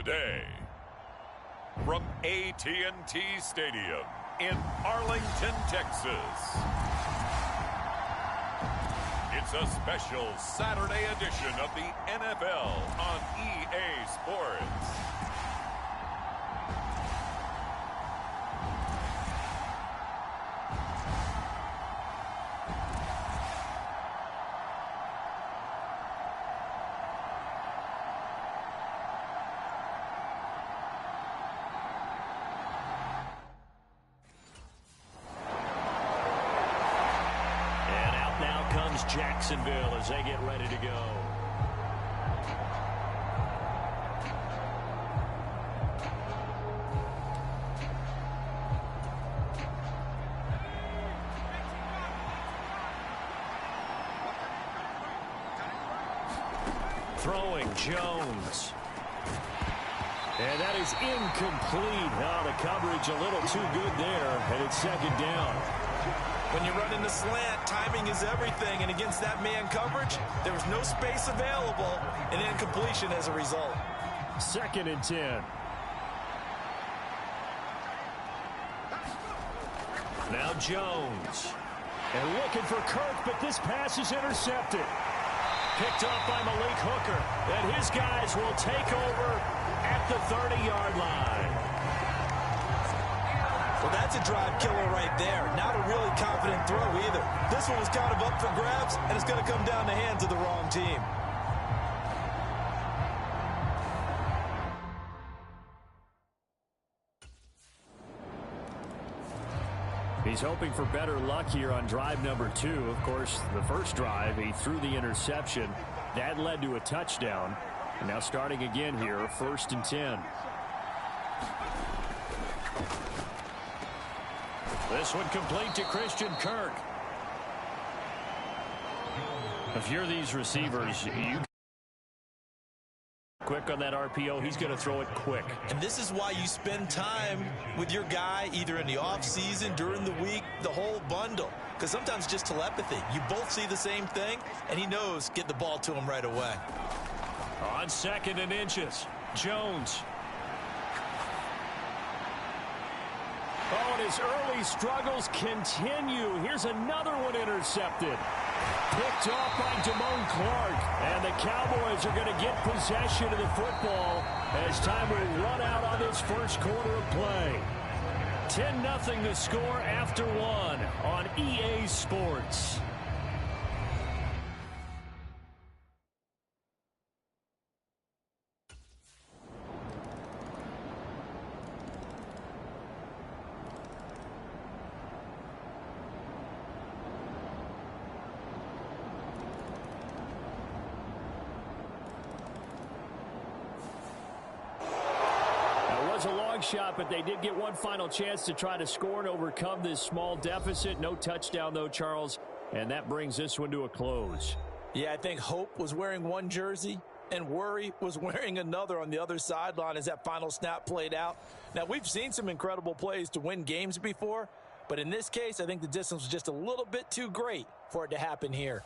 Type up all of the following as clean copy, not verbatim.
Day. From AT&T Stadium in Arlington, Texas. It's a special Saturday edition of the NFL on EA Sports. Jacksonville as they get ready to go. Throwing Jones. And that is incomplete. Now the coverage a little too good there, and it's second down. When you run in the slant, timing is everything, and against that man coverage, there was no space available, and incompletion as a result. 2nd and 10. Now Jones. And looking for Kirk, but this pass is intercepted. Picked off by Malik Hooker, and his guys will take over at the 30-yard line. Well, that's a drive killer right there. Not a really confident throw either. This one was kind of up for grabs, and it's going to come down the hands of the wrong team. He's hoping for better luck here on drive number 2. Of course, the first drive, he threw the interception. That led to a touchdown. And now starting again here, 1st and 10. This one complete to Christian Kirk. If you're these receivers, you quick on that RPO, he's going to throw it quick. And this is why you spend time with your guy either in the offseason, during the week, the whole bundle. Because sometimes it's just telepathy. You both see the same thing, and he knows get the ball to him right away. On 2nd and inches, Jones. Oh, and his early struggles continue. Here's another one intercepted. Picked off by Damone Clark. And the Cowboys are going to get possession of the football as time will run out on this first quarter of play. 10-0 the score after 1 on EA Sports. Shot, but they did get one final chance to try to score and overcome this small deficit. No touchdown, though, Charles, and that brings this one to a close. Yeah, I think hope was wearing one jersey and worry was wearing another on the other sideline as that final snap played out. Now, we've seen some incredible plays to win games before, but in this case, I think the distance was just a little bit too great for it to happen here.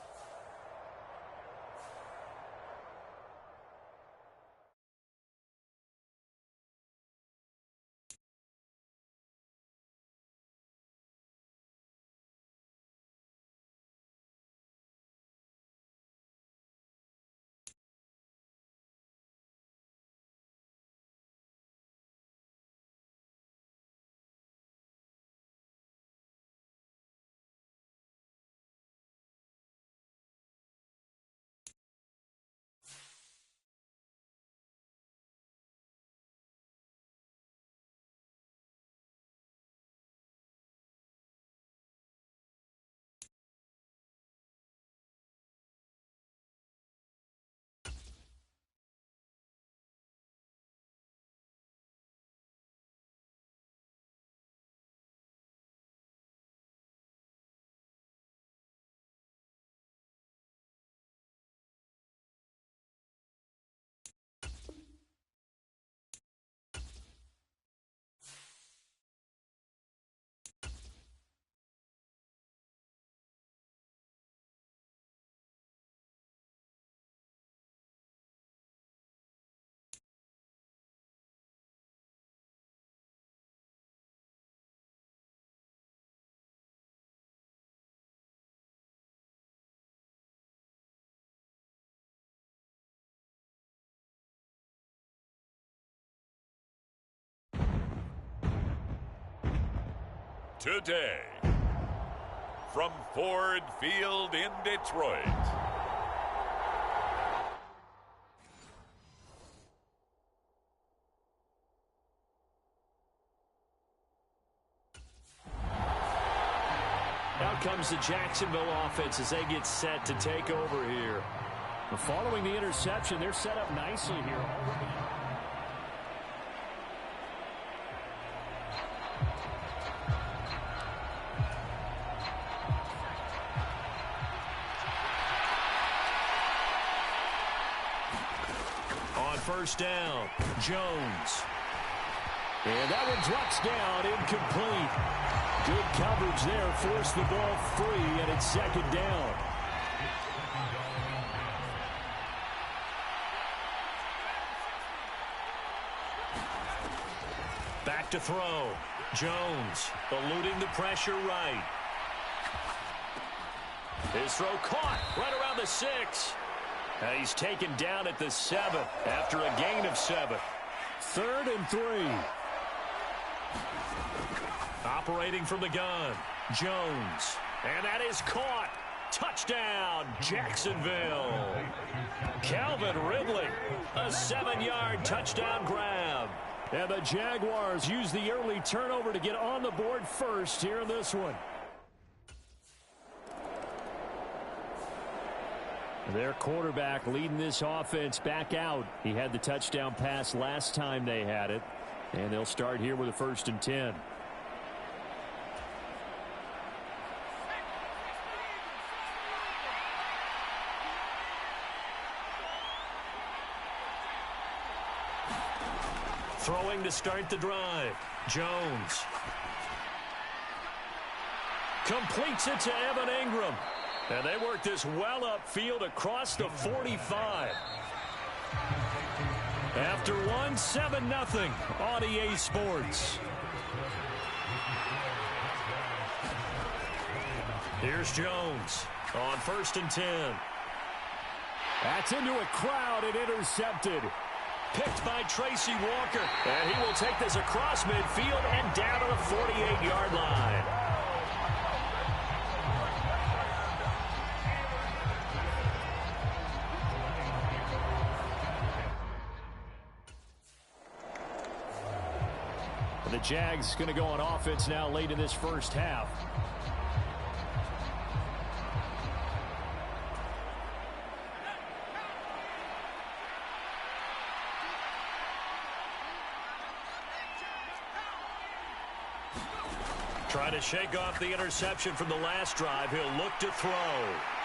today. From Ford Field in Detroit. Out comes the Jacksonville offense as they get set to take over here. Following the interception, they're set up nicely here. On first down, Jones. And that one drops down, incomplete. Good coverage there, forced the ball free, and it's second down. Back to throw. Jones eluding the pressure right. His throw caught right around the 6. And he's taken down at the 7 after a gain of 7. 3rd and 3. Operating from the gun, Jones. And that is caught. Touchdown, Jacksonville. Calvin Ridley, a 7-yard touchdown grab. And the Jaguars use the early turnover to get on the board first here in this one. Their quarterback leading this offense back out. He had the touchdown pass last time they had it. And they'll start here with a 1st and 10. Throwing to start the drive. Jones. Completes it to Evan Ingram. And they work this well upfield across the 45. After one, 7-0 on EA Sports. Here's Jones on 1st and 10. That's into a crowd and intercepted. Picked by Tracy Walker. And he will take this across midfield and down to the 48-yard line. The Jags going to go on offense now late in this first half. Trying to shake off the interception from the last drive. He'll look to throw.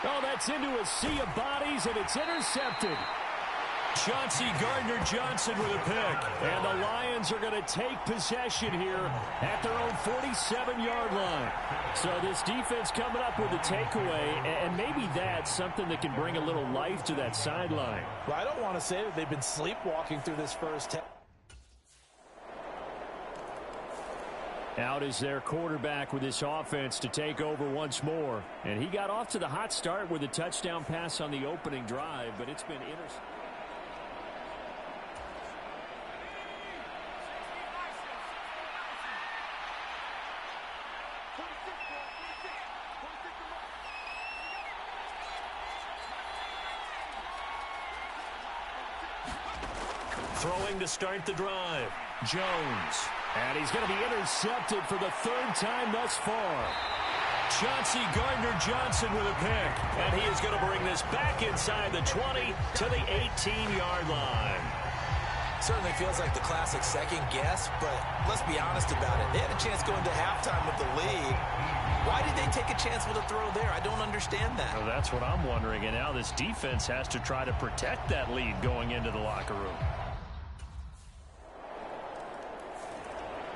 Oh, that's into a sea of bodies, and it's intercepted. Chauncey Gardner-Johnson with a pick. And the Lions are going to take possession here at their own 47-yard line. So this defense coming up with a takeaway, and maybe that's something that can bring a little life to that sideline. Well, I don't want to say that they've been sleepwalking through this first half. Out is their quarterback with this offense to take over once more. And he got off to the hot start with a touchdown pass on the opening drive, but it's been intercepted. Throwing to start the drive. Jones. And he's going to be intercepted for the 3rd time thus far. Chauncey Gardner-Johnson with a pick. And he is going to bring this back inside the 20 to the 18-yard line. Certainly feels like the classic second guess, but let's be honest about it. They had a chance going to halftime with the lead. Why did they take a chance with a throw there? I don't understand that. Well, that's what I'm wondering. And now this defense has to try to protect that lead going into the locker room.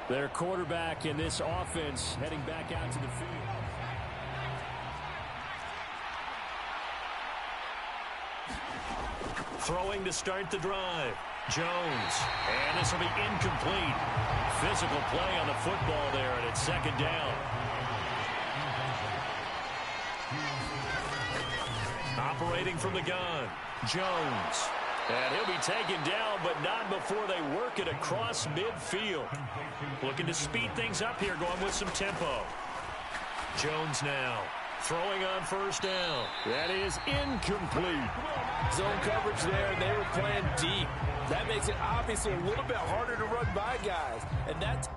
Their quarterback in this offense heading back out to the field. Throwing to start the drive. Jones. And this will be incomplete. Physical play on the football there, and it's 2nd down. Operating from the gun. Jones. And he'll be taken down, but not before they work it across midfield. Looking to speed things up here, going with some tempo. Jones now throwing on first down. That is incomplete. Zone coverage there, and they were playing deep. That makes it obviously a little bit harder to run by guys. And that's...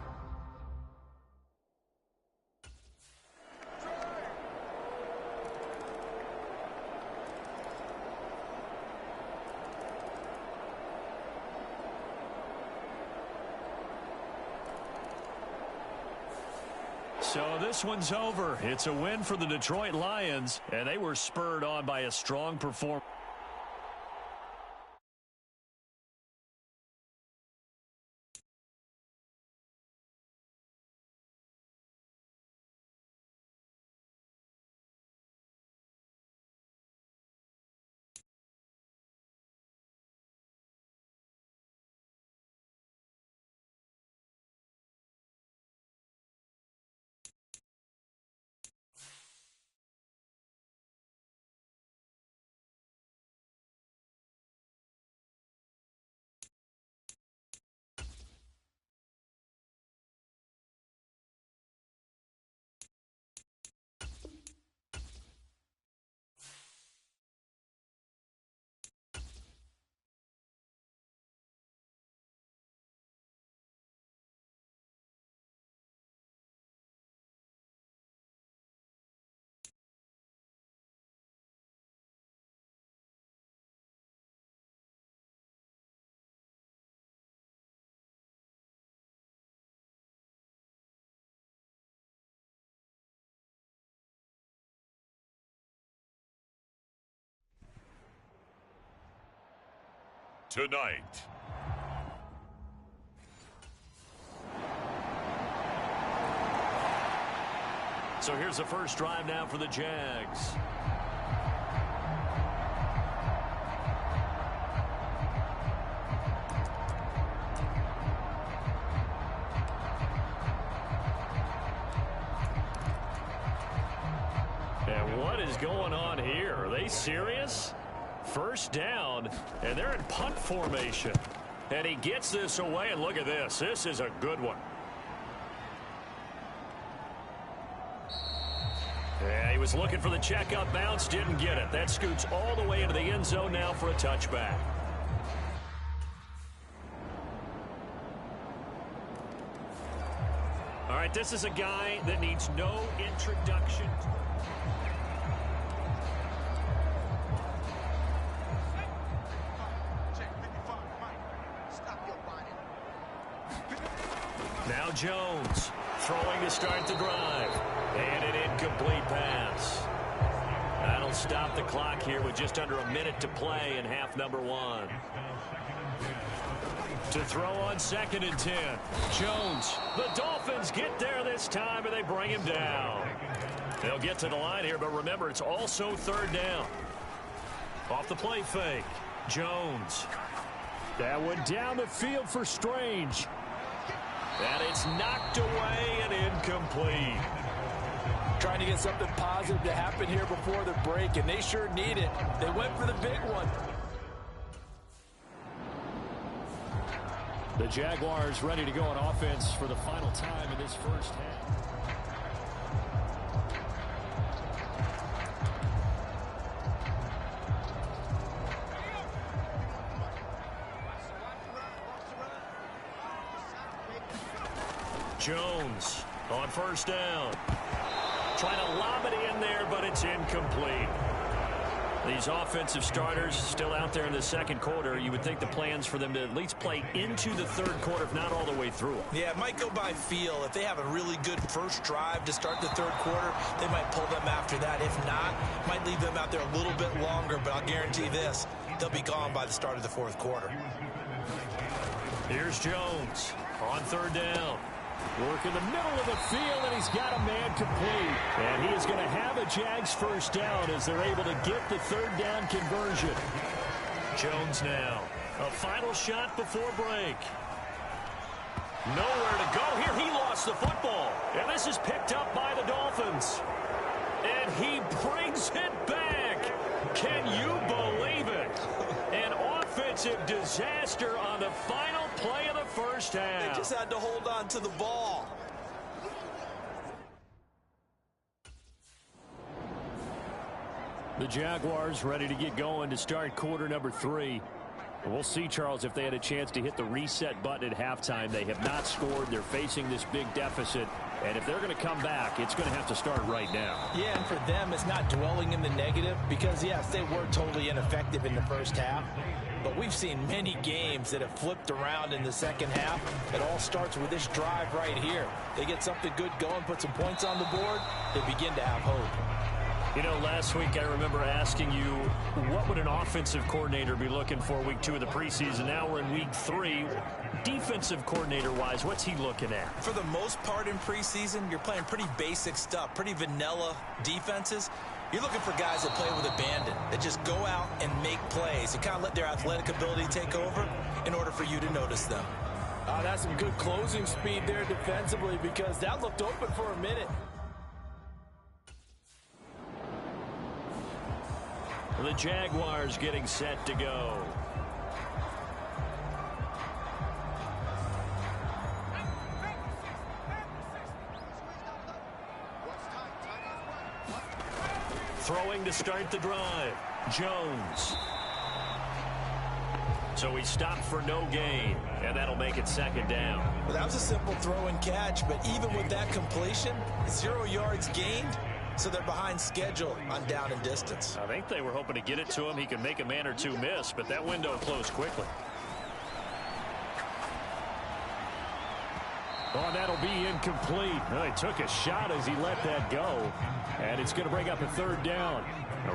So this one's over. It's a win for the Detroit Lions, and they were spurred on by a strong performance. Tonight. So here's the first drive now for the Jags. And what is going on here? Are they serious? First down, and they're in punt formation. And he gets this away, and look at this. This is a good one. Yeah, he was looking for the checkup bounce, didn't get it. That scoots all the way into the end zone now for a touchback. All right, this is a guy that needs no introduction. Now Jones throwing to start the drive. And an incomplete pass. That'll stop the clock here with just under a minute to play in half number one. To throw on 2nd and 10. Jones. The Dolphins get there this time, and they bring him down. They'll get to the line here, but remember, it's also 3rd down. Off the play fake. Jones. That one down the field for Strange. And it's knocked away and incomplete. Trying to get something positive to happen here before the break, and they sure need it. They went for the big one. The Jaguars ready to go on offense for the final time in this first half. Jones on first down. Trying to lob it in there, but it's incomplete. These offensive starters still out there in the second quarter. You would think the plans for them to at least play into the third quarter, if not all the way through it. Yeah, it might go by feel. If they have a really good first drive to start the third quarter, they might pull them after that. If not, might leave them out there a little bit longer, but I'll guarantee this, they'll be gone by the start of the fourth quarter. Here's Jones on 3rd down. Work in the middle of the field, and he's got a man complete. And he is going to have a Jags first down as they're able to get the 3rd down conversion. Jones now. A final shot before break. Nowhere to go here. He lost the football. And this is picked up by the Dolphins. And he brings it back. Can you believe it? An offensive defensive disaster on the final play of the first half. They just had to hold on to the ball. The Jaguars ready to get going to start quarter number 3. We'll see, Charles, if they had a chance to hit the reset button at halftime. They have not scored. They're facing this big deficit. And if they're going to come back, it's going to have to start right now. Yeah, and for them, it's not dwelling in the negative because, yes, they were totally ineffective in the first half. But we've seen many games that have flipped around in the second half. It all starts with this drive right here. They get something good going, put some points on the board, they begin to have hope. You know, last week I remember asking you, what would an offensive coordinator be looking for week 2 of the preseason? Now we're in week 3. Defensive coordinator-wise, what's he looking at? For the most part in preseason, you're playing pretty basic stuff, pretty vanilla defenses. You're looking for guys that play with abandon, that just go out and make plays and kind of let their athletic ability take over in order for you to notice them. That's some good closing speed there defensively because that looked open for a minute. The Jaguars getting set to go. Throwing to start the drive. Jones. So he stopped for no gain, and that'll make it second down. Well, that was a simple throw and catch, but even with that completion, 0 yards gained. So they're behind schedule on down and distance. I think they were hoping to get it to him. He could make a man or two miss, but that window closed quickly. Oh, that'll be incomplete. Well, he took a shot as he let that go. And it's going to bring up a third down.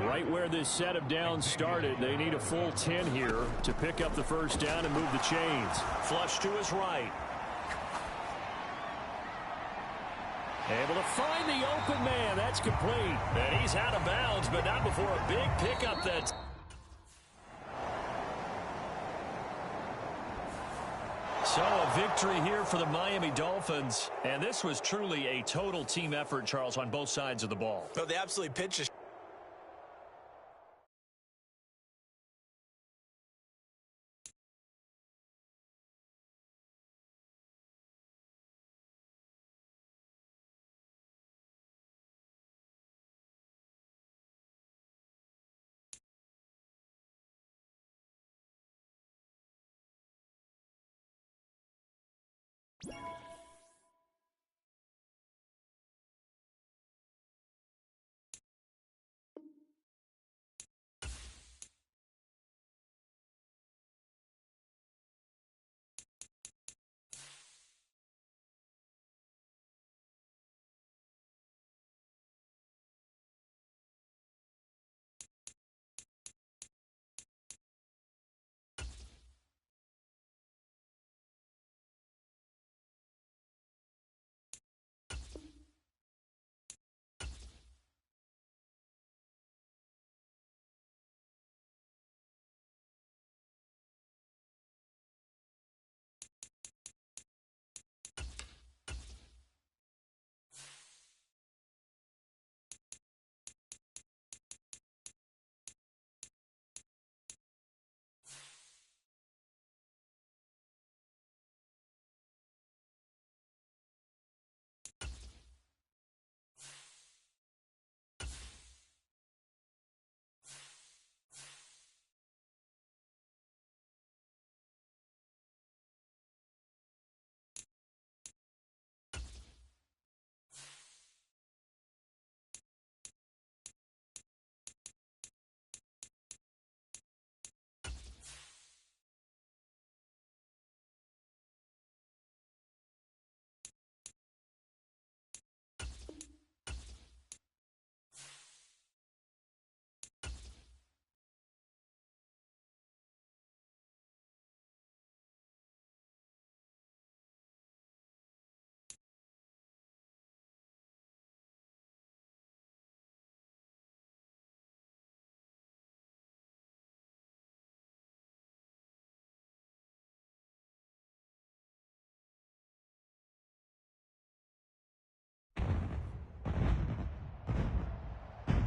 Right where this set of downs started, they need a full 10 here to pick up the first down and move the chains. Flush to his right. Able to find the open man. That's complete. And he's out of bounds, but not before a big pickup. That's so a victory here for the Miami Dolphins. And this was truly a total team effort, Charles, on both sides of the ball. So they absolutely pitched a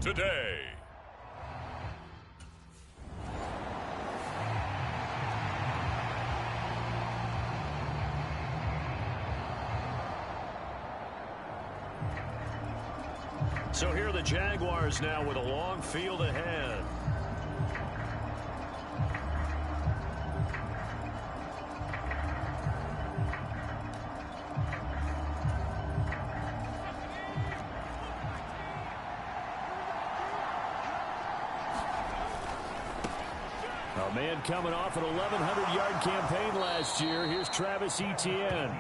today. So here are the Jaguars now with a long field ahead. A man coming off an 1,100-yard campaign last year. Here's Travis Etienne.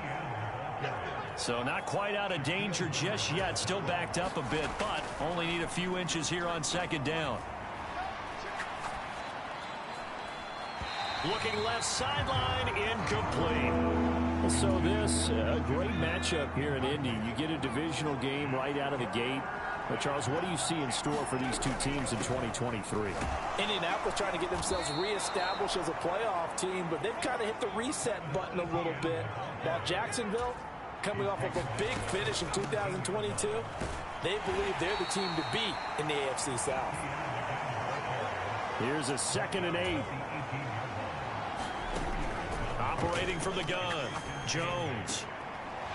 So not quite out of danger just yet. Still backed up a bit, but only need a few inches here on second down. Looking left sideline, incomplete. So this, a great matchup here in Indy. You get a divisional game right out of the gate. But Charles, what do you see in store for these two teams in 2023? Indianapolis trying to get themselves reestablished as a playoff team, but they've kind of hit the reset button a little bit. While Jacksonville, coming off of a big finish in 2022, they believe they're the team to beat in the AFC South. Here's a 2nd and 8. Operating from the gun, Jones.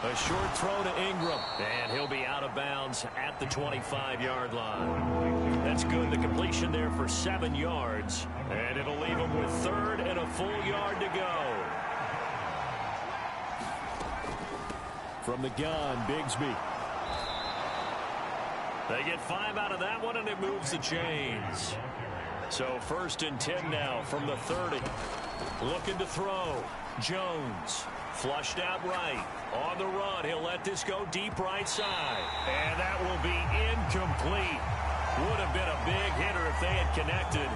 A short throw to Ingram, and he'll be out of bounds at the 25-yard line. That's good. The completion there for 7 yards, and it'll leave him with 3rd and a full yard to go. From the gun, Bigsby. They get 5 out of that one, and it moves the chains. So 1st and 10 now from the 30. Looking to throw. Jones. Flushed out right. On the run, he'll let this go deep right side. And that will be incomplete. Would have been a big hitter if they had connected.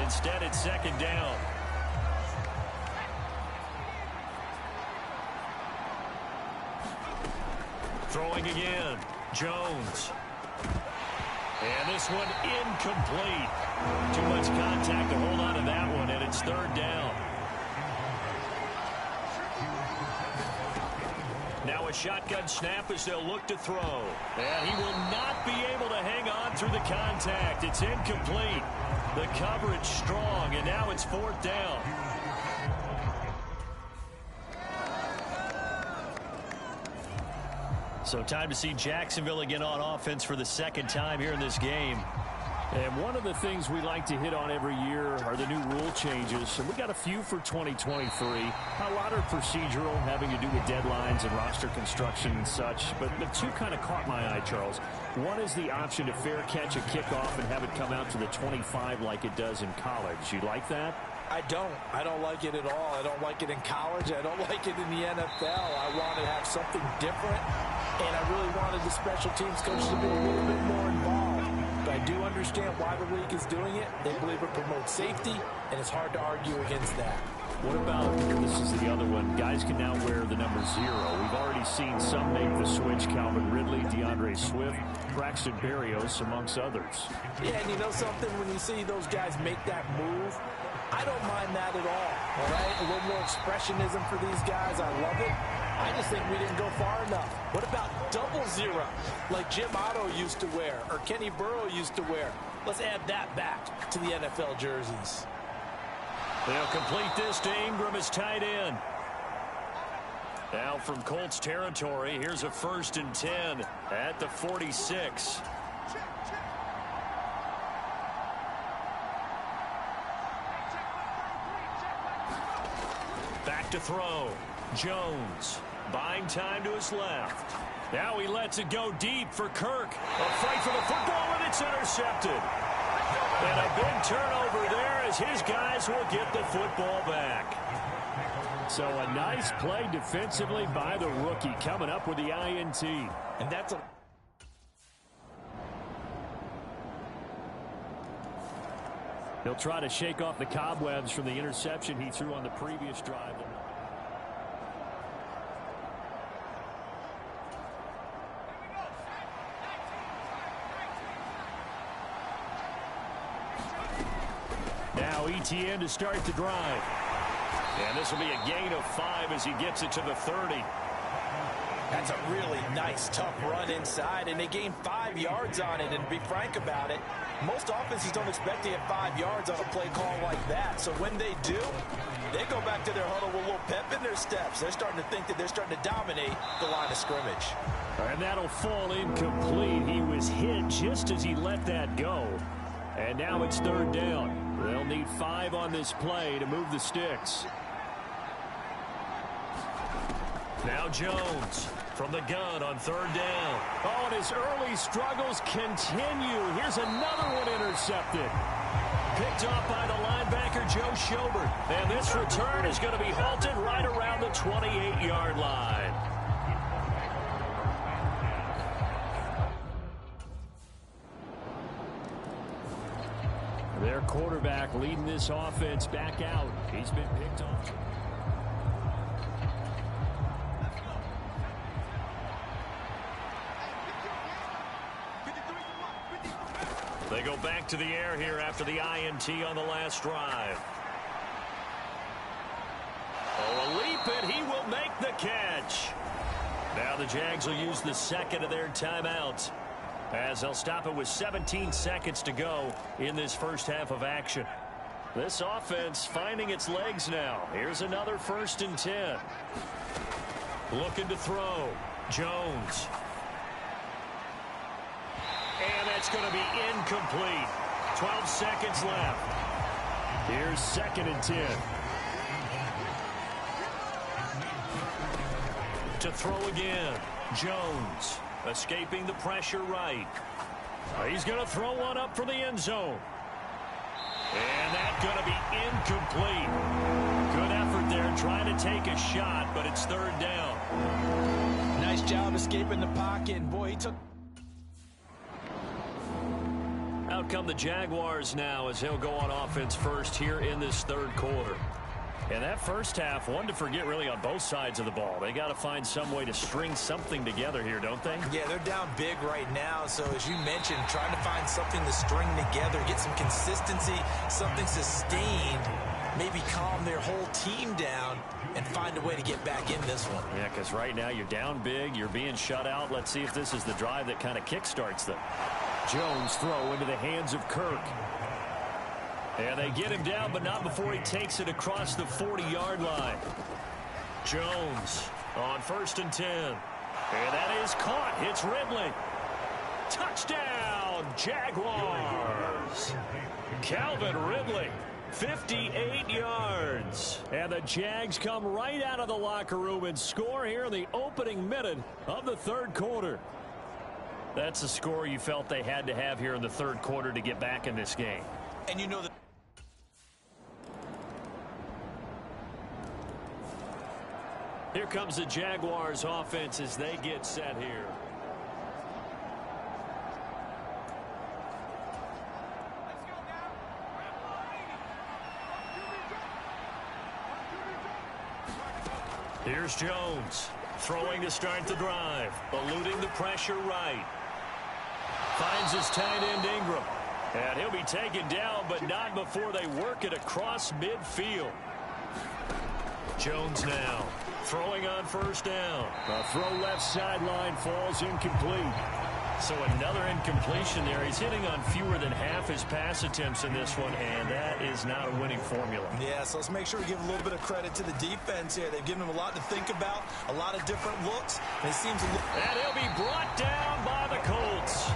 Instead, it's 2nd down. Throwing again. Jones. And this one incomplete. Too much contact to hold on to that one, and it's 3rd down. Now a shotgun snap as they'll look to throw. And he will not be able to hang on through the contact. It's incomplete. The coverage strong, and now it's 4th down. So time to see Jacksonville again on offense for the 2nd time here in this game. And one of the things we like to hit on every year are the new rule changes. And we got a few for 2023. A lot are procedural, having to do with deadlines and roster construction and such. But the 2 kind of caught my eye, Charles. One is the option to fair catch a kickoff and have it come out to the 25 like it does in college. You like that? I don't like it at all. I don't like it in college. I don't like it in the NFL. I want to have something different. And I really wanted the special teams coaches to be a little bit more involved. But I do understand why the league is doing it. They believe it promotes safety, and it's hard to argue against that. What about, this is the other one, guys can now wear the number 0. We've already seen some make the switch. Calvin Ridley, DeAndre Swift, Braxton Berrios, amongst others. Yeah, and you know something? When you see those guys make that move, I don't mind that at all right? A little more expressionism for these guys. I love it. I just think we didn't go far enough. What about 00, like Jim Otto used to wear or Kenny Burrow used to wear? Let's add that back to the NFL jerseys. They'll complete this to Ingram as tight end. Now from Colts territory, here's a 1st and 10 at the 46. Back to throw. Jones buying time to his left. Now he lets it go deep for Kirk. A fight for the football, and it's intercepted. And a big turnover there as his guys will get the football back. So a nice play defensively by the rookie, coming up with the INT. And that's a... He'll try to shake off the cobwebs from the interception he threw on the previous drive. Now Etienne to start the drive. And this will be a gain of 5 as he gets it to the 30. That's a really nice, tough run inside, and they gained 5 yards on it. And to be frank about it, most offenses don't expect to get 5 yards on a play call like that. So when they do, they go back to their huddle with a little pep in their steps. They're starting to think that they're starting to dominate the line of scrimmage. And that'll fall incomplete. He was hit just as he let that go. And now it's 3rd down. They'll need 5 on this play to move the sticks. Now Jones from the gun on 3rd down. Oh, and his early struggles continue. Here's another one intercepted. Picked off by the linebacker, Joe Schobert. And this return is going to be halted right around the 28-yard line. Their quarterback leading this offense back out. He's been picked off. They go back to the air here after the INT on the last drive. Oh, a leap, and he will make the catch. Now the Jags will use the second of their timeouts, as they'll stop it with 17 seconds to go in this first half of action. This offense finding its legs now. Here's another 1st and 10. Looking to throw. Jones. And that's going to be incomplete. 12 seconds left. Here's 2nd and 10. To throw again. Jones escaping the pressure right. He's going to throw one up for the end zone. And that's going to be incomplete. Good effort there trying to take a shot, but it's 3rd down. Nice job escaping the pocket. And boy, he took... Out come the Jaguars now as he'll go on offense first here in this 3rd quarter. And that first half, one to forget really on both sides of the ball. They got to find some way to string something together here, don't they? Yeah, they're down big right now. So as you mentioned, trying to find something to string together, get some consistency, something sustained, maybe calm their whole team down and find a way to get back in this one. Yeah, because right now you're down big, you're being shut out. Let's see if this is the drive that kind of kickstarts them. Jones throw into the hands of Kirk. And they get him down, but not before he takes it across the 40-yard line. Jones on 1st and 10. And that is caught. It's Ridley. Touchdown, Jaguars. Calvin Ridley, 58 yards. And the Jags come right out of the locker room and score here in the opening minute of the 3rd quarter. That's the score you felt they had to have here in the 3rd quarter to get back in this game. And you know that. Here comes the Jaguars offense as they get set here. Here's Jones throwing to start the drive, eluding the pressure right. Finds his tight end Ingram. And he'll be taken down, but not before they work it across midfield. Jones now throwing on 1st down. A throw left sideline falls incomplete. So another incompletion there. He's hitting on fewer than half his pass attempts in this one, and that is not a winning formula. Yeah, so let's make sure we give a little bit of credit to the defense here. They've given him a lot to think about, a lot of different looks. And it seems a little... And he'll be brought down by the Colts.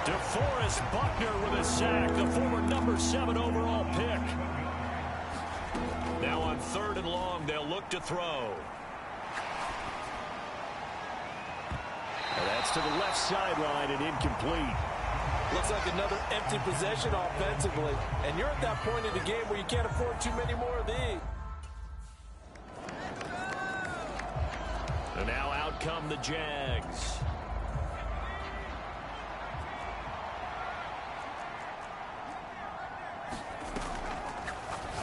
DeForest Buckner with a sack, the former number 7 overall pick. Now on 3rd and long, they'll look to throw. And that's to the left sideline and incomplete. Looks like another empty possession offensively. And you're at that point in the game where you can't afford too many more of these. And now out come the Jags.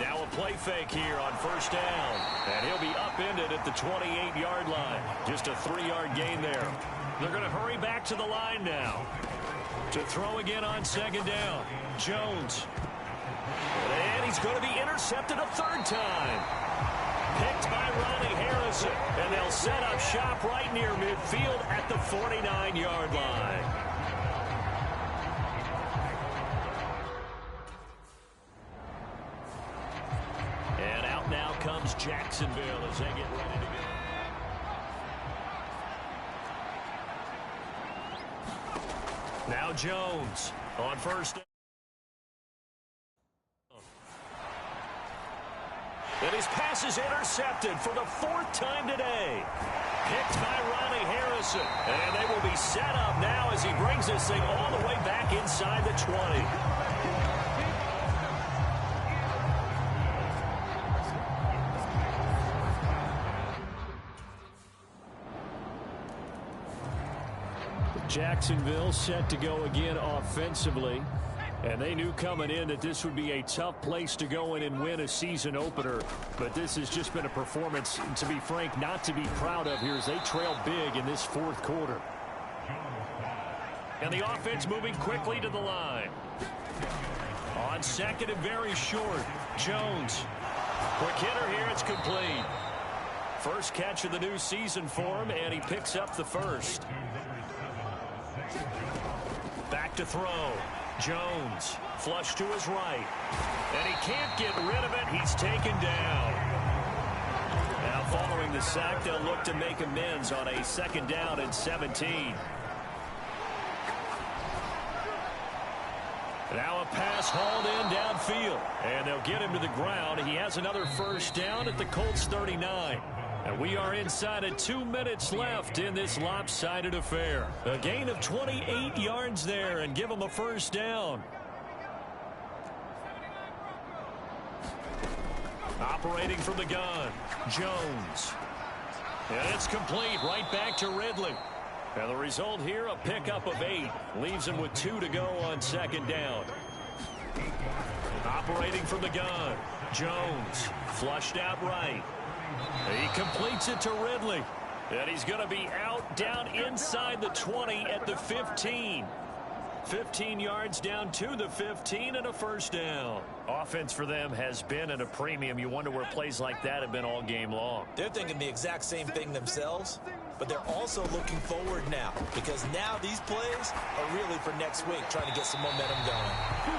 Now a play fake here on 1st down. And he'll be upended at the 28-yard line. Just a 3-yard gain there. They're going to hurry back to the line now. To throw again on 2nd down. Jones. And he's going to be intercepted a 3rd time. Picked by Ronnie Harris. Harrison. And they'll set up shop right near midfield at the 49-yard line. And out now comes Jacksonville as they get ready to go. Now Jones on first. And his pass is intercepted for the 4th time today. Picked by Ronnie Harrison. And they will be set up now as he brings this thing all the way back inside the 20. Jacksonville set to go again offensively. And they knew coming in that this would be a tough place to go in and win a season opener. But this has just been a performance, to be frank, not to be proud of here as they trail big in this 4th quarter. And the offense moving quickly to the line. On second and very short, Jones. Quick hitter here, it's complete. First catch of the new season for him, and he picks up the first. Back to throw. Jones, flush to his right. And he can't get rid of it. He's taken down. Now following the sack, they'll look to make amends on a 2nd down and 17. Now a pass hauled in downfield. And they'll get him to the ground. He has another first down at the Colts 39. And we are inside of 2 minutes left in this lopsided affair. A gain of 28 yards there and give them a first down. Operating from the gun, Jones. And it's complete right back to Ridley. And the result here, a pickup of 8. Leaves him with 2 to go on 2nd down. Operating from the gun, Jones. Flushed out right. He completes it to Ridley. And he's going to be out down inside the 20 at the 15. 15 yards down to the 15 and a first down. Offense for them has been at a premium. You wonder where plays like that have been all game long. They're thinking the exact same thing themselves, but they're also looking forward now because now these plays are really for next week, trying to get some momentum going.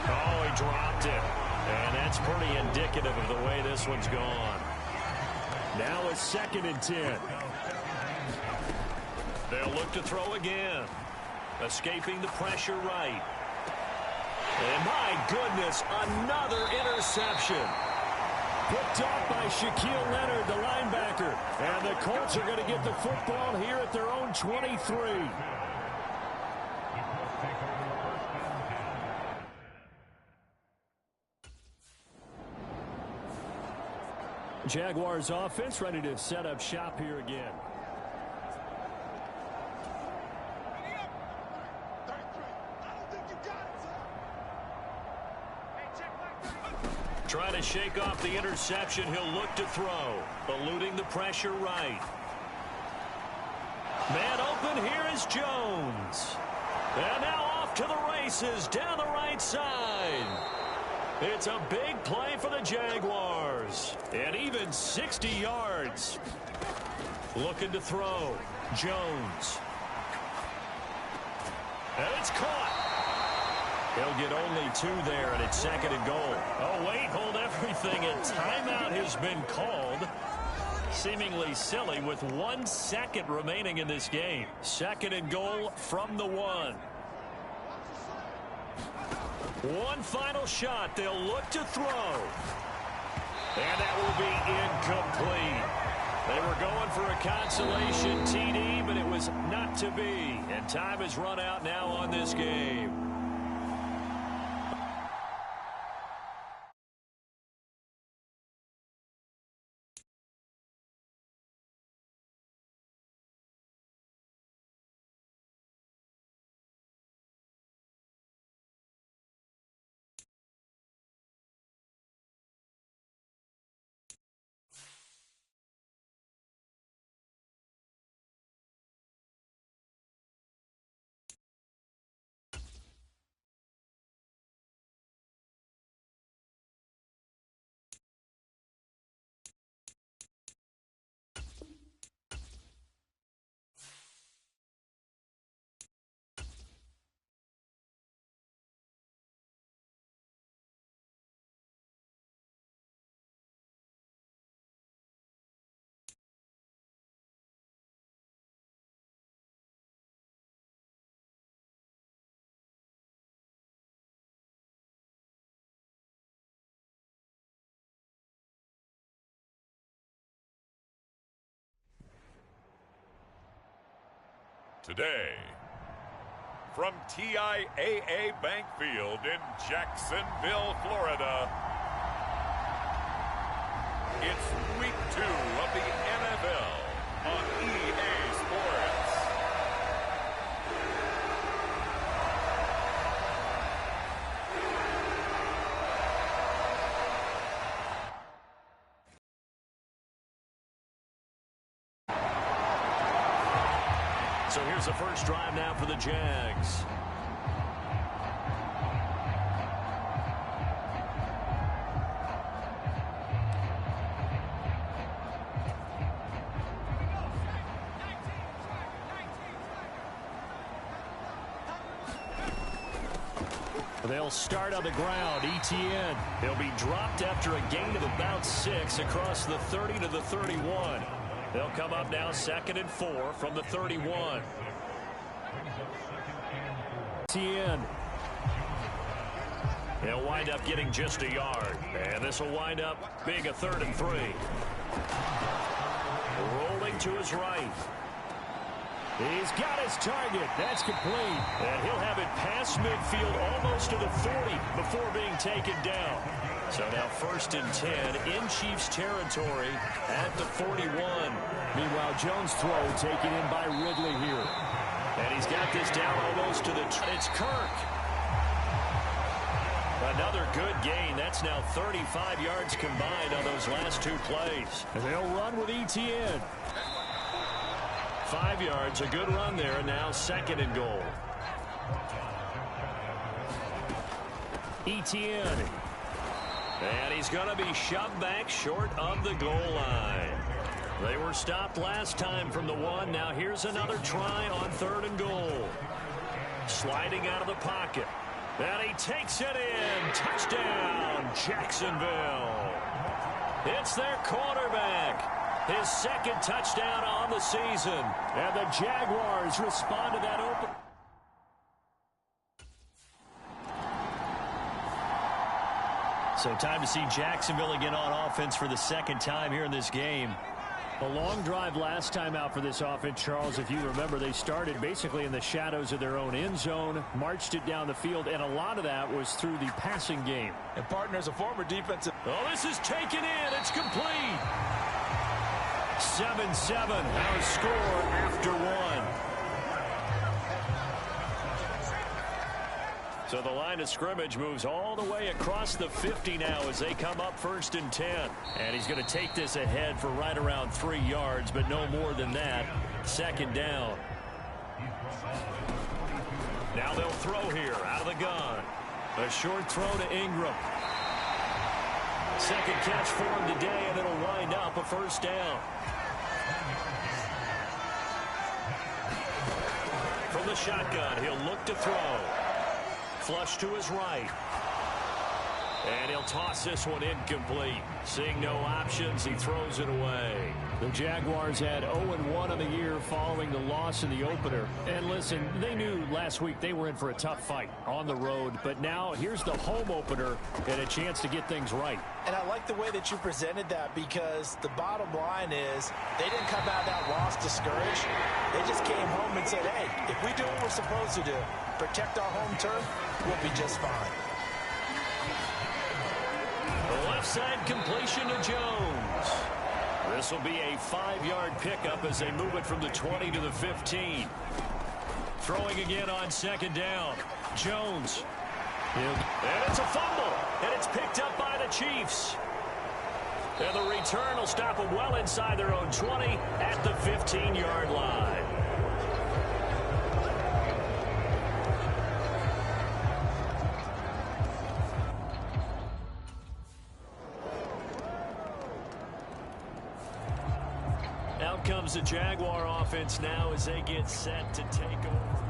Oh, he dropped it. And that's pretty indicative of the way this one's gone. Now a 2nd and 10. They'll look to throw again. Escaping the pressure right. And my goodness, another interception. Picked off by Shaquille Leonard, the linebacker. And the Colts are going to get the football here at their own 23. Jaguars offense ready to set up shop here again. Trying to shake off the interception. He'll look to throw. Eluding the pressure right. Man open. Here is Jones. And now off to the races down the right side. It's a big play for the Jaguars. And even 60 yards. Looking to throw. Jones. And it's caught. He'll get only 2 there, and it's 2nd and goal. Oh, wait, hold everything. A timeout has been called. Seemingly silly with 1 second remaining in this game. 2nd and goal from the 1. One final shot. They'll look to throw. And that will be incomplete. They were going for a consolation TD, but it was not to be. And time has run out now on this game. today. From TIAA Bank Field in Jacksonville, Florida, it's week 2 of the NFL on EA Sports. So here's the first drive now for the Jags. They'll start on the ground. ETN. He'll be dropped after a gain of about 6 across the 30 to the 31. They'll come up now 2nd and 4 from the 31. ETN. He'll wind up getting just a yard. And this will wind up being a 3rd and 3. Rolling to his right. He's got his target. That's complete. And he'll have it past midfield almost to the 40 before being taken down. So now 1st and 10 in Chiefs territory at the 41. Meanwhile, Jones' throw taken in by Ridley here. And he's got this down almost to the... It's Kirk. Another good gain. That's now 35 yards combined on those last 2 plays. And they'll run with ETN. 5 yards, a good run there, and now 2nd and goal. ETN. And he's going to be shoved back short of the goal line. They were stopped last time from the 1. Now here's another try on 3rd and goal. Sliding out of the pocket. And he takes it in. Touchdown, Jacksonville. It's their quarterback. His 2nd touchdown on the season. And the Jaguars respond to that open. So time to see Jacksonville again on offense for the 2nd time here in this game. A long drive last time out for this offense, Charles. If you remember, they started basically in the shadows of their own end zone, marched it down the field, and a lot of that was through the passing game. And partners, a former defensive... Oh, this is taken in. It's complete. 7-7, our score after 1. So the line of scrimmage moves all the way across the 50 now as they come up 1st and 10. And he's going to take this ahead for right around 3 yards, but no more than that. 2nd down. Now they'll throw here out of the gun. A short throw to Ingram. 2nd catch for him today, and it'll wind up a 1st down. From the shotgun, he'll look to throw. Flush to his right. And he'll toss this one incomplete. Seeing no options, he throws it away. The Jaguars had 0-1 on the year following the loss in the opener. And listen, they knew last week they were in for a tough fight on the road. But now here's the home opener and a chance to get things right. And I like the way that you presented that, because the bottom line is they didn't come out of that loss discouraged. They just came home and said, hey, if we do what we're supposed to do, protect our home turf, we'll be just fine. The left side completion to Jones. This will be a 5-yard pickup as they move it from the 20 to the 15. Throwing again on 2nd down. Jones. And it's a fumble. And it's picked up by the Chiefs. And the return will stop them well inside their own 20 at the 15-yard line. Out comes the Jaguar offense now as they get set to take over.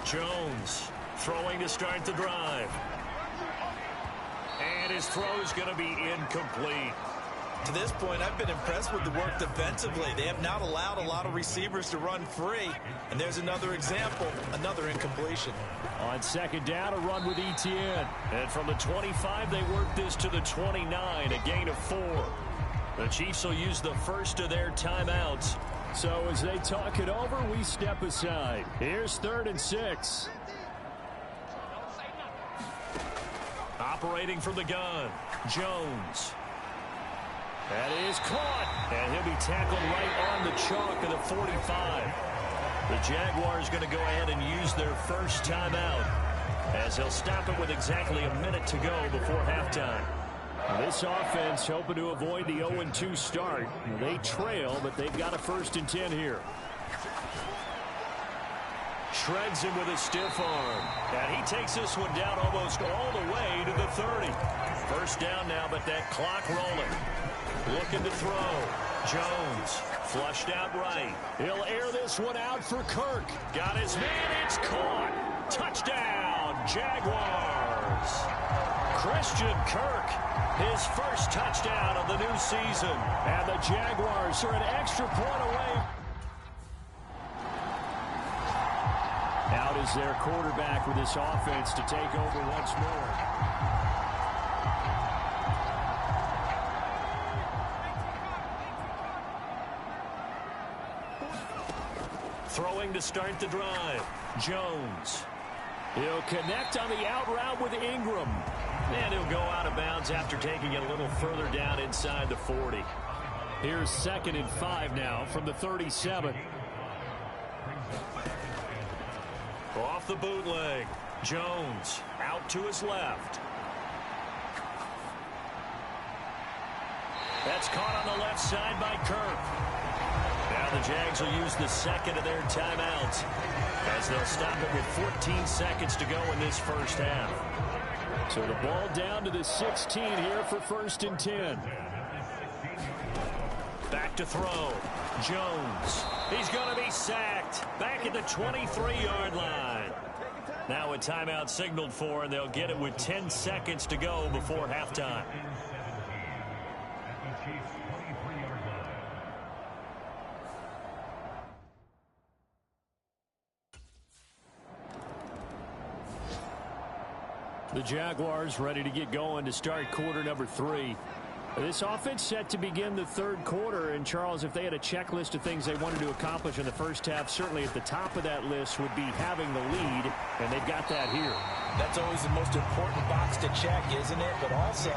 Jones throwing to start the drive. And his throw is going to be incomplete. To this point, I've been impressed with the work defensively. They have not allowed a lot of receivers to run free. And there's another example, another incompletion. On second down, a run with Etienne. And from the 25, they work this to the 29, a gain of 4. The Chiefs will use the first of their timeouts. So as they talk it over, we step aside. Here's 3rd and 6. Operating from the gun, Jones. That is caught, and he'll be tackled right on the chalk of the 45. The Jaguars going to go ahead and use their first timeout as they'll stop it with exactly a minute to go before halftime. This offense hoping to avoid the 0-2 start. They trail, but they've got a 1st and 10 here. Shreds him with a stiff arm. And he takes this one down almost all the way to the 30. First down now, but that clock rolling. Looking to throw. Jones flushed out right. He'll air this one out for Kirk. Got his man. It's caught. Touchdown, Jaguars. Christian Kirk, his first touchdown of the new season. And the Jaguars are an extra point away. Out is their quarterback with this offense to take over once more. Throwing to start the drive. Jones. He'll connect on the out route with Ingram. And he'll go out of bounds after taking it a little further down inside the 40. Here's 2nd and 5 now from the 37. Off the bootleg. Jones out to his left. That's caught on the left side by Kirk. Now the Jags will use the second of their timeouts as they'll stop it with 14 seconds to go in this first half. So the ball down to the 16 here for 1st and 10. Back to throw. Jones. He's going to be sacked. Back at the 23-yard line. Now a timeout signaled for, and they'll get it with 10 seconds to go before halftime. The Jaguars ready to get going to start quarter number 3. This offense set to begin the 3rd quarter. And, Charles, if they had a checklist of things they wanted to accomplish in the first half, certainly at the top of that list would be having the lead, and they've got that here. That's always the most important box to check, isn't it? But also,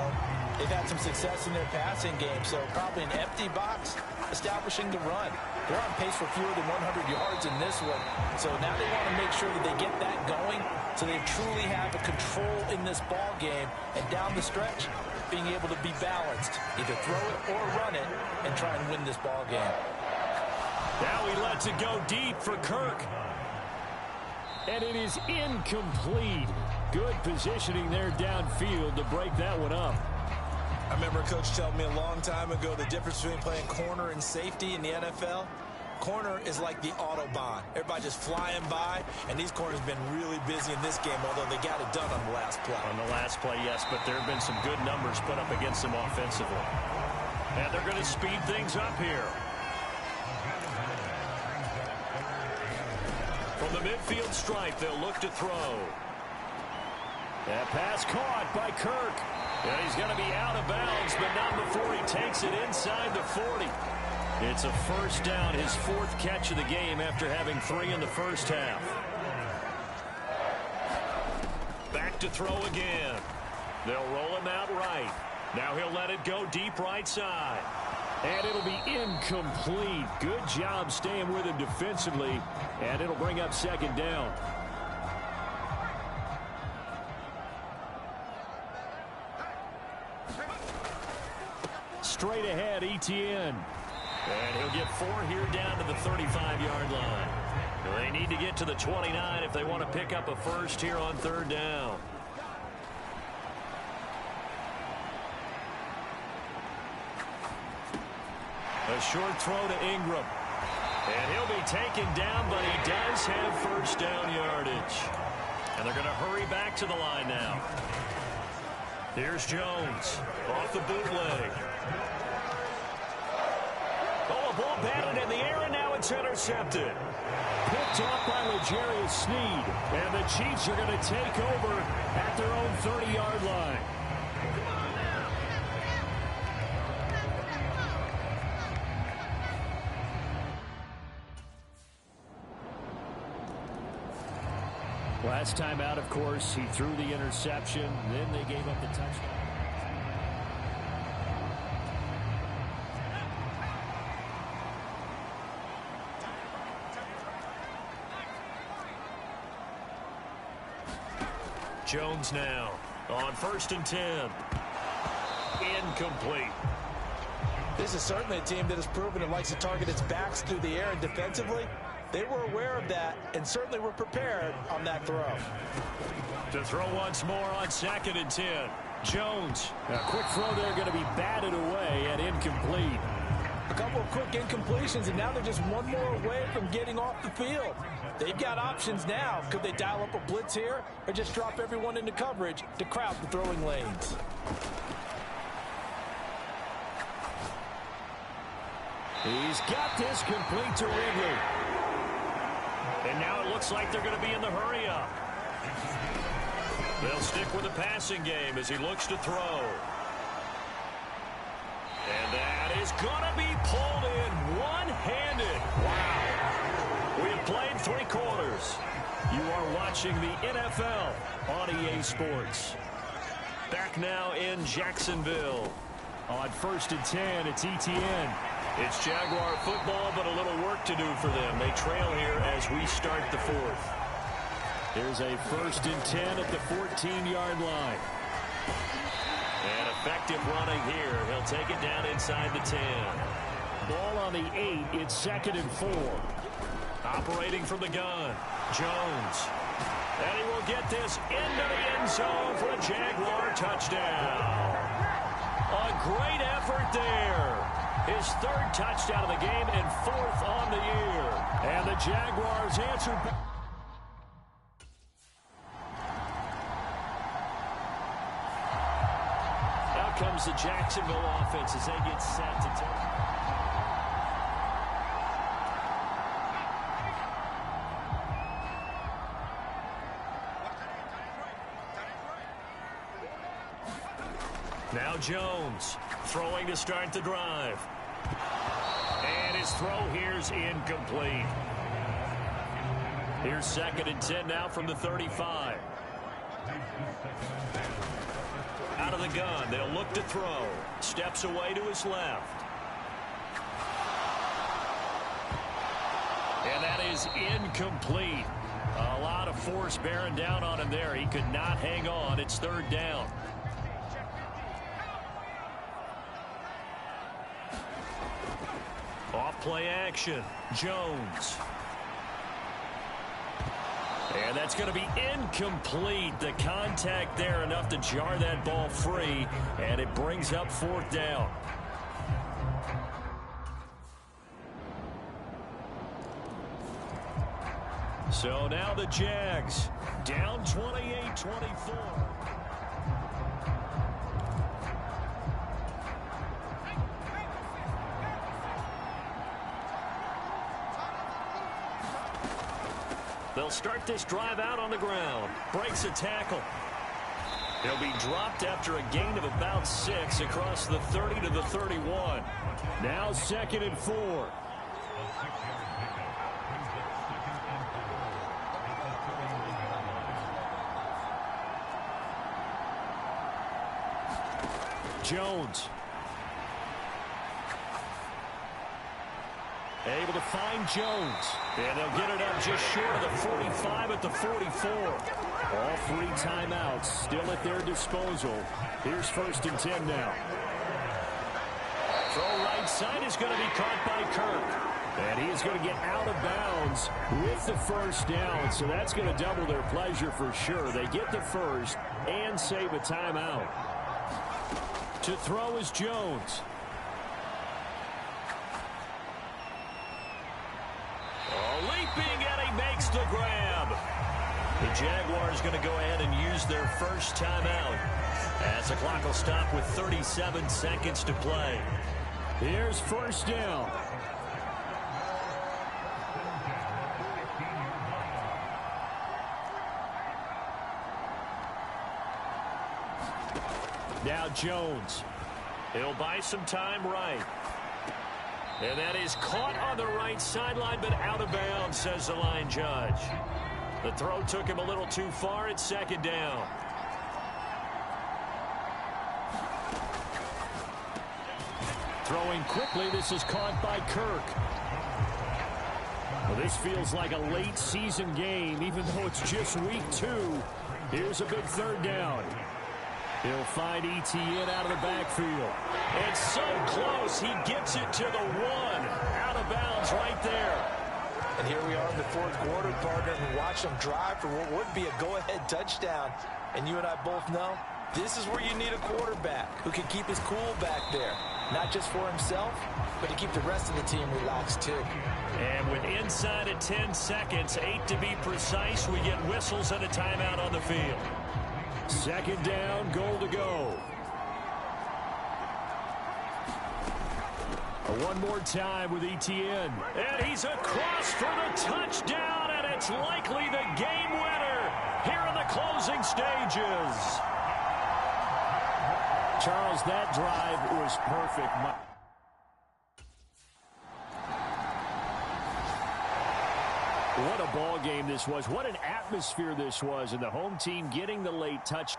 they've had some success in their passing game, so probably an empty box establishing the run. They're on pace for fewer than 100 yards in this one, so now they want to make sure that they get that going so they truly have a control in this ball game, and down the stretch, being able to be balanced, either throw it or run it, and try and win this ball game. Now he lets it go deep for Kirk. And it is incomplete. Good positioning there downfield to break that one up. I remember a coach telling me a long time ago the difference between playing corner and safety in the NFL. Corner is like the Autobahn. Everybody just flying by, and these corners have been really busy in this game, although they got it done on the last play. On the last play, yes, but there have been some good numbers put up against them offensively. And they're going to speed things up here. From the midfield stripe, they'll look to throw. That pass caught by Kirk. And he's going to be out of bounds, but not before he takes it inside the 40. It's a first down, his 4th catch of the game after having 3 in the first half. Back to throw again. They'll roll him out right. Now he'll let it go deep right side. And it'll be incomplete. Good job staying with him defensively. And it'll bring up 2nd down. Straight ahead, Etienne. And he'll get 4 here down to the 35-yard line. They need to get to the 29 if they want to pick up a first here on 3rd down. A short throw to Ingram. And he'll be taken down, but he does have first down yardage. And they're going to hurry back to the line now. Here's Jones off the bootleg. Oh, a ball batted in the air, and now it's intercepted. Picked off by L'Jarius Sneed, and the Chiefs are going to take over at their own 30-yard line. Last time out, of course, he threw the interception. Then they gave up the touchdown. Jones now on 1st and 10. Incomplete. This is certainly a team that has proven it likes to target its backs through the air, and defensively, they were aware of that and certainly were prepared on that throw. To throw once more on 2nd and 10. Jones. A quick throw there going to be batted away and incomplete. A couple of quick incompletions, and now they're just one more away from getting off the field. They've got options now. Could they dial up a blitz here or just drop everyone into coverage to crowd the throwing lanes? He's got this complete to Ridley. And now it looks like they're going to be in the hurry-up. They'll stick with the passing game as he looks to throw. And that is going to be pulled in one-handed. Wow. We have played 3 quarters. You are watching the NFL on EA Sports. Back now in Jacksonville. On 1st and 10, it's ETN. It's Jaguar football, but a little work to do for them. They trail here as we start the 4th. There's a 1st and 10 at the 14-yard line. And effective running here. He'll take it down inside the 10. Ball on the 8. It's 2nd and 4. Operating from the gun. Jones. And he will get this into the end zone for a Jaguar touchdown. A great effort there. His 3rd touchdown of the game and 4th on the year. And the Jaguars answered back. Now comes the Jacksonville offense as they get set to turn. Now Jones throwing to start the drive. And his throw here's incomplete. Here's 2nd and 10 now from the 35. Out of the gun, they'll look to throw. Steps away to his left. And that is incomplete. A lot of force bearing down on him there. He could not hang on. It's 3rd down. Off play action. Jones. And that's going to be incomplete. The contact there enough to jar that ball free. And it brings up 4th down. So now the Jags down 28-24. They'll start this drive out on the ground. Breaks a tackle. He'll be dropped after a gain of about 6 across the 30 to the 31. Now 2nd and 4. Jones. Able to find Jones. And they'll get it up just short of the 45 at the 44. All 3 timeouts still at their disposal. Here's 1st and 10 now. Throw right side is going to be caught by Kirk. And he is going to get out of bounds with the 1st down. So that's going to double their pleasure for sure. They get the 1st and save a timeout. To throw is Jones. Leaping, and he makes the grab. The Jaguars going to go ahead and use their first timeout as the clock will stop with 37 seconds to play. Here's first down. Now Jones. He'll buy some time right. And that is caught on the right sideline, but out of bounds, says the line judge. The throw took him a little too far at second down. Throwing quickly, this is caught by Kirk. Well, this feels like a late season game, even though it's just week 2. Here's a big third down. He'll find ETN out of the backfield. It's so close, he gets it to the 1. Out of bounds right there. And here we are in the fourth quarter, partner, and watch them drive for what would be a go-ahead touchdown. And you and I both know this is where you need a quarterback who can keep his cool back there. Not just for himself, but to keep the rest of the team relaxed too. And with inside of 10 seconds, 8 to be precise, we get whistles and a timeout on the field. Second down, goal to go. One more time with ETN. And he's across for the touchdown, and it's likely the game winner here in the closing stages. Charles, that drive was perfect. What a ball game this was. What an atmosphere this was. And the home team getting the late touch.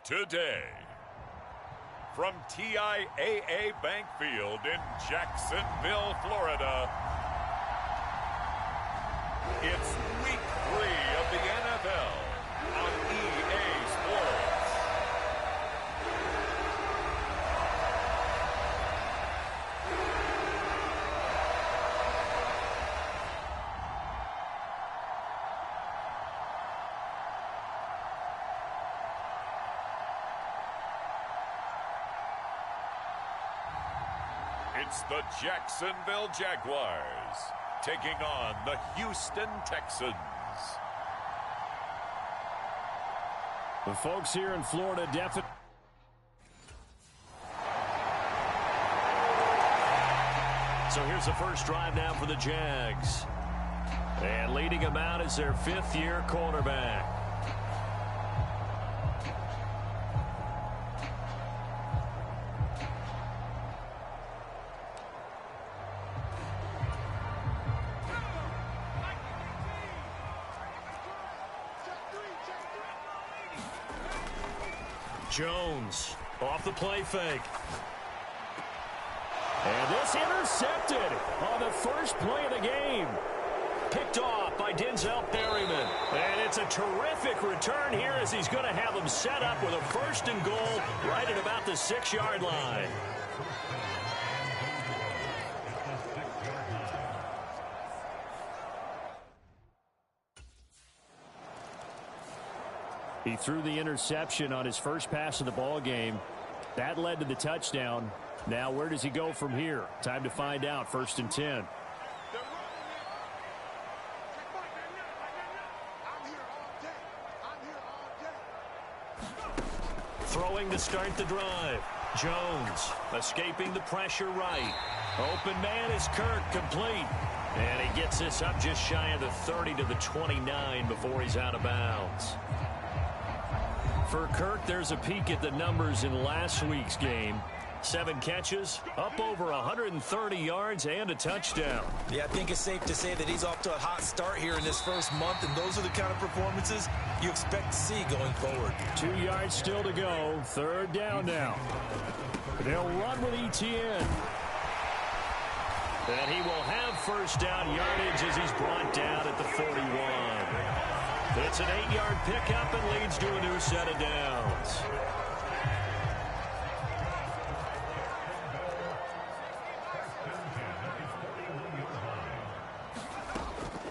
Today, from TIAA Bank Field in Jacksonville, Florida, it's week 3 of the NFL on EA Sports. It's the Jacksonville Jaguars taking on the Houston Texans. The folks here in Florida definitely. So here's the first drive now for the Jags. And leading them out is their 5th-year quarterback. Jones off the play fake. And this intercepted on the first play of the game. Picked off by Denzel Perryman. And it's a terrific return here as he's going to have them set up with a 1st and goal right at about the 6-yard line. He threw the interception on his first pass of the ball game. That led to the touchdown. Now where does he go from here? Time to find out. 1st and 10. Throwing to start the drive. Jones escaping the pressure right. Open man is Kirk, complete. And he gets this up just shy of the 30 to the 29 before he's out of bounds. For Kirk, there's a peek at the numbers in last week's game. 7 catches, up over 130 yards, and a touchdown. Yeah, I think it's safe to say that he's off to a hot start here in this first month, and those are the kind of performances you expect to see going forward. 2 yards still to go. Third down now. They'll run with ETN. And he will have first down yardage as he's brought down at the 41. It's an 8-yard pickup and leads to a new set of downs.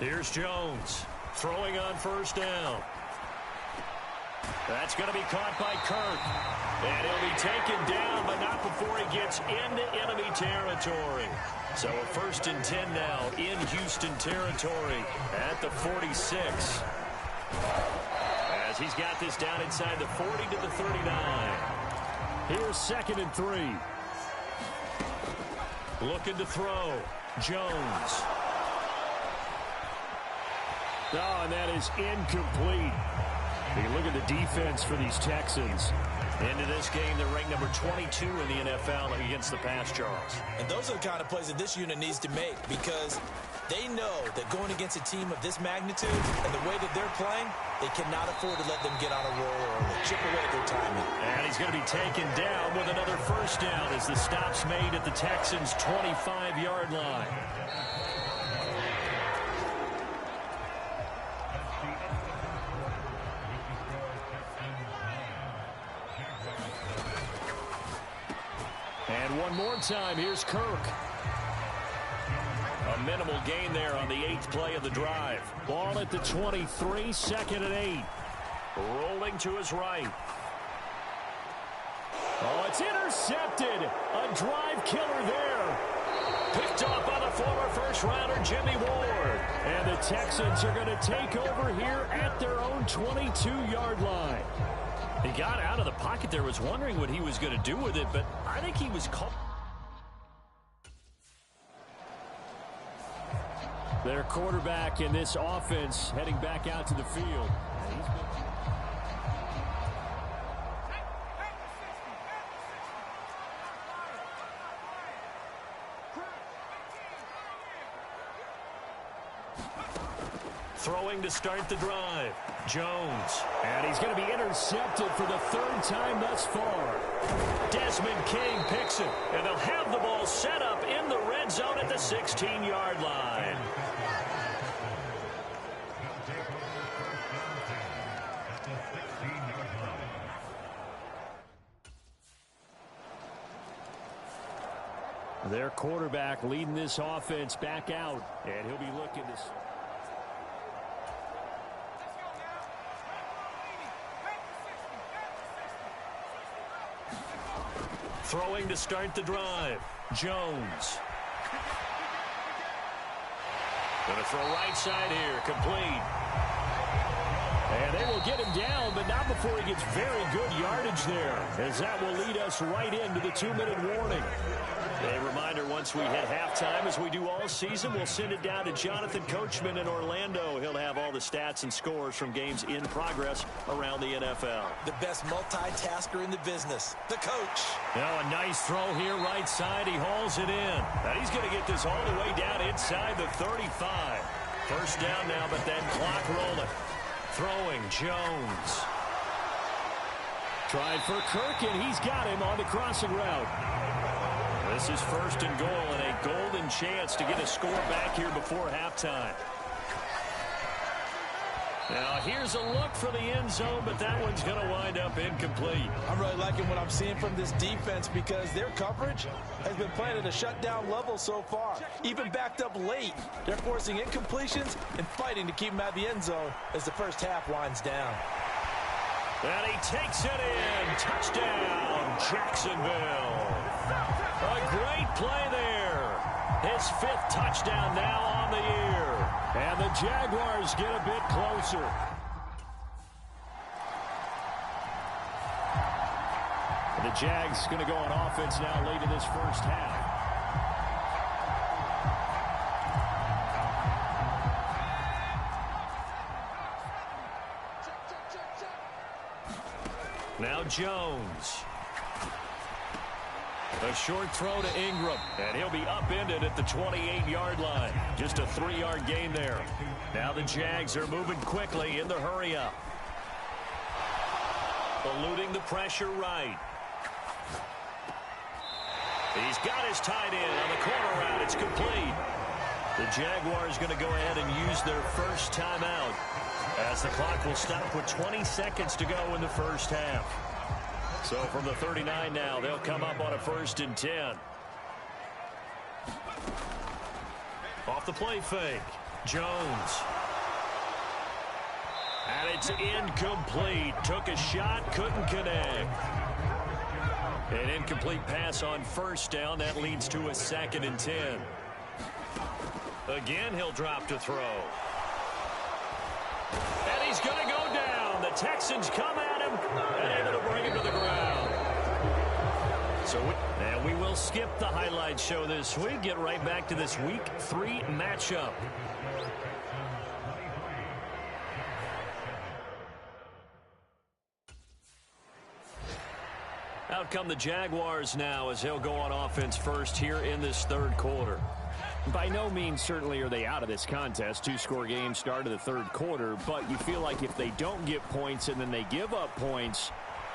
Here's Jones throwing on first down. That's going to be caught by Kirk. And he'll be taken down, but not before he gets into enemy territory. So a 1st and 10 now in Houston territory at the 46. As he's got this down inside the 40 to the 39. Here's 2nd and 3. Looking to throw. Jones. Oh, and that is incomplete. You can look at the defense for these Texans. Into this game, they're ranked number 22 in the NFL against the pass, Charles. And those are the kind of plays that this unit needs to make, because they know that going against a team of this magnitude and the way that they're playing, they cannot afford to let them get on a roll or chip away at their timing. And he's going to be taken down with another first down as the stop's made at the Texans' 25-yard line. And one more time, here's Kirk. A minimal gain there on the 8th play of the drive. Ball at the 23, 2nd and 8. Rolling to his right. Oh, it's intercepted. A drive killer there. Picked off by the former first-rounder Jimmy Ward. And the Texans are going to take over here at their own 22-yard line. He got out of the pocket there, was wondering what he was going to do with it, but I think he was caught. Their quarterback in this offense heading back out to the field. Throwing to start the drive. Jones. And he's going to be intercepted for the 3rd time thus far. Desmond King picks it. And they'll have the ball set up in the red zone at the 16-yard line. Their quarterback leading this offense back out. And he'll be looking to... Throwing to start the drive. Jones. Going to throw right side here. Complete. And they will get him down, but not before he gets very good yardage there, as that will lead us right into the 2-minute warning. A reminder, once we hit halftime, as we do all season, we'll send it down to Jonathan Coachman in Orlando. He'll have all the stats and scores from games in progress around the NFL. The best multitasker in the business, the coach. Now a nice throw here right side. He hauls it in. And he's going to get this all the way down inside the 35. First down now, but then clock rolling. Throwing, Jones. Tried for Kirk, and he's got him on the crossing route. This is 1st and goal, and a golden chance to get a score back here before halftime. Now here's a look for the end zone, but that one's going to wind up incomplete. I'm really liking what I'm seeing from this defense, because their coverage has been playing at a shutdown level so far. Even backed up late, they're forcing incompletions and fighting to keep them out of the end zone as the first half winds down. And he takes it in. Touchdown, Jacksonville. A great play there. His 5th touchdown now on the year. And the Jaguars get a bit closer. Jags going to go on offense now late in this first half. Now Jones. A short throw to Ingram, and he'll be upended at the 28-yard line. Just a 3-yard gain there. Now the Jags are moving quickly in the hurry-up. Eluding the pressure right. He's got his tight end on the corner route. It's complete. The Jaguars going to go ahead and use their first timeout, as the clock will stop with 20 seconds to go in the first half. So from the 39 now, they'll come up on a 1st and 10. Off the play fake. Jones. And it's incomplete. Took a shot, couldn't connect. An incomplete pass on 1st down. That leads to a 2nd and 10. Again, he'll drop to throw. And he's going to go down. The Texans come at him and able to bring him to the ground. And we will skip the highlight show this week. Get right back to this Week 3 matchup. Out come the Jaguars now as they'll go on offense first here in this 3rd quarter. By no means certainly are they out of this contest. 2-score game start of the 3rd quarter, but you feel like if they don't get points and then they give up points,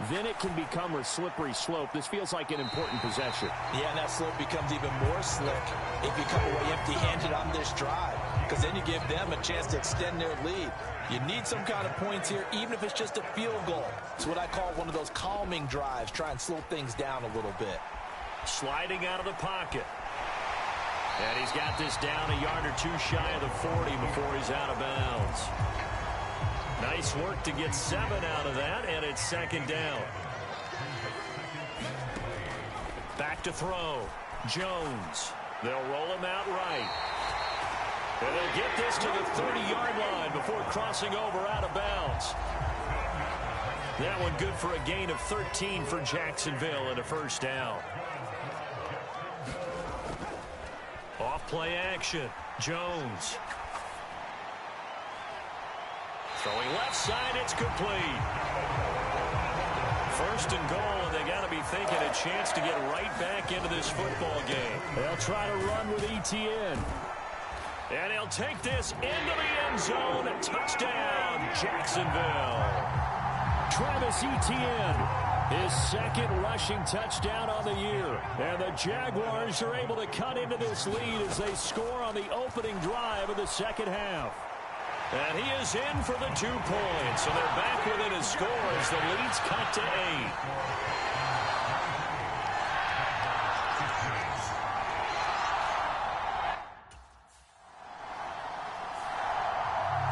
then it can become a slippery slope. This feels like an important possession. Yeah, and that slope becomes even more slick if you come away empty-handed on this drive, because then you give them a chance to extend their lead. You need some kind of points here, even if it's just a field goal. It's what I call one of those calming drives. Try and slow things down a little bit. Sliding out of the pocket. And he's got this down a yard or two shy of the 40 before he's out of bounds. Nice work to get 7 out of that, and it's 2nd down. Back to throw. Jones. They'll roll him out right. And they'll get this to the 30-yard line before crossing over out of bounds. That one good for a gain of 13 for Jacksonville and a 1st down. Off play action. Jones. Throwing left side, it's complete. 1st and goal, and they got to be thinking a chance to get right back into this football game. They'll try to run with Etienne. And he'll take this into the end zone. Touchdown, Jacksonville. Travis Etienne, his 2nd rushing touchdown on the year. And the Jaguars are able to cut into this lead as they score on the opening drive of the 2nd half. And he is in for the 2 points. So they're back within a score as the lead's cut to 8.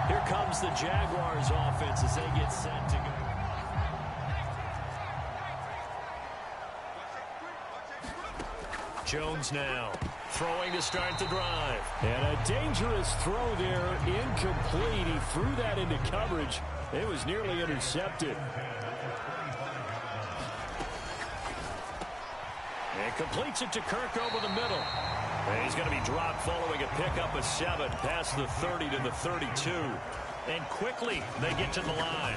Here comes the Jaguars offense as they get set to go. Jones now throwing to start the drive. And a dangerous throw there, incomplete. He threw that into coverage. It was nearly intercepted. And completes it to Kirk over the middle. And he's going to be dropped following a pickup of 7 past the 30 to the 32. And quickly they get to the line.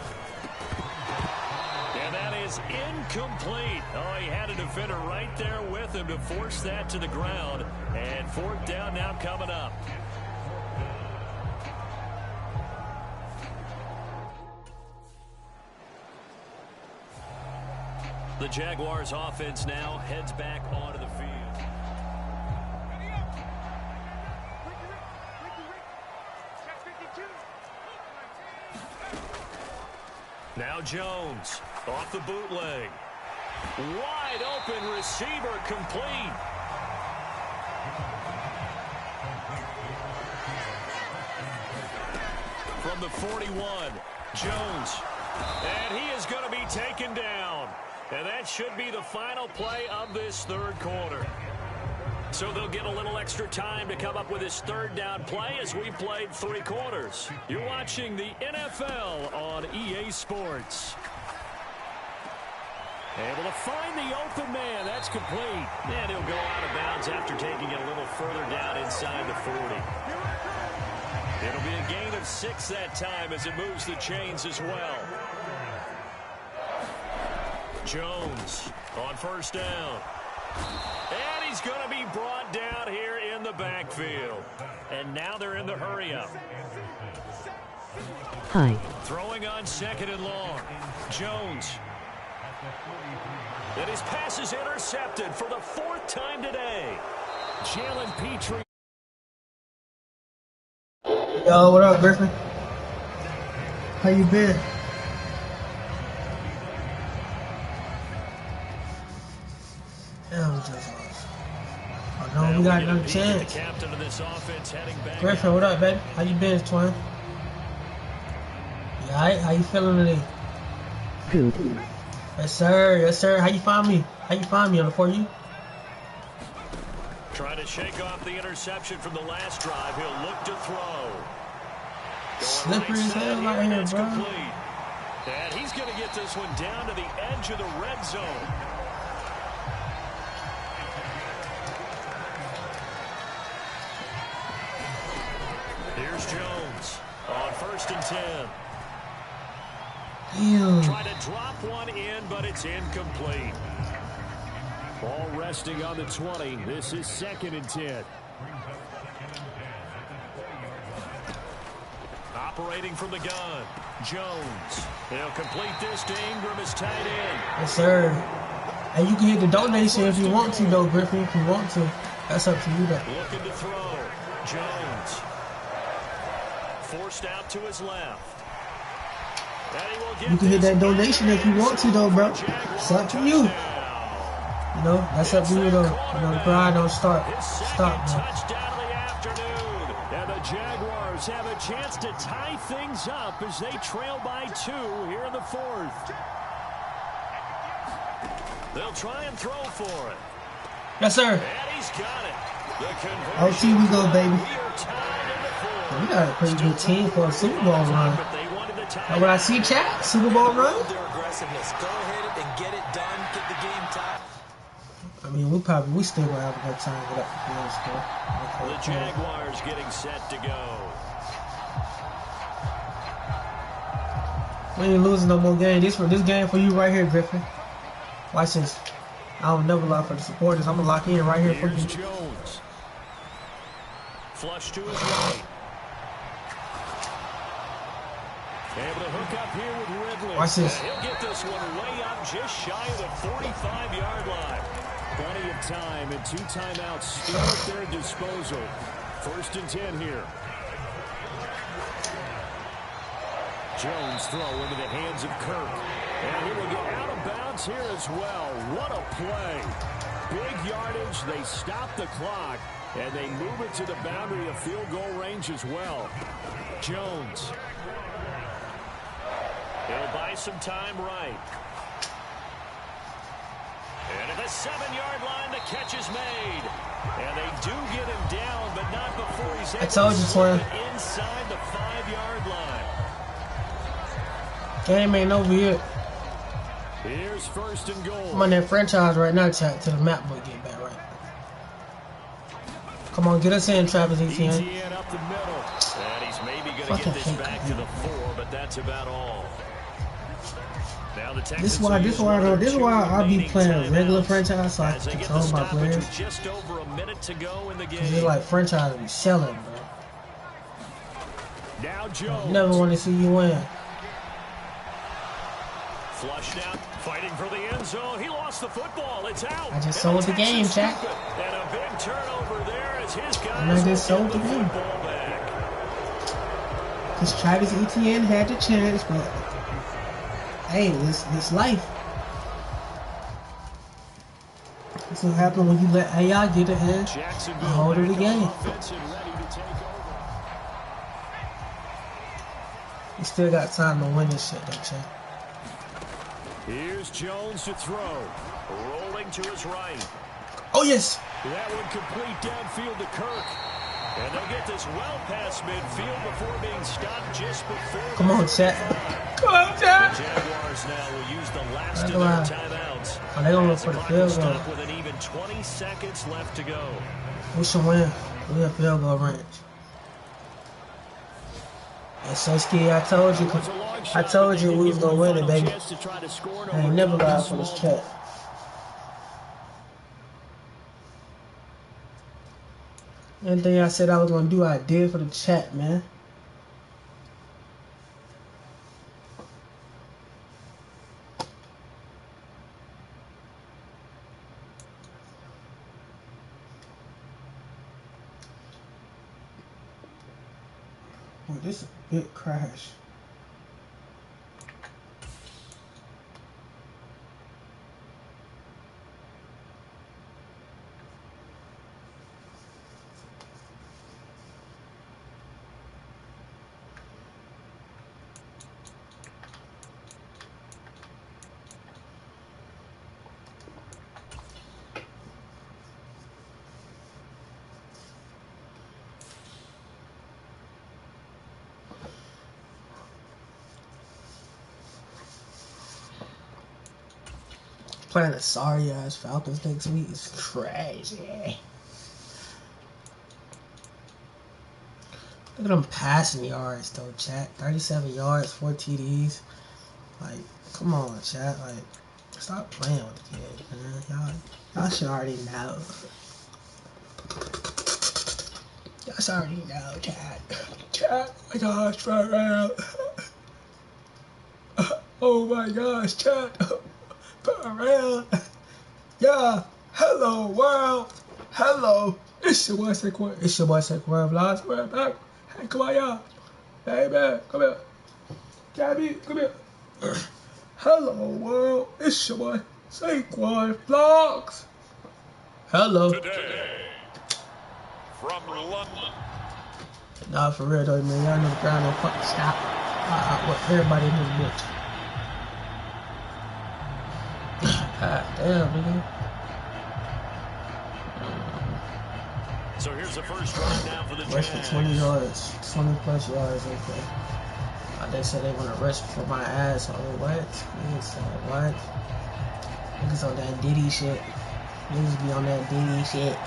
And that is incomplete. Oh, he had a defender right there with him to force that to the ground. And 4th down now coming up. The Jaguars offense now heads back onto the field. Now Jones off the bootleg. Wide open receiver complete. From the 41, Jones. And he is going to be taken down. And that should be the final play of this 3rd quarter. So they'll get a little extra time to come up with his 3rd down play as we've played 3 quarters. You're watching the NFL on EA Sports. Able to find the open man. That's complete. And he'll go out of bounds after taking it a little further down inside the 40. It'll be a gain of 6 that time as it moves the chains as well. Jones on first down. And he's going to be brought down here in the backfield. And now they're in the hurry-up. Hi. Throwing on 2nd and long. Jones. And his pass is intercepted for the 4th time today. Jalen Petrie. Yo, what up, Griffin? How you been? Damn, we just lost. Oh no, we got another chance. Griffin, what up, baby? How you been, twin? You alright? How you feeling today? Good. Yes, sir. Yes, sir. How you find me? How you find me on the 4U? Trying to shake off the interception from the last drive. He'll look to throw. Slippery as hell out here, bro. Complete. And he's going to get this one down to the edge of the red zone. Here's Jones on 1st and 10. Ew. Trying to drop one in, but it's incomplete. Ball resting on the 20. This is 2nd and 10. Operating from the gun. Jones. He'll complete this to Ingram as tight end. Yes, sir. And you can hit the donation if you want to, though, Griffin, if you want to. That's up to you, though. Looking to throw. Jones. Forced out to his left. You can hit that donation if you want to, though, bro. It's up to you. You know, that's up to you, though. You know, the grind don't stop, bro. Touchdown of the afternoon. And the Jaguars have a chance to tie things up as they trail by 2 here in the 4th. They'll try and throw for it. Yes, sir. And he's got it. OT we go, baby. We got a pretty good team for a Super Bowl run. Now, when I see chat, Super Bowl run. Their aggressiveness. Go ahead and get it done. Get the game tied. I mean, we still gonna have a good time with that. The Jaguars getting set to go. We ain't losing no more game. This game for you right here, Griffin. Watch this. I don't never lock for the supporters. I'm gonna lock in right here for you. Jones. Flush to his right. Able to hook up here with Ridley. Watch this. He'll get this one way up just shy of the 45-yard line. Plenty of time and 2 timeouts still at their disposal. 1st and 10 here. Jones throw into the hands of Kirk. And he will get out of bounds here as well. What a play. Big yardage. They stop the clock. And they move it to the boundary of field goal range as well. Jones. He'll buy some time right. And at the 7-yard line, the catch is made. And they do get him down, but not before he's able to slip it inside the 5-yard line. Game ain't over yet. Here's 1st and goal. I'm on that franchise right now, chat, till the map boy get back right. Come on, get us in, Travis Etienne. Etienne up the middle. And he's maybe going to get this back to the 4, but that's about all. Now the Texans this is why I'll be playing regular franchise so I can control my players. Just over a minute to go in the game. It's like franchise be selling, bro. Now Jones. Never want to see you win. Flushed out, fighting for the end zone. He lost the football. It's out. I just sold the game, chat. And a big turnover there as his guys. And I just sold the game. Because Travis Etienne had the chance, but hey, this life. That's what happens when you let AI get ahead and hold of the game. You still got time to win this shit, don't you? Here's Jones to throw. Rolling to his right. Oh, yes. That one complete downfield to Kirk. And they'll get this well past midfield before being stopped just before. Come on, chat. Come on, chat. The Jaguars now will use the last of their timeouts. downs. Oh, they gonna look for the field goal. With an even 20 seconds left to go. We should win. We have field goal range. And Sosky, I told you we was gonna win it, baby. I ain't never lied for this chat. Anything I said I was gonna do, I did for the chat, man. Oh, this is a big crash. Playing a sorry ass Falcons next week is crazy. Look at them passing yards though, chat. 37 yards, 4 TDs. Like, come on, chat. Like, stop playing with the kid, man. Y'all should already know. Y'all should already know, chat. Chat, oh my gosh, turn around. Oh my gosh, chat. Around. Yeah. Hello world. Hello. It's your boy Sequanvlogss-YT. We're back. Hey, come on, y'all. Hey man, come here. Gabby, come here. Hello world. It's your boy Sequanvlogss. Hello. Today, from London. Nah, for real though, man. Y'all know the ground don't fucking stop. Everybody in this bitch. God damn, nigga. So here's the first drive now for the Rush for 20 yards. 20 plus yards, okay. They said they want to rush for my asshole. What? Niggas said what? Niggas on that Diddy shit. Niggas be on that Diddy shit.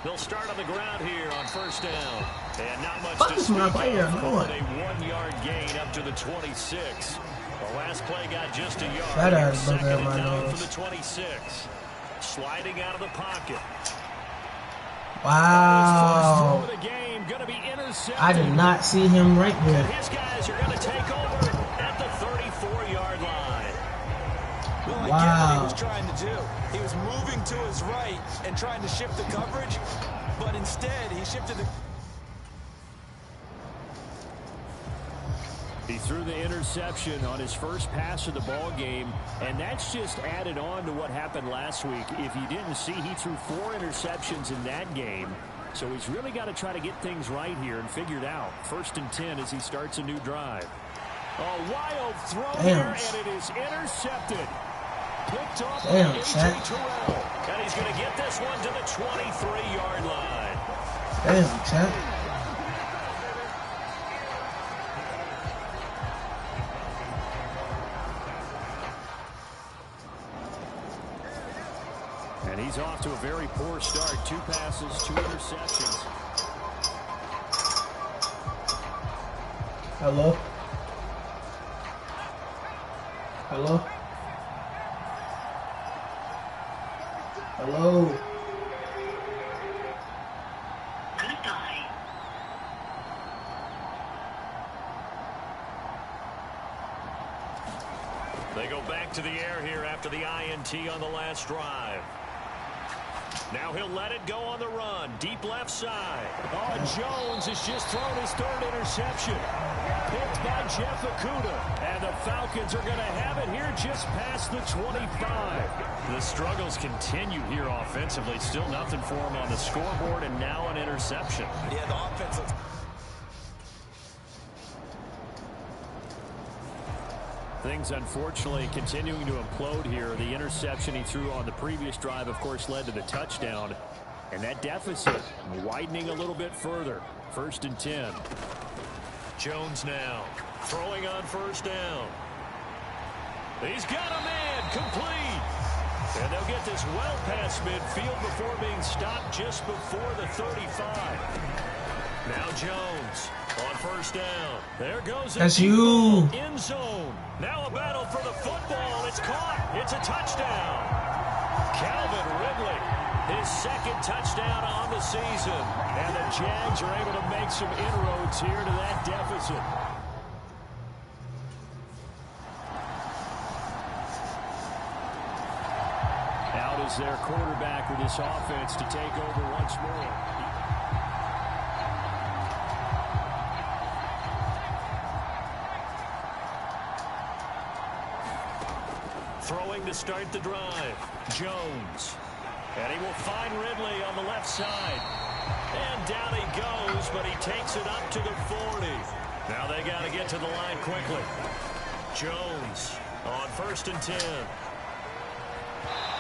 They'll start on the ground here on first down. And not much Fuck to is my player speak of. going? A 1-yard gain up to the 26. The last play got just a yard. That ass Second bugger and my 9 nose. for the 26. Sliding out of the pocket. Wow. Throw of the game, gonna be intercepted. I did not see him right there. His guys are going to take over at the 34-yard line. Well, I get what he was trying to do. He was moving to his right and trying to shift the coverage, but instead he shifted the... He threw the interception on his first pass of the ball game, and that's just added on to what happened last week. If you didn't see, he threw 4 interceptions in that game. So he's really got to try to get things right here and figure it out. 1st and 10 as he starts a new drive. A wild throw there, and it is intercepted. Picked off by A.J. Terrell. And he's going to get this one to the 23-yard line. Damn, chat. And he's off to a very poor start. 2 passes, 2 interceptions. Hello? Hello? Hello? Goodbye. They go back to the air here after the INT on the last drive. Now he'll let it go on the run. Deep left side. Oh, Jones has just thrown his 3rd interception. Picked by Jeff Okudah. And the Falcons are going to have it here just past the 25. The struggles continue here offensively. Still nothing for him on the scoreboard, and now an interception. Yeah, the offense looks... Things, unfortunately, continuing to implode here. The interception he threw on the previous drive, of course, led to the touchdown. And that deficit widening a little bit further. 1st and 10. Jones now Throwing on first down. He's got a man, complete. And they'll get this well past midfield before being stopped just before the 35. Now Jones on first down. There goes That's you. End zone. Now a battle for the football. It's caught. It's a touchdown. Calvin Ridley, his second touchdown on the season. And the Jags are able to make some inroads here to that deficit. Out is their quarterback with this offense to take over once more. Throwing to start the drive. Jones. And he will find Ridley on the left side. And down he goes, but he takes it up to the 40. Now they got to get to the line quickly. Jones on 1st and 10.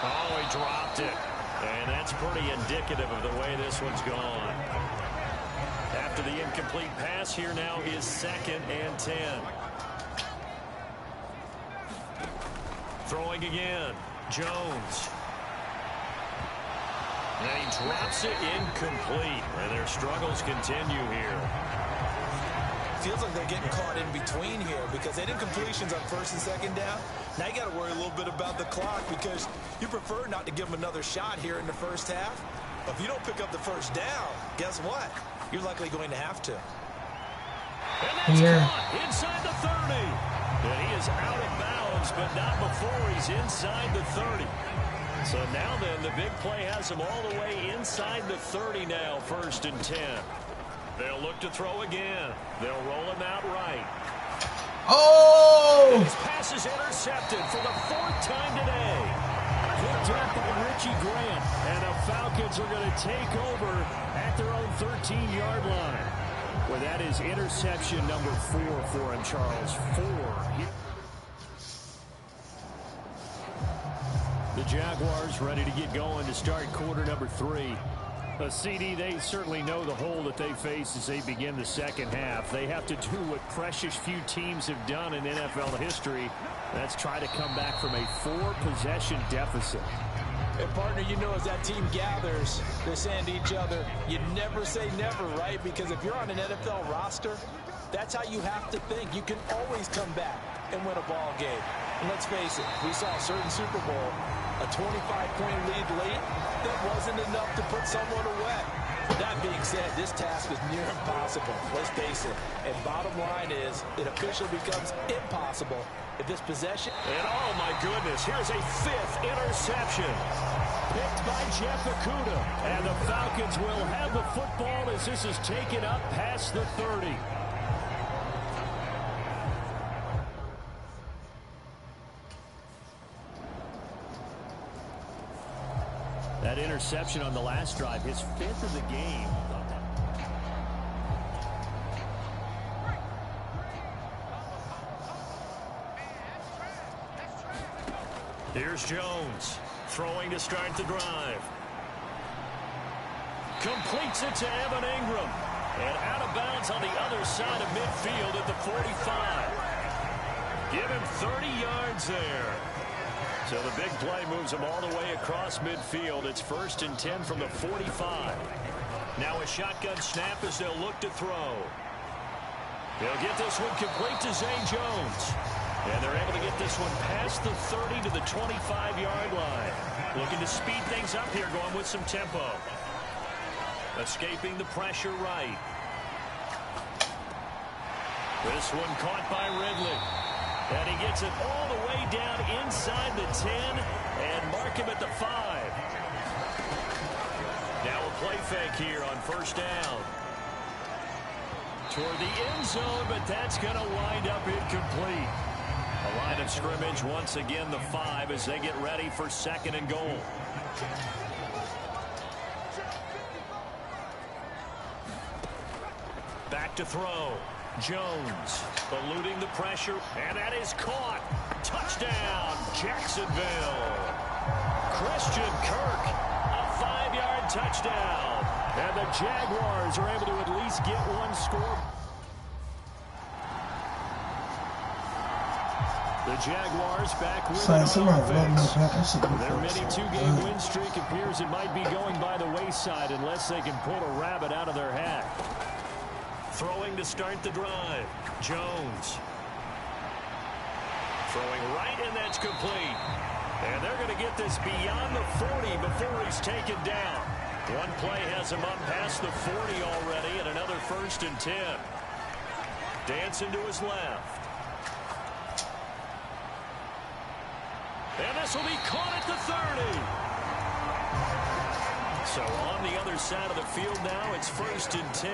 Oh, he dropped it. And that's pretty indicative of the way this one's gone. After the incomplete pass, here now is 2nd and 10. Throwing again. Jones. And he drops it incomplete. And their struggles continue here. Feels like they're getting caught in between here because they did completions on 1st and 2nd down. Now you got to worry a little bit about the clock because you prefer not to give them another shot here in the first half. But if you don't pick up the first down, guess what? You're likely going to have to. And that's caught inside the 30. And he is out of bounds, but not before he's inside the 30. So now then, the big play has him all the way inside the 30 now, 1st and 10. They'll look to throw again. They'll roll him out right. Oh! His pass is intercepted for the 4th time today. Picked up by Richie Grant. And the Falcons are going to take over at their own 13-yard line. Well, that is interception number 4 for him, Charles. 4. The Jaguars ready to get going to start quarter number 3. CD, they certainly know the hole that they face as they begin the second half. They have to do what precious few teams have done in NFL history. That's try to come back from a 4-possession deficit. And partner, you know, as that team gathers, they're saying to each other, you never say never, right? Because if you're on an NFL roster, that's how you have to think. You can always come back and win a ball game. And let's face it, we saw a certain Super Bowl, a 25-point lead late, that wasn't enough to put someone away. That being said, this task is near impossible. Let's face it. And bottom line is, it officially becomes impossible if this possession... And oh my goodness, here's a 5th interception. Picked by Jeff Okudah. And the Falcons will have the football as this is taken up past the 30. That interception on the last drive, his 5th of the game. Here's Jones, throwing to start the drive. Completes it to Evan Ingram. And out of bounds on the other side of midfield at the 45. Give him 30 yards there. So the big play moves them all the way across midfield. It's 1st and 10 from the 45. Now a shotgun snap as they'll look to throw. They'll get this one complete to Zay Jones. And they're able to get this one past the 30 to the 25-yard line. Looking to speed things up here, going with some tempo. Escaping the pressure right. This one caught by Ridley. And he gets it all the way down inside the 10 and mark him at the 5. Now a play fake here on 1st down. Toward the end zone, but that's going to wind up incomplete. A line of scrimmage once again, the 5 as they get ready for 2nd and goal. Back to throw. Jones eluding the pressure, and that is caught. Touchdown, Jacksonville. Christian Kirk, a 5-yard touchdown. And the Jaguars are able to at least get one score. The Jaguars back with Son, it somebody on run offense. me back. That should be Their first. mini two-game win streak appears it might be going by the wayside unless they can pull a rabbit out of their hat. Throwing to start the drive. Jones. Throwing right, and that's complete. And they're going to get this beyond the 40 before he's taken down. One play has him up past the 40 already, and another 1st and 10. Dancing to his left. And this will be caught at the 30. So on the other side of the field now, it's 1st and 10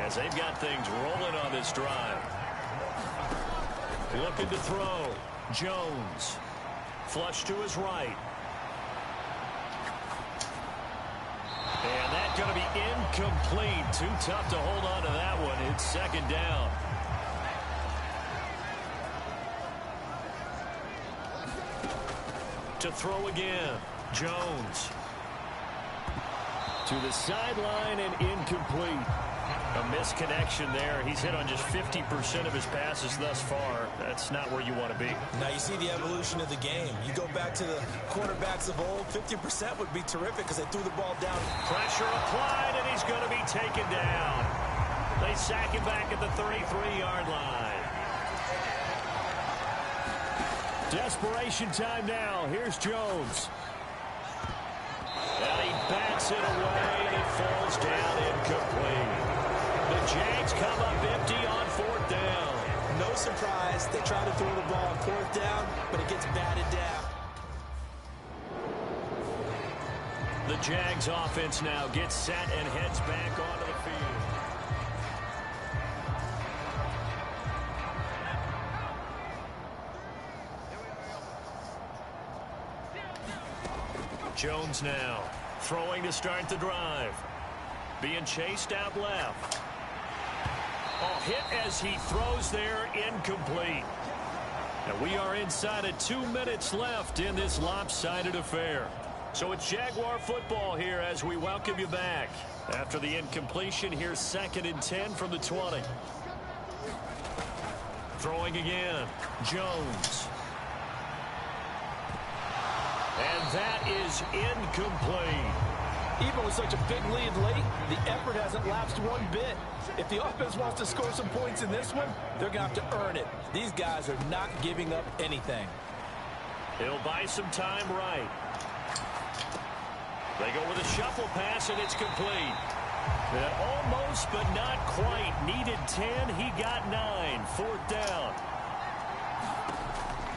as they've got things rolling on this drive. Looking to throw. Jones. Flush to his right. And that's going to be incomplete. Too tough to hold on to that one. It's 2nd down. To throw again. Jones. To the sideline and incomplete. A misconnection there. He's hit on just 50% of his passes thus far. That's not where you want to be. Now you see the evolution of the game. You go back to the quarterbacks of old, 50% would be terrific because they threw the ball down. Pressure applied, and he's going to be taken down. They sack him back at the 33-yard line. Desperation time now. Here's Jones. And he bats it away, and it falls down incomplete. The Jags come up empty on 4th down. No surprise, they try to throw the ball on 4th down, but it gets batted down. The Jags offense now gets set and heads back onto the field. Jones now throwing to start the drive. Being chased out left. Oh, hit as he throws there, incomplete. And we are inside of 2 minutes left in this lopsided affair. So it's Jaguar football here as we welcome you back. After the incompletion, here's 2nd and 10 from the 20. Throwing again. Jones. And that is incomplete. Even with such a big lead late, the effort hasn't lapsed one bit. If the offense wants to score some points in this one, they're going to have to earn it. These guys are not giving up anything. He'll buy some time right. They go with a shuffle pass, and it's complete. And almost, but not quite. Needed 10. He got 9. 4th down.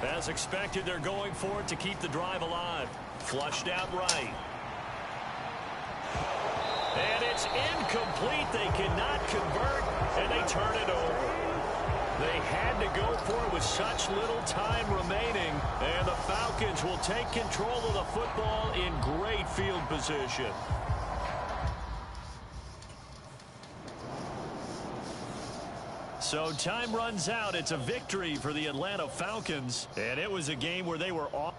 As expected, they're going for it to keep the drive alive. Flushed out right. And it's incomplete. They cannot convert, and they turn it over. They had to go for it with such little time remaining, and the Falcons will take control of the football in great field position. So time runs out. It's a victory for the Atlanta Falcons, and it was a game where they were off.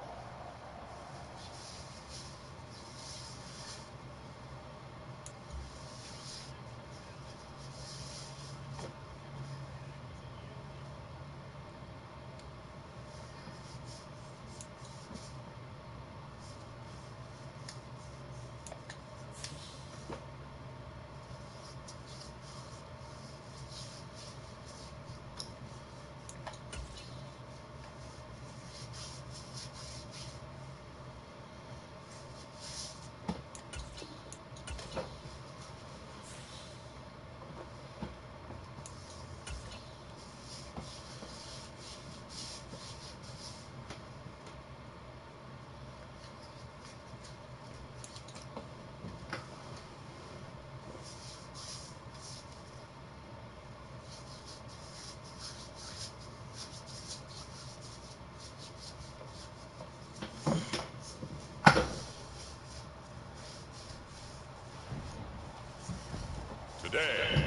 Today,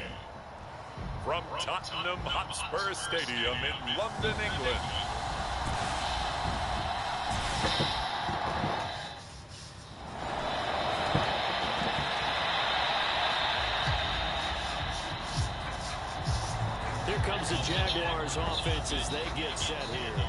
from Tottenham Hotspur Stadium in London, England, here comes the Jaguars offense as they get set here.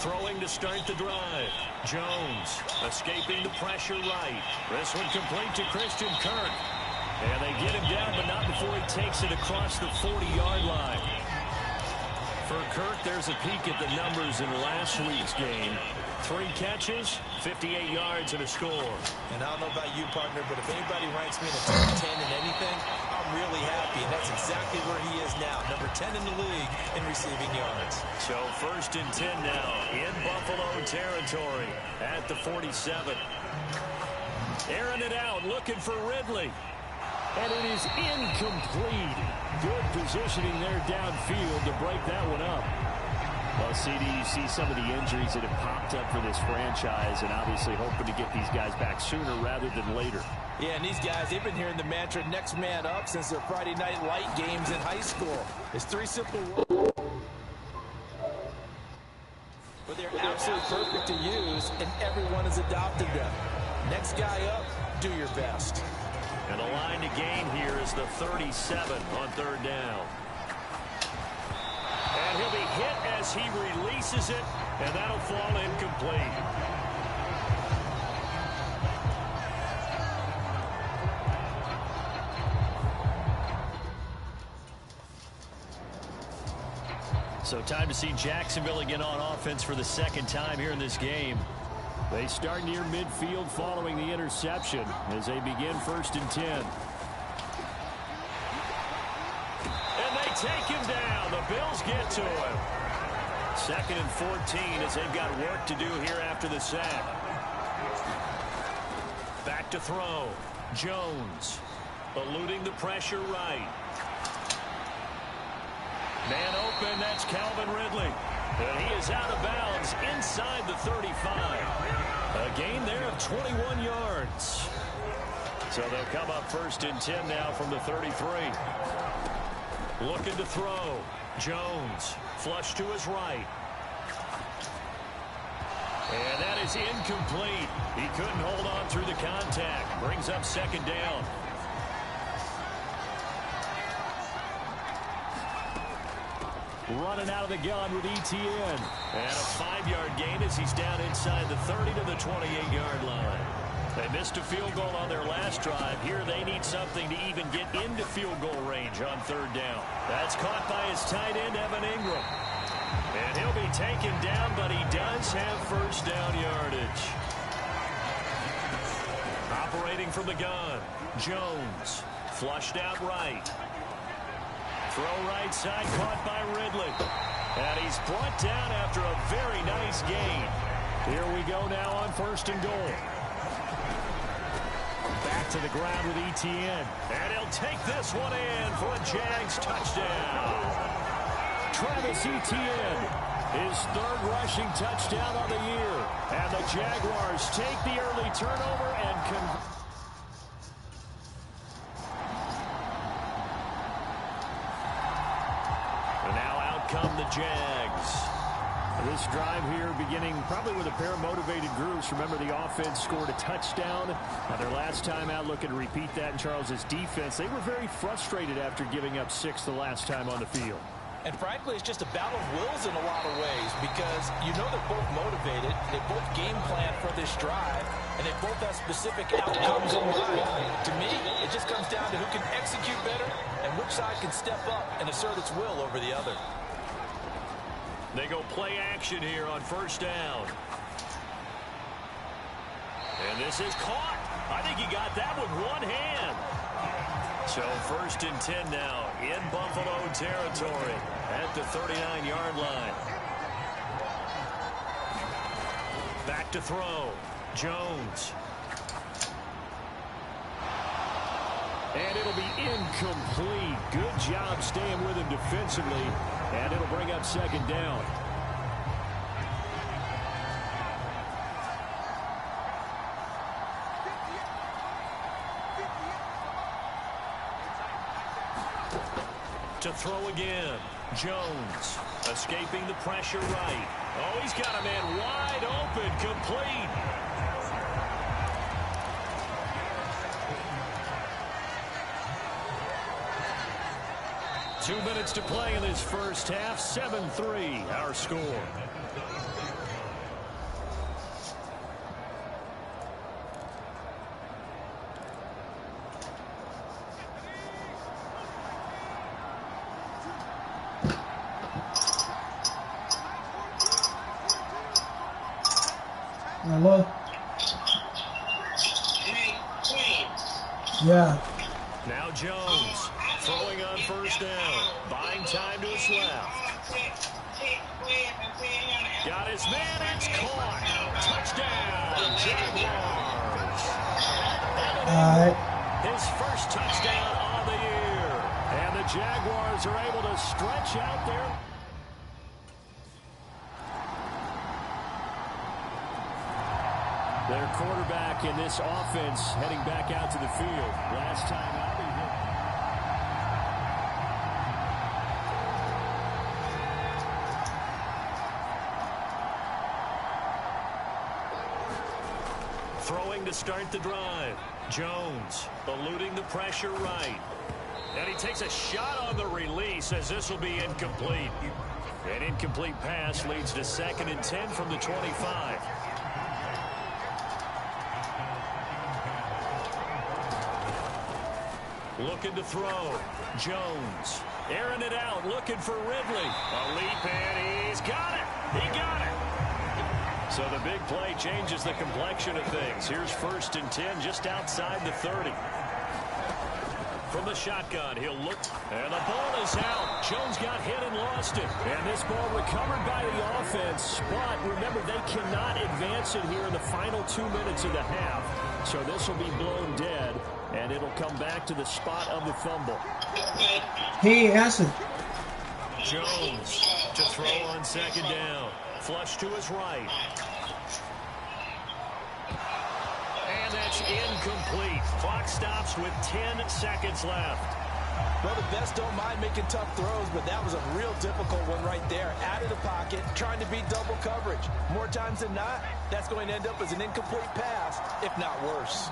Throwing to start the drive. Jones escaping the pressure right. This one complete to Christian Kirk. And they get him down, but not before he takes it across the 40-yard line. For Kirk, there's a peek at the numbers in last week's game. 3 catches, 58 yards, and a score. And I don't know about you, partner, but if anybody ranks me in the top 10 in anything, I'm really happy. And that's exactly where he is now, number 10 in the league in receiving yards. So 1st and 10 now in Buffalo territory at the 47. Airing it out, looking for Ridley. And it is incomplete. Good positioning there downfield to break that one up. Well, CD, you see some of the injuries that have popped up for this franchise, and obviously hoping to get these guys back sooner rather than later. Yeah, and these guys, they've been hearing the mantra, next man up, since their Friday night light games in high school. It's 3 simple words, but they're absolutely perfect to use, and everyone has adopted them. Next guy up, do your best. And the line to gain here is the 37 on 3rd down. And he'll be hit as he releases it, and that'll fall incomplete. So time to see Jacksonville again on offense for the 2nd time here in this game. They start near midfield following the interception as they begin 1st and 10. And they take him down. The Bills get to him. 2nd and 14 as they've got work to do here after the sack. Back to throw. Jones eluding the pressure right. Man open, that's Calvin Ridley. And he is out of bounds inside the 35. A gain there of 21 yards. So they'll come up 1st and 10 now from the 33. Looking to throw. Jones flush to his right. And that is incomplete. He couldn't hold on through the contact. Brings up 2nd down. Running out of the gun with ETN. And a 5-yard gain as he's down inside the 30 to the 28-yard line. They missed a field goal on their last drive. Here they need something to even get into field goal range on 3rd down. That's caught by his tight end, Evan Ingram. And he'll be taken down, but he does have 1st down yardage. Operating from the gun. Jones flushed out right. Throw right side, caught by Ridley. And he's brought down after a very nice gain. Here we go now on 1st and goal. Back to the ground with ETN. And he'll take this one in for a Jags touchdown. Travis Etienne, his 3rd rushing touchdown on the year. And the Jaguars take the early turnover and convert. Come the Jags. This drive here beginning probably with a pair of motivated groups. Remember, the offense scored a touchdown. Their last time out, looking to repeat that in Charles's defense. They were very frustrated after giving up 6 the last time on the field. And frankly, it's just a battle of wills in a lot of ways, because you know they're both motivated. They both game plan for this drive, and they both have specific outcomes in mind. To me, it just comes down to who can execute better and which side can step up and assert its will over the other. They go play action here on 1st down. And this is caught. I think he got that with one hand. So 1st and 10 now in Buffalo territory at the 39-yard line. Back to throw. Jones. And it'll be incomplete. Good job staying with him defensively. And it'll bring up 2nd down. To throw again. Jones escaping the pressure right. Oh, he's got a man wide open, complete. Two minutes to play in this first half. 7-3, our score. Hello? Yeah. Now Jones throwing on first down. Buying time to his left. Got his man. It's caught. Touchdown, Jaguars. All right. His first touchdown on the year. And the Jaguars are able to stretch out there. Their quarterback in this offense heading back out to the field. Last time out, he hit. Throwing to start the drive. Jones eluding the pressure right. And he takes a shot on the release as this will be incomplete. An incomplete pass leads to 2nd and 10 from the 25. Looking to throw. Jones airing it out, looking for Ridley. A leap, and he's got it. He got it. So the big play changes the complexion of things. Here's 1st and 10 just outside the 30. From the shotgun, he'll look, and the ball is out. Jones got hit and lost it. And this ball recovered by the offense. But remember, they cannot advance it here in the final 2 minutes of the half. So this will be blown dead, and it'll come back to the spot of the fumble. He ain't answered. Jones to throw on 2nd down. Flush to his right. And that's incomplete. Clock stops with 10 seconds left. Well, the best don't mind making tough throws, but that was a real difficult one right there. Out of the pocket, trying to beat double coverage. More times than not, that's going to end up as an incomplete pass, if not worse.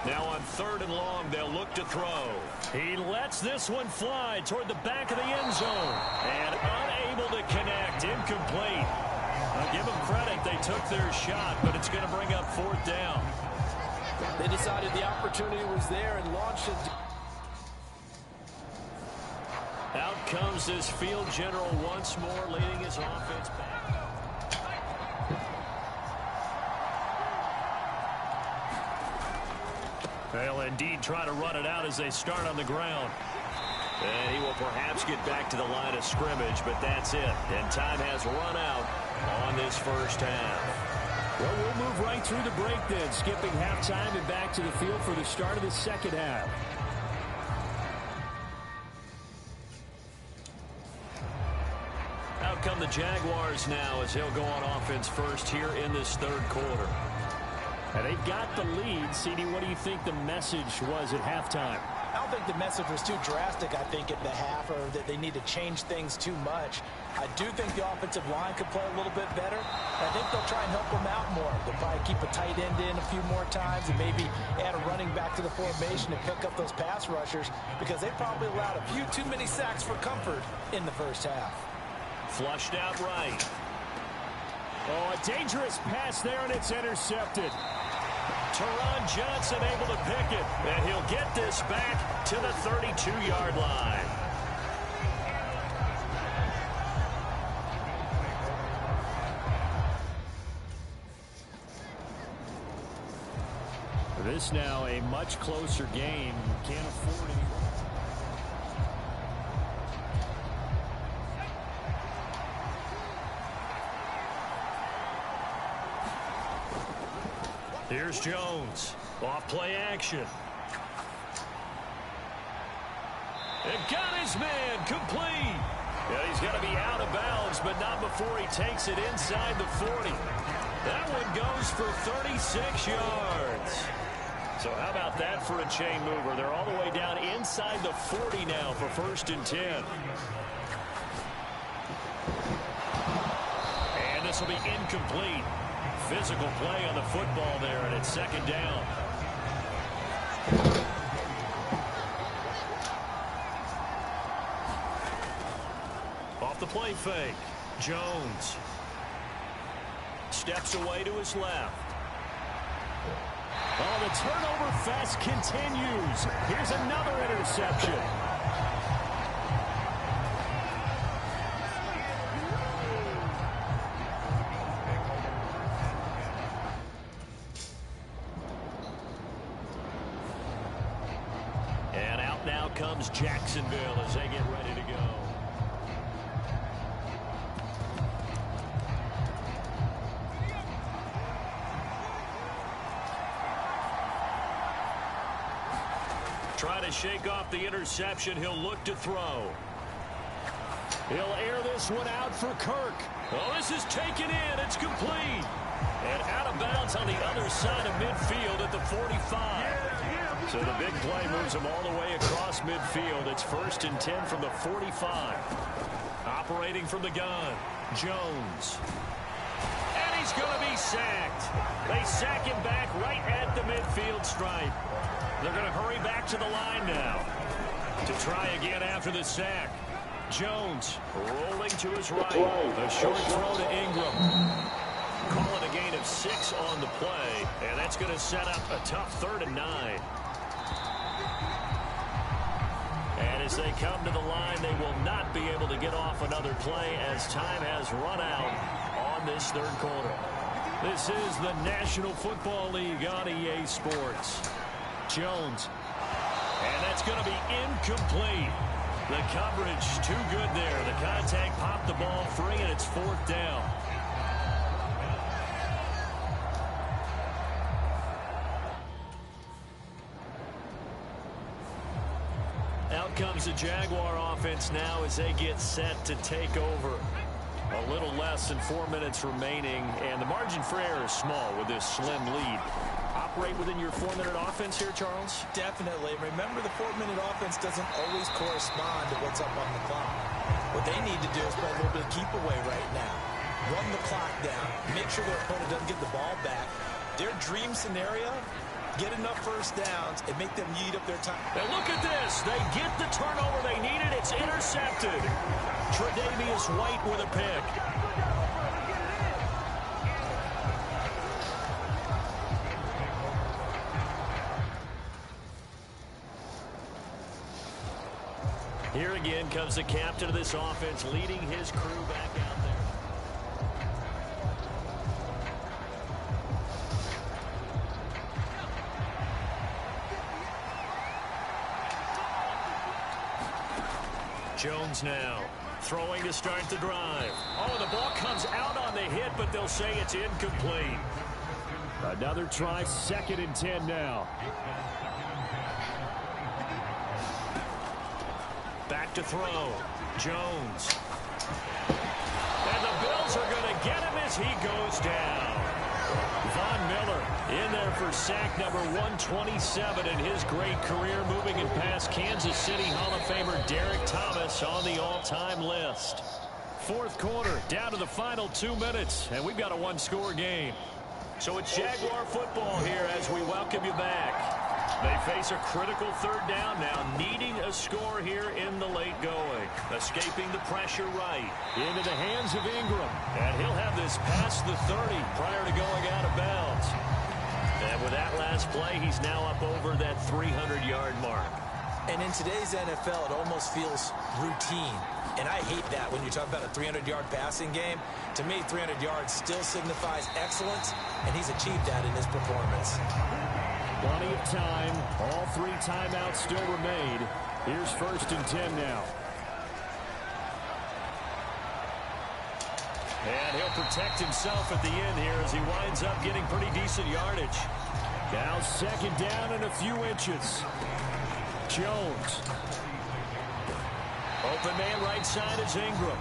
Now on 3rd and long, they'll look to throw. He lets this one fly toward the back of the end zone. And unable to connect. Incomplete. I'll give them credit. They took their shot, but it's going to bring up 4th down. They decided the opportunity was there and launched it. Out comes this field general once more, leading his offense back. They'll indeed try to run it out as they start on the ground. And he will perhaps get back to the line of scrimmage, but that's it. And time has run out on this first half. Well, we'll move right through the break then, skipping halftime and back to the field for the start of the second half. Out come the Jaguars now as he'll go on offense first here in this 3rd quarter. And they've got the lead. CD, what do you think the message was at halftime? I don't think the message was too drastic, I think, at the half, or that they need to change things too much. I do think the offensive line could play a little bit better. I think they'll try and help them out more. They'll probably keep a tight end in a few more times and maybe add a running back to the formation to pick up those pass rushers, because they probably allowed a few too many sacks for comfort in the first half. Flushed out right. Oh, a dangerous pass there, and it's intercepted. Teron Johnson able to pick it, and he'll get this back to the 32-yard line. This now a much closer game. Can't afford any. Here's Jones. Off play action. And got his man complete. Yeah, he's got to be out of bounds, but not before he takes it inside the 40. That one goes for 36 yards. So how about that for a chain mover? They're all the way down inside the 40 now for 1st and 10. And this will be incomplete. Physical play on the football there, and it's 2nd down. Off the play fake. Jones steps away to his left. Oh, the turnover fest continues. Here's another interception. comes Jacksonville as they get ready to go. Trying to shake off the interception. He'll look to throw. He'll air this one out for Kirk. Oh, this is taken in. It's complete. And out of bounds on the other side of midfield at the 45. So the big play moves him all the way across midfield. It's 1st and 10 from the 45. Operating from the gun, Jones. And he's going to be sacked. They sack him back right at the midfield stripe. They're going to hurry back to the line now to try again after the sack. Jones rolling to his right. A short throw to Ingram. Call it a gain of 6 on the play, and that's going to set up a tough 3rd and 9. And as they come to the line, they will not be able to get off another play as time has run out on this 3rd quarter. This is the National Football League on EA Sports. Jones. And that's going to be incomplete. The coverage too good there. The contact popped the ball free, and it's 4th down. Out comes the Jaguar offense now as they get set to take over. A little less than 4 minutes remaining, and the margin for error is small with this slim lead. Operate within your 4-minute offense here, Charles? Definitely. Remember, the 4-minute offense doesn't always correspond to what's up on the clock. What they need to do is play a little bit of keep away right now. Run the clock down. Make sure their opponent doesn't get the ball back. Their dream scenario, get enough first downs and make them eat up their time. Now look at this. They get the turnover they needed. It's intercepted. Tre'Davious White with a pick. Here again comes the captain of this offense leading his crew back out there. Jones now throwing to start the drive. Oh, the ball comes out on the hit, but they'll say it's incomplete. Another try, 2nd and 10 now. Back to throw. Jones. And the Bills are going to get him as he goes down. Von Miller in there for sack number 127 in his great career, moving it past Kansas City Hall of Famer Derek Thomas on the all-time list. 4th quarter, down to the final 2 minutes, and we've got a 1-score game. So it's Jaguar football here as we welcome you back. They face a critical 3rd down now, needing a score here in the late going. Escaping the pressure right. Into the hands of Ingram. And he'll have this past the 30 prior to going out of bounds. And with that last play, he's now up over that 300-yard mark. And in today's NFL, it almost feels routine. And I hate that when you talk about a 300-yard passing game. To me, 300 yards still signifies excellence, and he's achieved that in his performance. Plenty of time. All 3 timeouts still remain. Here's 1st and 10 now. And he'll protect himself at the end here as he winds up getting pretty decent yardage. Now 2nd down and a few inches. Jones. Open man right side is Ingram.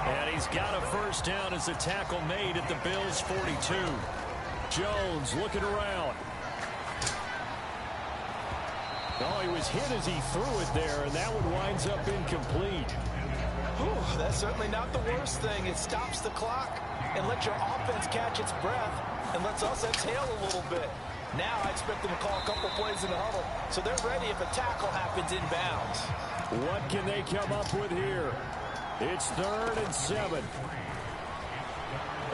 And he's got a 1st down as the tackle made at the Bills' 42. Jones looking around. Oh, he was hit as he threw it there, and that one winds up incomplete. Whew, that's certainly not the worst thing. It stops the clock and lets your offense catch its breath and lets us exhale a little bit. Now I expect them to call a couple plays in the huddle, so they're ready if a tackle happens inbounds. What can they come up with here? It's 3rd and 7.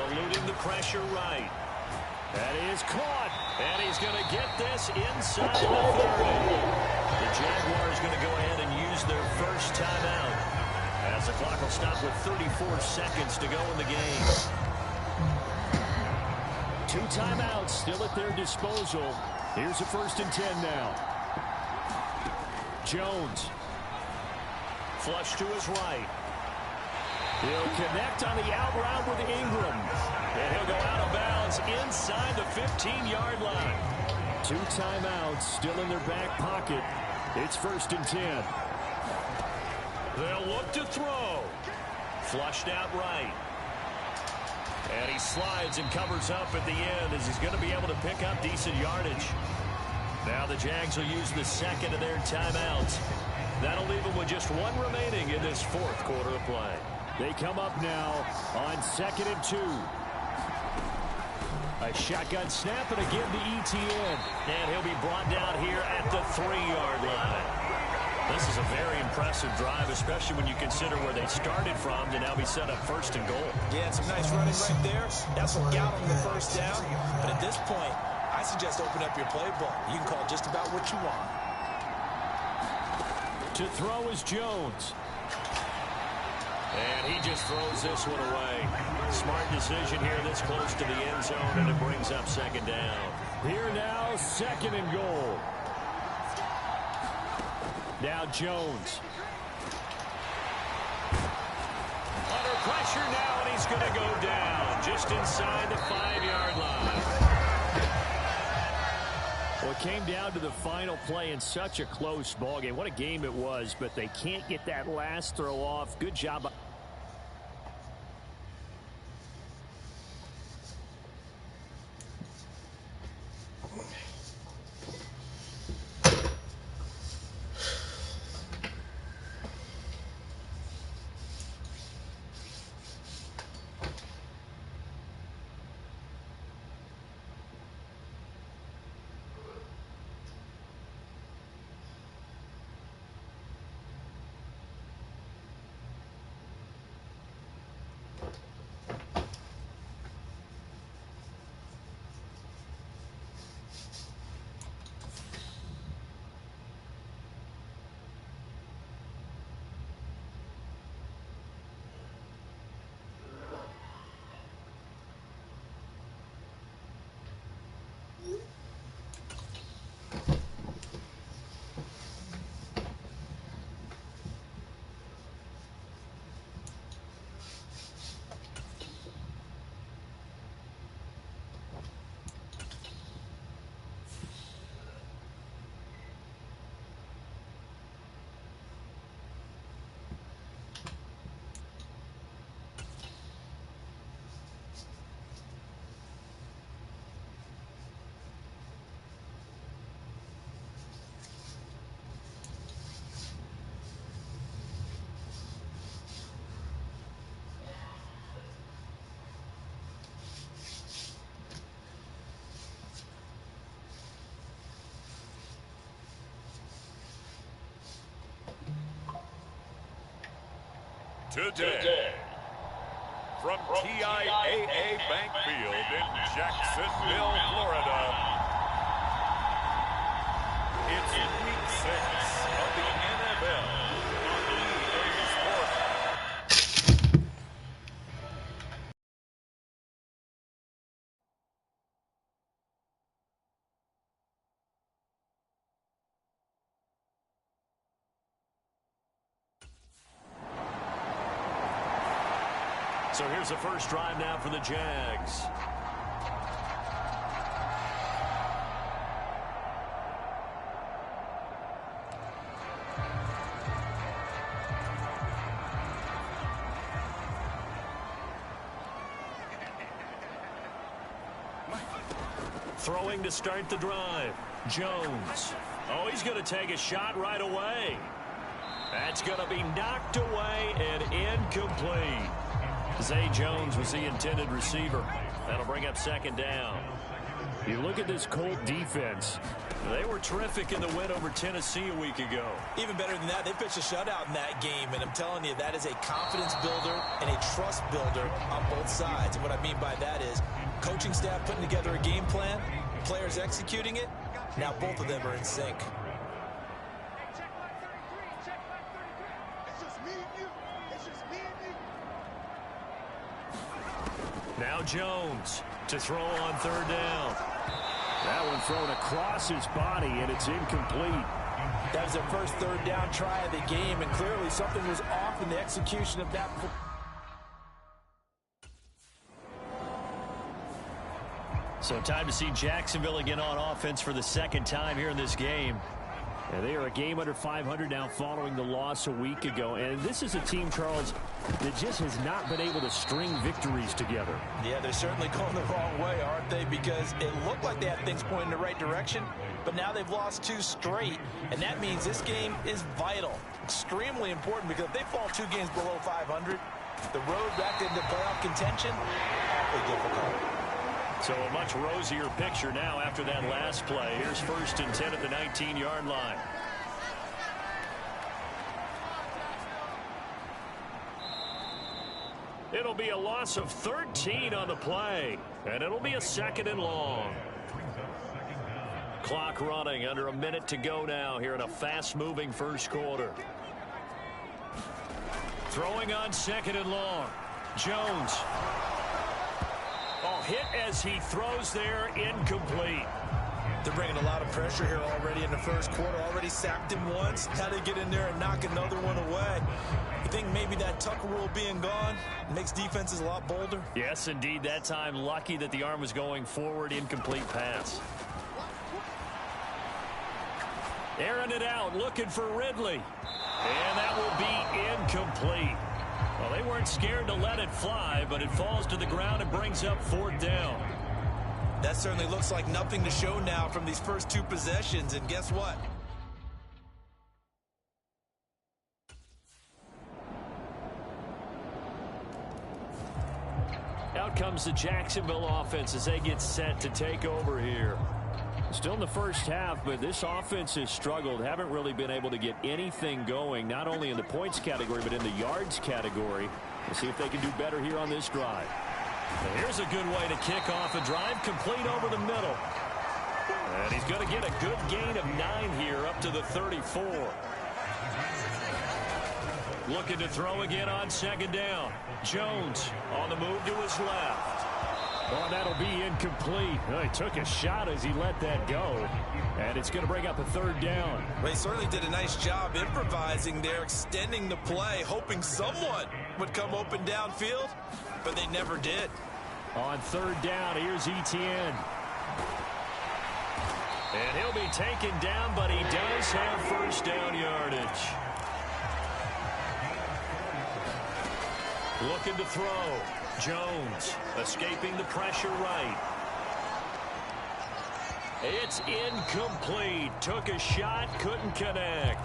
Eluding the pressure right. That is caught, and he's going to get this inside the 30. The Jaguars going to go ahead and use their 1st timeout as the clock will stop with 34 seconds to go in the game. 2 timeouts still at their disposal. Here's a 1st and 10 now. Jones. Flush to his right. He'll connect on the out route with Ingram. And he'll go out of bounds inside the 15-yard line. 2 timeouts still in their back pocket. It's 1st and 10. They'll look to throw. Flushed out right. And he slides and covers up at the end as he's going to be able to pick up decent yardage. Now the Jags will use the 2nd of their timeouts. That'll leave them with just 1 remaining in this 4th quarter of play. They come up now on 2nd and 2. A shotgun snap and a give to ETN. And he'll be brought down here at the 3-yard line. This is a very impressive drive, especially when you consider where they started from to now be set up 1st and goal. Yeah, some nice running right there. That's what got them the 1st down. But at this point, I suggest open up your playbook. You can call just about what you want. To throw is Jones. And he just throws this one away. Smart decision here this close to the end zone, and it brings up 2nd down. Here now, 2nd and goal. Now Jones. Under pressure now, and he's going to go down just inside the 5-yard line. Well, it came down to the final play in such a close ballgame. What a game it was, but they can't get that last throw off. Good job. Today, from TIAA Bank Field in Jacksonville, Florida, it's Week 6 of the NFL on EA Sports. So here's the first drive now for the Jags. Throwing to start the drive. Jones. Oh, he's going to take a shot right away. That's going to be knocked away and incomplete. Zay Jones was the intended receiver. That'll bring up 2nd down. You look at this Colt defense. They were terrific in the win over Tennessee a week ago. Even better than that, they pitched a shutout in that game, and I'm telling you, that is a confidence builder and a trust builder on both sides. And what I mean by that is coaching staff putting together a game plan, players executing it. Now both of them are in sync. Now Jones to throw on 3rd down. That one thrown across his body, and it's incomplete. That was their first third down try of the game, and clearly something was off in the execution of that. So time to see Jacksonville again on offense for the second time here in this game. And they are a game under 500 now following the loss a week ago. And this is a team, Charles, that just has not been able to string victories together. Yeah, they're certainly going the wrong way, aren't they? Because it looked like they had things pointing in the right direction, but now they've lost 2 straight. And that means this game is vital, extremely important, because if they fall 2 games below 500, the road back into playoff contention, awfully difficult. So a much rosier picture now after that last play. Here's 1st and 10 at the 19-yard line. It'll be a loss of 13 on the play, and it'll be a 2nd and long. Clock running, under a minute to go now here in a fast-moving first quarter. Throwing on 2nd and long. Jones. Hit as he throws there, incomplete. They're bringing a lot of pressure here already in the first quarter. Already sacked him once. Had to get in there and knock another one away. You think maybe that Tucker rule being gone makes defenses a lot bolder? Yes, indeed. That time, lucky that the arm was going forward. Incomplete pass. Airing it out, looking for Ridley. And that will be incomplete. Well, they weren't scared to let it fly, but it falls to the ground and brings up 4th down. That certainly looks like nothing to show now from these first 2 possessions, and guess what? Out comes the Jacksonville offense as they get set to take over here. Still in the first half, but this offense has struggled. Haven't really been able to get anything going, not only in the points category, but in the yards category. We'll see if they can do better here on this drive. And here's a good way to kick off a drive, complete over the middle. And he's going to get a good gain of 9 here, up to the 34. Looking to throw again on 2nd down. Jones on the move to his left. Oh, that'll be incomplete. Oh, he took a shot as he let that go. And it's going to bring up a 3rd down. Well, he certainly did a nice job improvising there, extending the play, hoping someone would come open downfield, but they never did. On 3rd down, here's Etienne. And he'll be taken down, but he does have 1st down yardage. Looking to throw. Jones escaping the pressure right. It's incomplete. Took a shot, couldn't connect.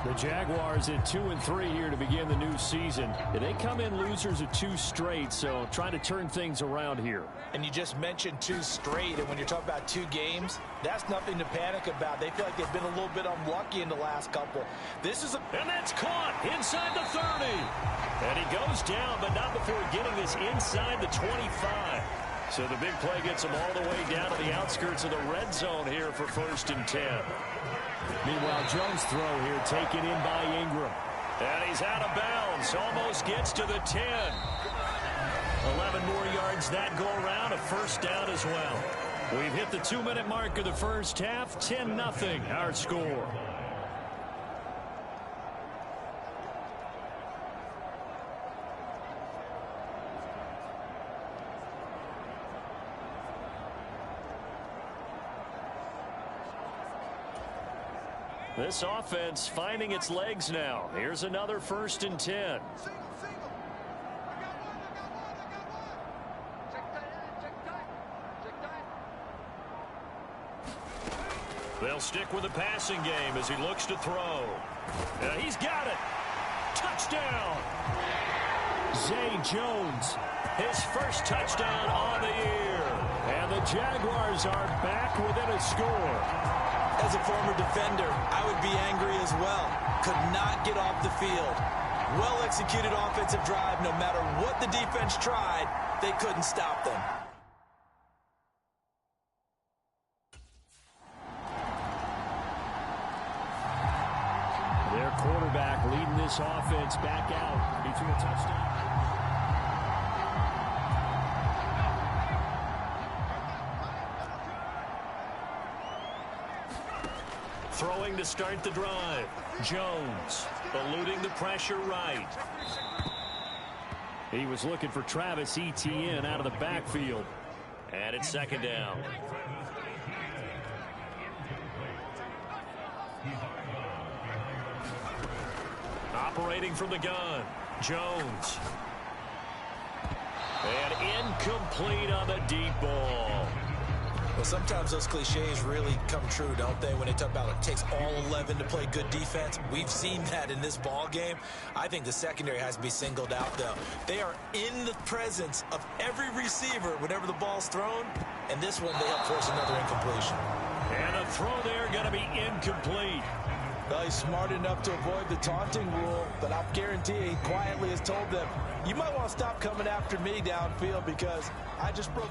The Jaguars at 2-3 here to begin the new season. They come in losers of 2 straight, so trying to turn things around here. And you just mentioned 2 straight, and when you're talking about 2 games, that's nothing to panic about. They feel like they've been a little bit unlucky in the last couple. And that's caught inside the 30. And he goes down, but not before getting this inside the 25. So the big play gets him all the way down to the outskirts of the red zone here for 1st and 10. Meanwhile, Jones' throw here taken in by Ingram. And he's out of bounds. Almost gets to the 10. 11 more yards that go around. A 1st down as well. We've hit the 2-minute mark of the first half. 10-0 our score. This offense finding its legs now. Here's another 1st and 10. They'll stick with the passing game as he looks to throw. He's got it. Touchdown. Zay Jones, his 1st touchdown on the year. And the Jaguars are back within a score. As a former defender, I would be angry as well. Could not get off the field. Well-executed offensive drive. No matter what the defense tried, they couldn't stop them. Their quarterback leading this offense back out. He threw a touchdown. Throwing to start the drive. Jones eluding the pressure right. He was looking for Travis Etienne out of the backfield. And it's second down. Operating from the gun. Jones. And incomplete on the deep ball. Well, sometimes those cliches really come true, don't they? When they talk about it takes all 11 to play good defense. We've seen that in this ball game. I think the secondary has to be singled out, though. They are in the presence of every receiver whenever the ball's thrown. And this one, they help force another incompletion. And a throw there going to be incomplete. Well, he's smart enough to avoid the taunting rule, but I'll guarantee he quietly has told them, you might want to stop coming after me downfield because I just broke...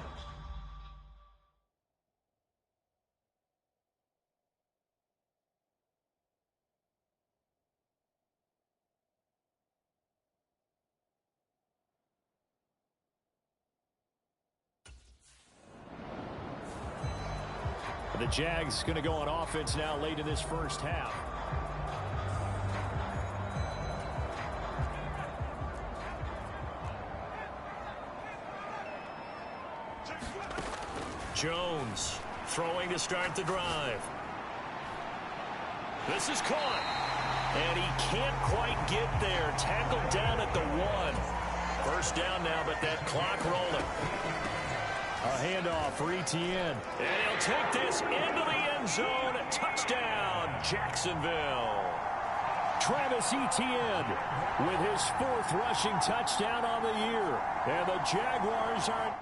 The Jags going to go on offense now late in this first half. Jones throwing to start the drive. This is caught. And he can't quite get there. Tackled down at the 1. First down now, but that clock rolling. A handoff for Etienne. And he'll take this into the end zone. Touchdown, Jacksonville. Travis Etienne with his 4th rushing touchdown on the year. And the Jaguars are...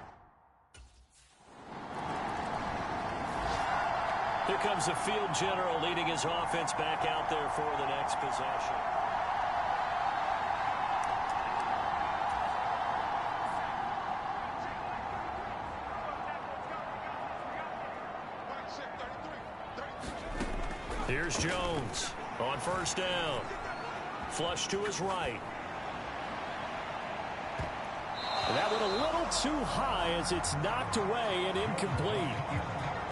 Here comes the field general leading his offense back out there for the next possession. Here's Jones on first down. Flush to his right. And that one a little too high as it's knocked away and incomplete.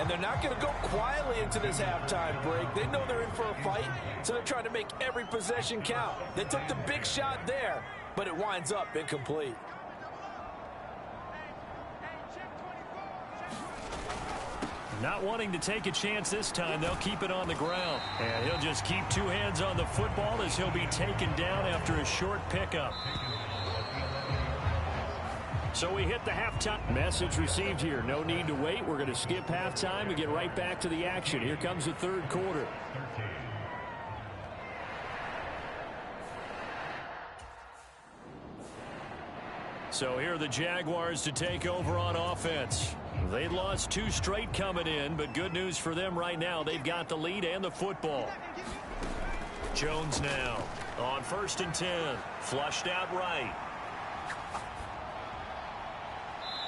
And they're not going to go quietly into this halftime break. They know they're in for a fight, so they're trying to make every possession count. They took the big shot there, but it winds up incomplete. Not wanting to take a chance this time, they'll keep it on the ground. And he'll just keep 2 hands on the football as he'll be taken down after a short pickup. So we hit the halftime. Message received here. No need to wait. We're going to skip halftime and get right back to the action. Here comes the third quarter. So here are the Jaguars to take over on offense. They lost 2 straight coming in, but good news for them right now. They've got the lead and the football. Jones now on 1st and 10. Flushed out right.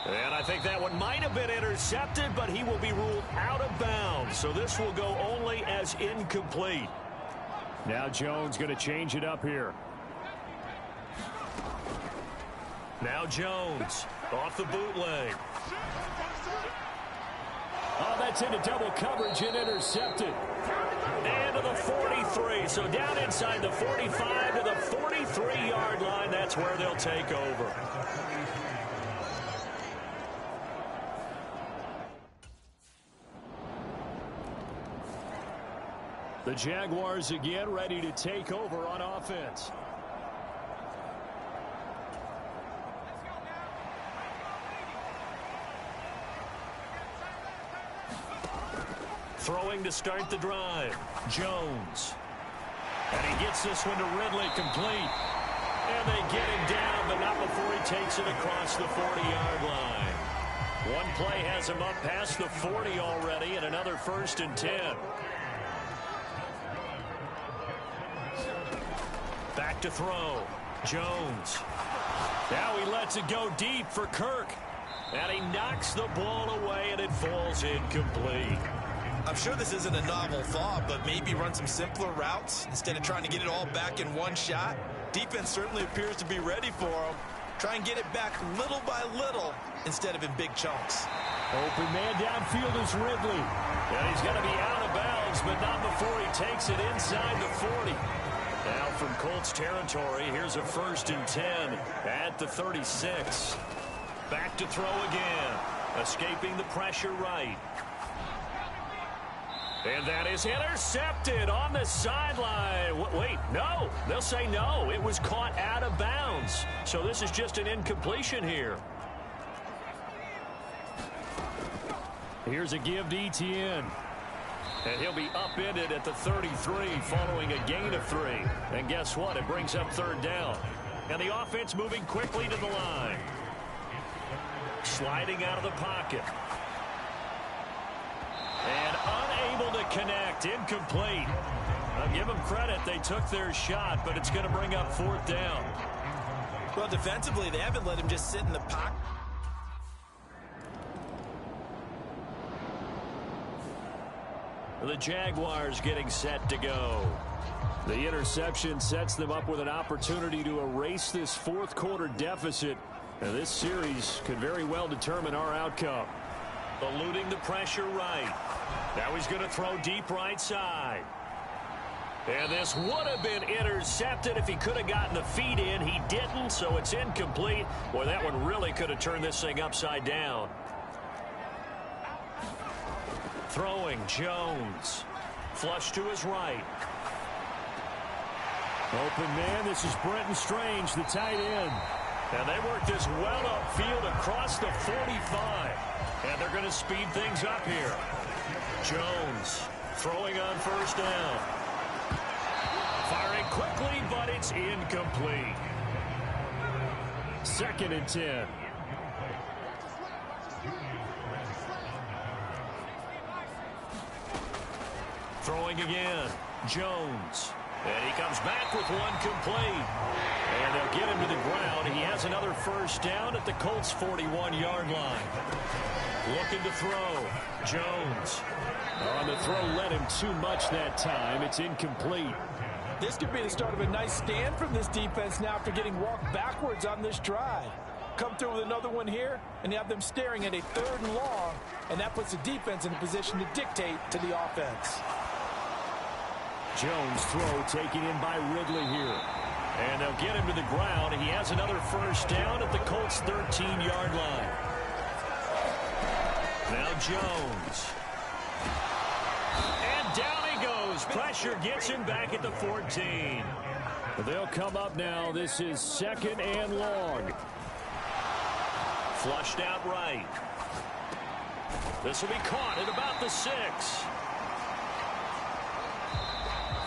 And I think that one might have been intercepted, but he will be ruled out of bounds. So this will go only as incomplete. Now Jones going to change it up here. Now Jones off the bootleg. Oh, that's into double coverage and intercepted. And to the 43. So down inside the 45 to the 43-yard line. That's where they'll take over. The Jaguars again ready to take over on offense. Throwing to start the drive. Jones. And he gets this one to Ridley complete. And they get him down, but not before he takes it across the 40-yard line. One play has him up past the 40 already, and another 1st and 10. Back to throw. Jones. Now he lets it go deep for Kirk. And he knocks the ball away, and it falls incomplete. I'm sure this isn't a novel thought, but maybe run some simpler routes instead of trying to get it all back in one shot. Defense certainly appears to be ready for him. Try and get it back little by little instead of in big chunks. Open man downfield is Ridley. And he's going to be out of bounds legs, but not before he takes it inside the 40. Now from Colts territory, here's a 1st and 10 at the 36. Back to throw again. Escaping the pressure right. And that is intercepted on the sideline. Wait, no. They'll say no. It was caught out of bounds. So this is just an incompletion here. Here's a give to Etienne. And he'll be upended at the 33 following a gain of 3. And guess what? It brings up 3rd down. And the offense moving quickly to the line. Sliding out of the pocket. And unable to connect. Incomplete. I'll give them credit. They took their shot, but it's going to bring up 4th down. Well, defensively, they haven't let him just sit in the pocket. The Jaguars getting set to go. The interception sets them up with an opportunity to erase this 4th quarter deficit. And this series could very well determine our outcome. Eluding the pressure right. Now he's going to throw deep right side. And this would have been intercepted if he could have gotten the feet in. He didn't, so it's incomplete. Boy, that one really could have turned this thing upside down. Throwing Jones. Flush to his right. Open man, this is Brenton Strange, the tight end. And they work this well upfield across the 45. And they're going to speed things up here. Jones throwing on 1st down. Firing quickly, but it's incomplete. 2nd and 10. Throwing again. Jones. And he comes back with one complete. And they'll get him to the ground. He has another 1st down at the Colts' 41-yard line. Looking to throw. Jones. On the throw, led him too much that time. It's incomplete. This could be the start of a nice stand from this defense now after getting walked backwards on this drive. Come through with another one here, and you have them staring at a 3rd and long, and that puts the defense in a position to dictate to the offense. Jones throw taken in by Ridley here. And they'll get him to the ground. He has another 1st down at the Colts' 13-yard line. Now Jones. And down he goes. Pressure gets him back at the 14. They'll come up now. This is 2nd and long. Flushed out right. This will be caught at about the 6.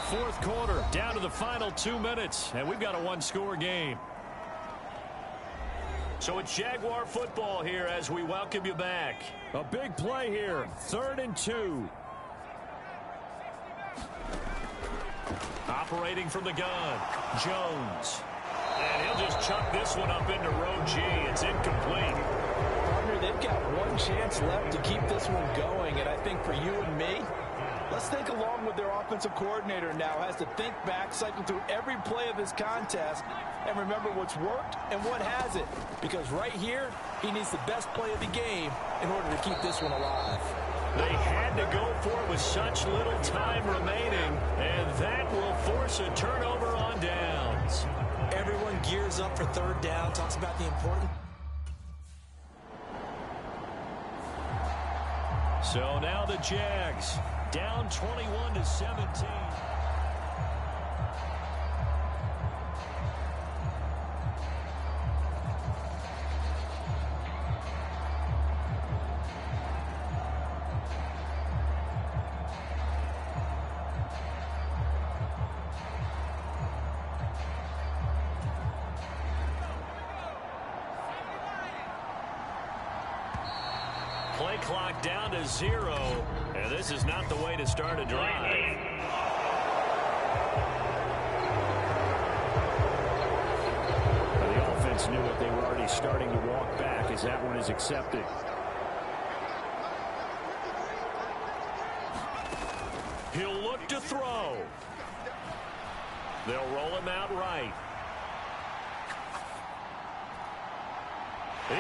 4th quarter, down to the final 2 minutes, and we've got a 1-score game. So it's Jaguar football here as we welcome you back. A big play here, 3rd and 2. Operating from the gun, Jones. And he'll just chuck this one up into row G. It's incomplete. Partner, they've got one chance left to keep this one going, and I think for you and me, let's think along with their offensive coordinator now. Has to think back, cycle through every play of this contest, and remember what's worked and what hasn't. Because right here, he needs the best play of the game in order to keep this one alive. They had to go for it with such little time remaining, and that will force a turnover on downs. Everyone gears up for 3rd down, talks about the important. So now the Jags down 21-17. Play clock down to 0, and this is not the way to start a drive. The offense knew it. They were already starting to walk back as that one is accepted. He'll look to throw. They'll roll him out right.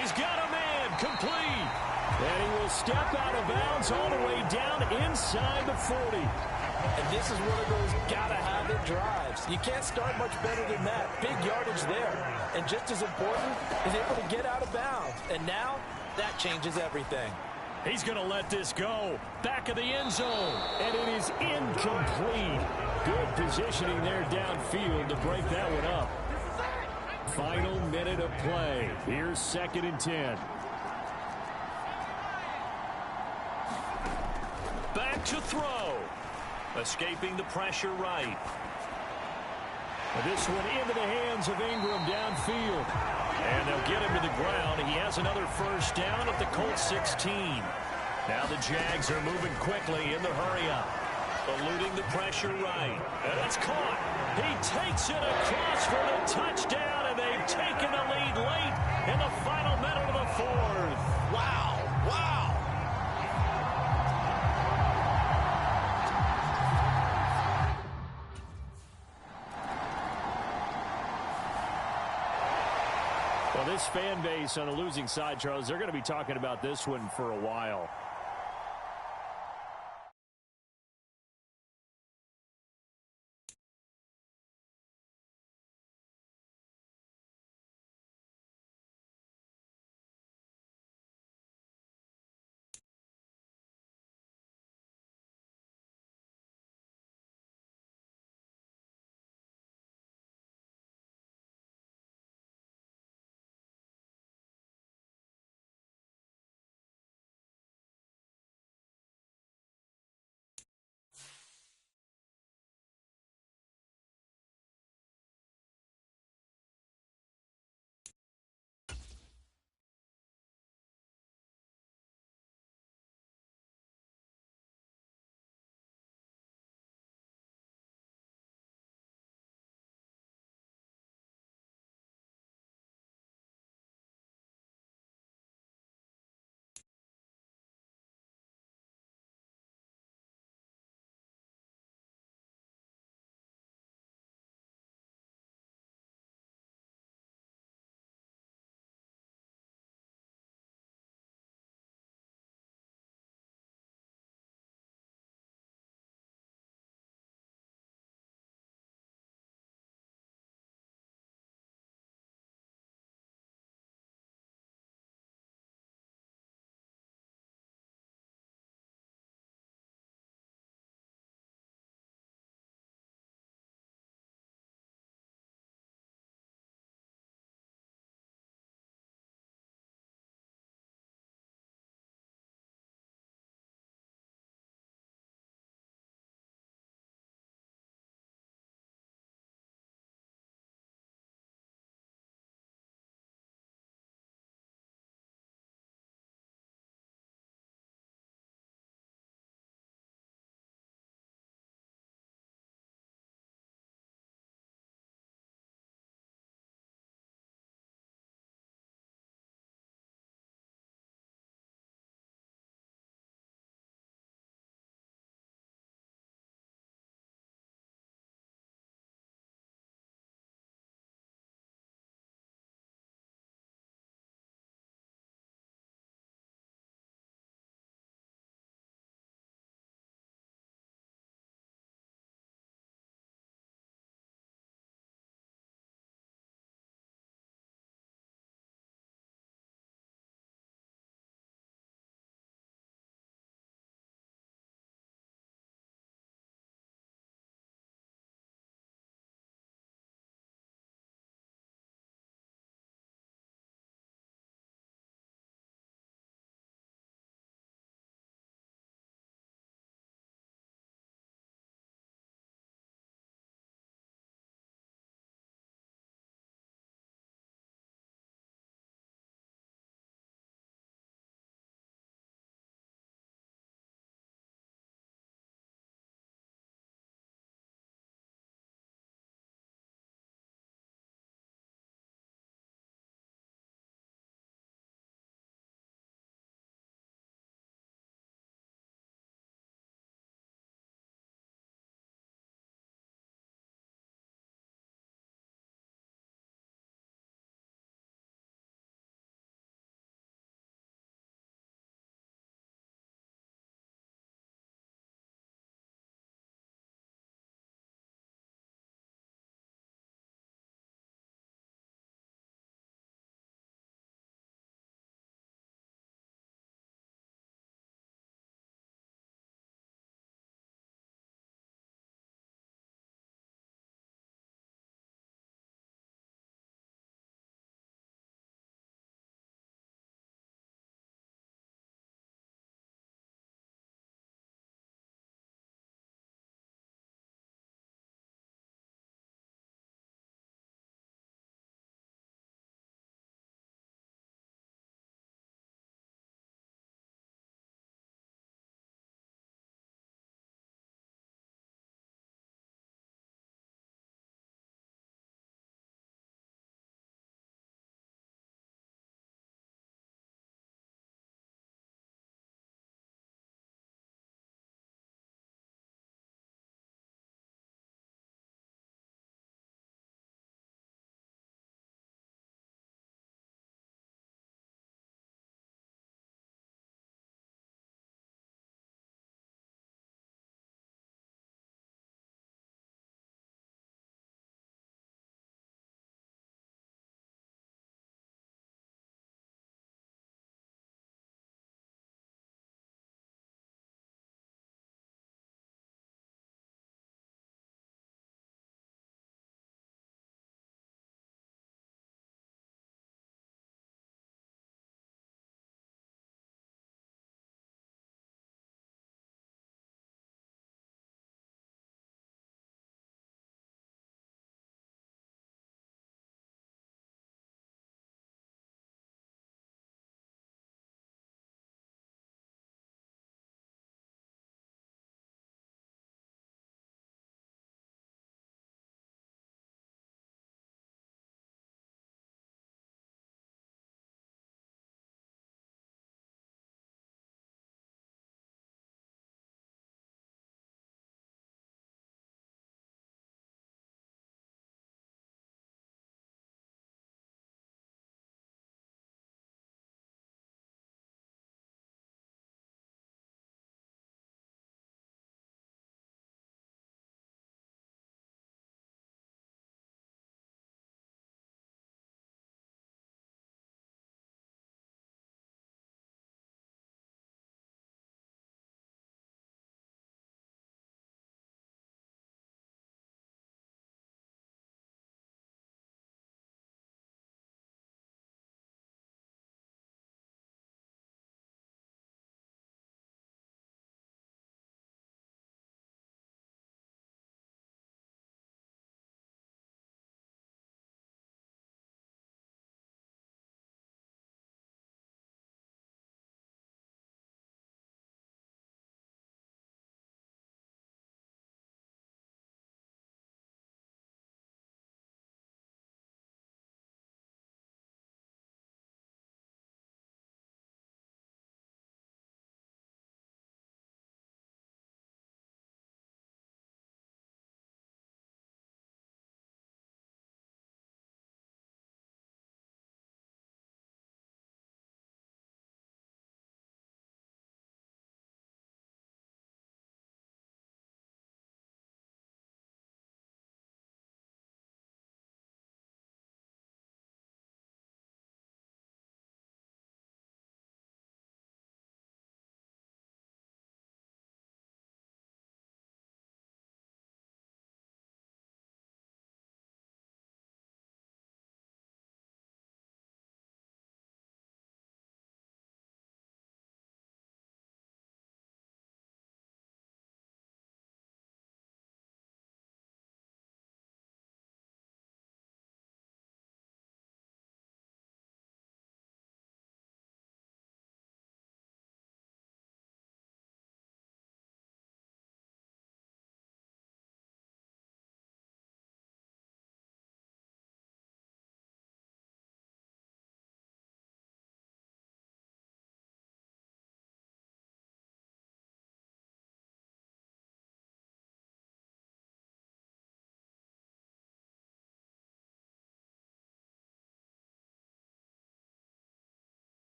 He's got a man, complete. And he will step out of bounds all the way down inside the 40. And this is one of those gotta-have-it drives. You can't start much better than that. Big yardage there. And just as important, he's able to get out of bounds. And now, that changes everything. He's going to let this go. Back of the end zone. And it is incomplete. Good positioning there downfield to break that one up. Final minute of play. Here's 2nd and 10. Back to throw. Escaping the pressure right. This one into the hands of Ingram downfield. And they'll get him to the ground. He has another first down at the Colts 16. Now the Jags are moving quickly in the hurry-up. Eluding the pressure right. And it's caught. He takes it across for the touchdown, and they've taken the lead late in the final minute of the 4th. Wow. Wow. Well, this fan base on the losing side, Charles, they're going to be talking about this one for a while.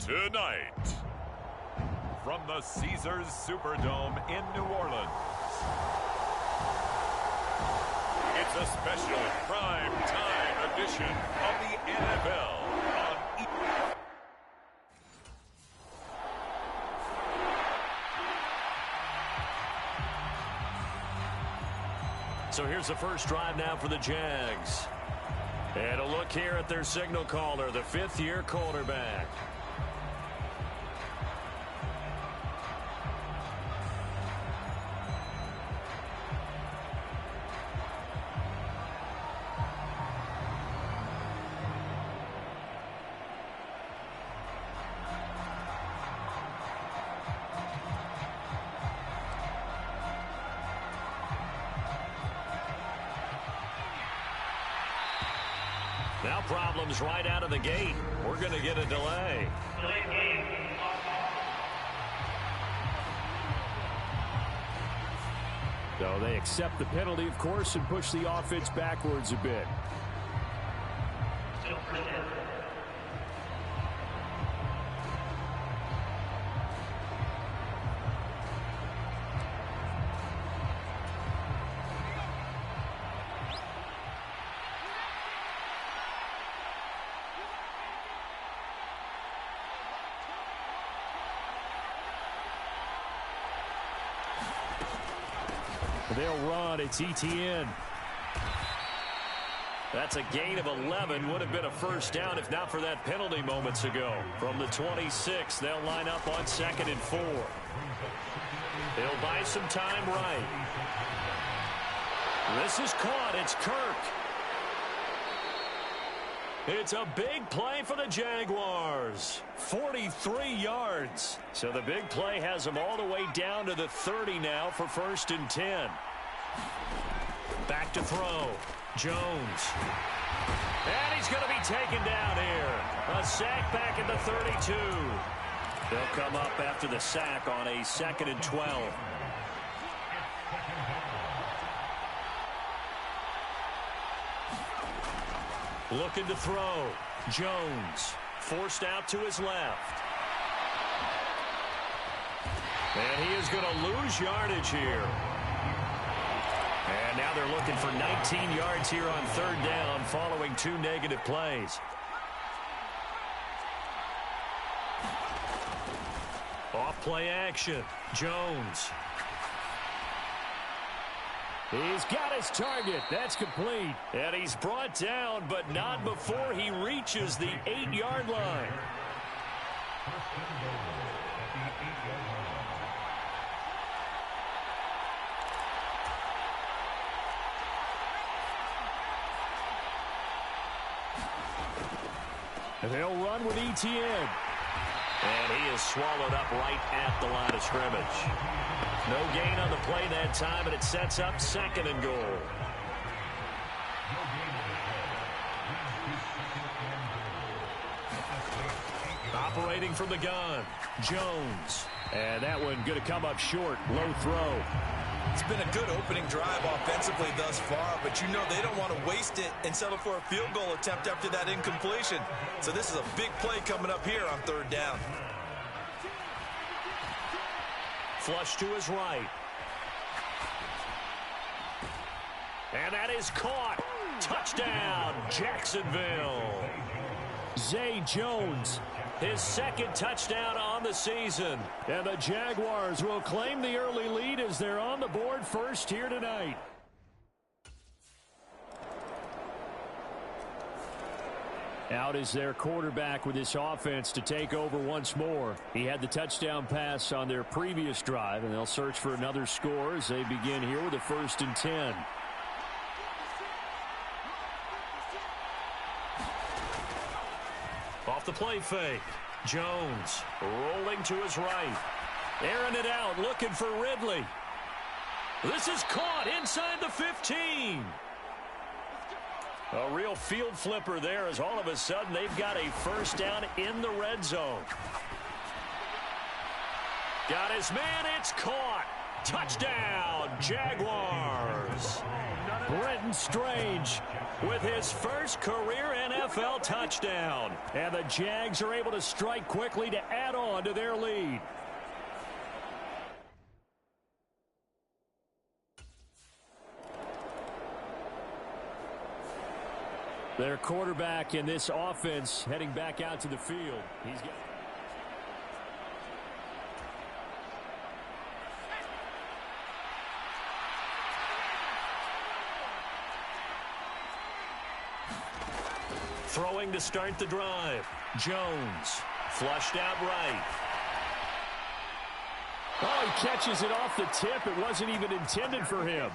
Tonight, from the Caesars Superdome in New Orleans, it's a special prime time edition of the NFL on EA. So here's the first drive now for the Jags. And a look here at their signal caller, the fifth-year quarterback. Now problems right out of the gate. We're going to get a delay. So they accept the penalty, of course, and push the offense backwards a bit. They'll run. It's ETN. That's a gain of 11. Would have been a first down if not for that penalty moments ago. From the 26, they'll line up on 2nd and 4. They'll buy some time right. This is caught. It's Kirk. It's a big play for the Jaguars. 43 yards. So the big play has them all the way down to the 30 now for 1st and 10. Back to throw. Jones. And he's going to be taken down here. A sack back at the 32. They'll come up after the sack on a 2nd and 12. Looking to throw. Jones forced out to his left. And he is going to lose yardage here. And now they're looking for 19 yards here on 3rd down following 2 negative plays. Off play action. Jones. He's got his target. That's complete. And he's brought down, but not before he reaches the 8-yard line. And they'll run with ETN. And he is swallowed up right at the line of scrimmage. No gain on the play that time, and it sets up 2nd and goal. Operating from the gun, Jones. And that one going to come up short, low throw. It's been a good opening drive offensively thus far, but you know they don't want to waste it and settle for a field goal attempt after that incompletion. So this is a big play coming up here on 3rd down. Flush to his right. And that is caught. Touchdown, Jacksonville. Zay Jones, his 2nd touchdown on the season. And the Jaguars will claim the early lead as they're on the board first here tonight. Out is their quarterback with this offense to take over once more. He had the touchdown pass on their previous drive, and they'll search for another score as they begin here with a 1st and 10. Off the play fake. Jones rolling to his right. Airing it out, looking for Ridley. This is caught inside the 15. A real field flipper there as all of a sudden they've got a first down in the red zone. Got his man, it's caught. Touchdown, Jaguars. Brenton Strange with his first career NFL touchdown. And the Jags are able to strike quickly to add on to their lead. Their quarterback in this offense heading back out to the field. He's got... Throwing to start the drive. Jones flushed out right. Oh, he catches it off the tip. It wasn't even intended for him.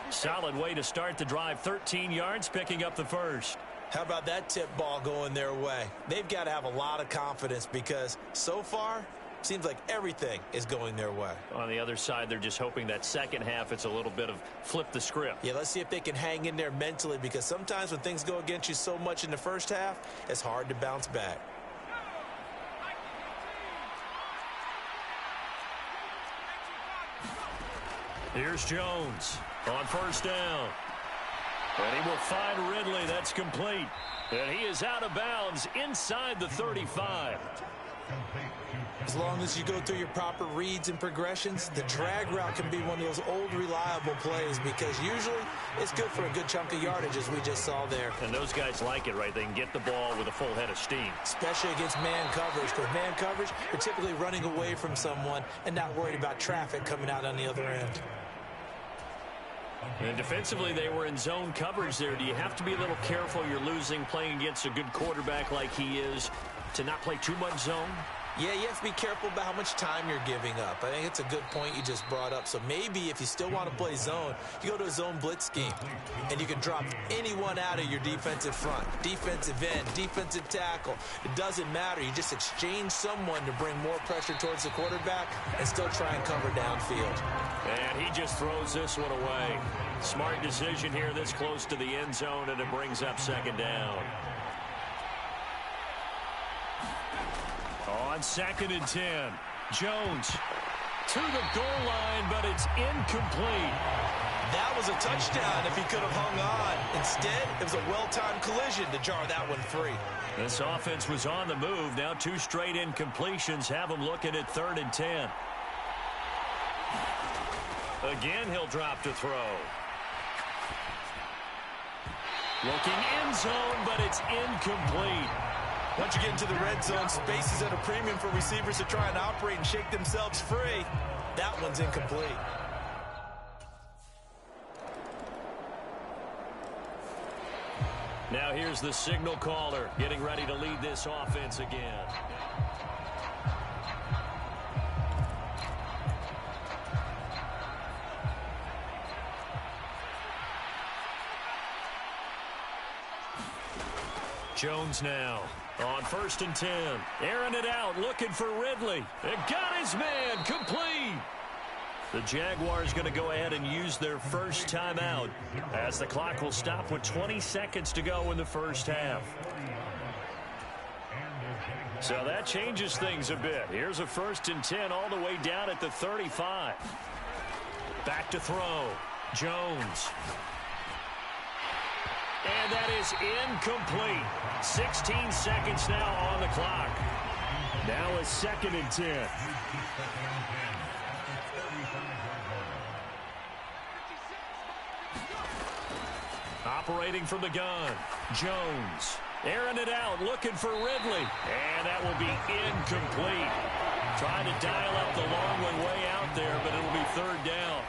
Solid way to start the drive. 13 yards, picking up the first. How about that tip ball going their way? They've got to have a lot of confidence because so far, seems like everything is going their way. On the other side, they're just hoping that second half it's a little bit of flip the script. Yeah, let's see if they can hang in there mentally because sometimes when things go against you so much in the first half, it's hard to bounce back. Here's Jones on first down. And he will find Ridley. That's complete. And he is out of bounds inside the 35. As long as you go through your proper reads and progressions, the drag route can be one of those old reliable plays because usually it's good for a good chunk of yardage as we just saw there. And those guys like it, right? They can get the ball with a full head of steam. Especially against man coverage because man coverage, you're typically running away from someone and not worried about traffic coming out on the other end. And defensively, they were in zone coverage there. Do you have to be a little careful you're losing playing against a good quarterback like he is to not play too much zone? Yeah, you have to be careful about how much time you're giving up. I think it's a good point you just brought up. So maybe if you still want to play zone, you go to a zone blitz scheme. And you can drop anyone out of your defensive front. Defensive end, defensive tackle. It doesn't matter. You just exchange someone to bring more pressure towards the quarterback and still try and cover downfield. And he just throws this one away. Smart decision here this close to the end zone, and it brings up second down. On 2nd and 10, Jones to the goal line, but it's incomplete. That was a touchdown if he could have hung on. Instead, it was a well-timed collision to jar that one free. This offense was on the move. Now 2 straight incompletions have them looking at 3rd and 10. Again, he'll drop to throw. Looking end zone, but it's incomplete. Once you get into the red zone, space is at a premium for receivers to try and operate and shake themselves free. That one's incomplete. Now here's the signal caller getting ready to lead this offense again. Jones now on 1st and 10. Airing it out, looking for Ridley. It got his man, complete. The Jaguars going to go ahead and use their first timeout as the clock will stop with 20 seconds to go in the first half. So that changes things a bit. Here's a 1st and 10 all the way down at the 35. Back to throw. Jones. And that is incomplete. 16 seconds now on the clock. Now a 2nd and 10. Operating from the gun. Jones. Airing it out, looking for Ridley. And that will be incomplete. Trying to dial up the long one way out there, but it'll be 3rd down.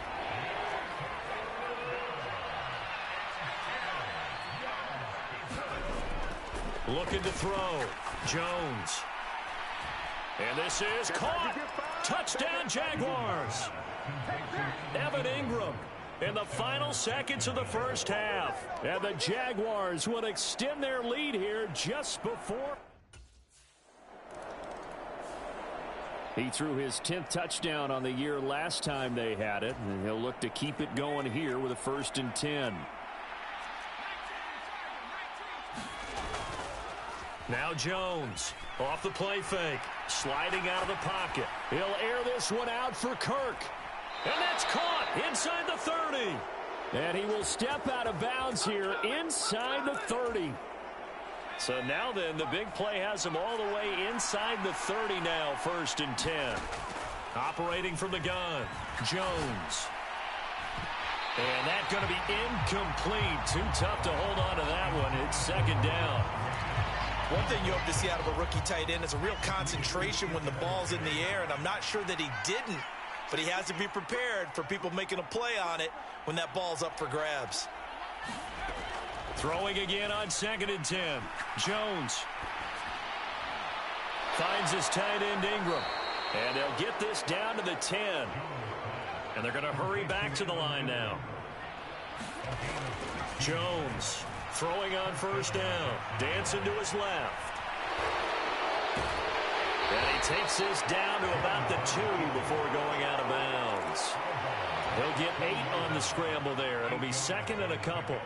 Looking to throw. Jones. And this is caught. Touchdown, Jaguars. Evan Ingram in the final seconds of the first half. And the Jaguars will extend their lead here just before. He threw his 10th touchdown on the year last time they had it, and he'll look to keep it going here with a 1st and 10. Now Jones off the play fake, sliding out of the pocket. He'll air this one out for Kirk. And that's caught inside the 30. And he will step out of bounds here inside the 30. So now then, the big play has him all the way inside the 30 now, 1st and 10. Operating from the gun, Jones. And that's going to be incomplete. Too tough to hold on to that one. It's 2nd down. One thing you hope to see out of a rookie tight end is a real concentration when the ball's in the air, and I'm not sure that he didn't, but he has to be prepared for people making a play on it when that ball's up for grabs. Throwing again on 2nd and 10. Jones finds his tight end Ingram. And they'll get this down to the 10. And they're going to hurry back to the line now. Jones throwing on 1st down. Dancing to his left. And he takes this down to about the 2 before going out of bounds. He'll get 8 on the scramble there. It'll be 2nd and a couple.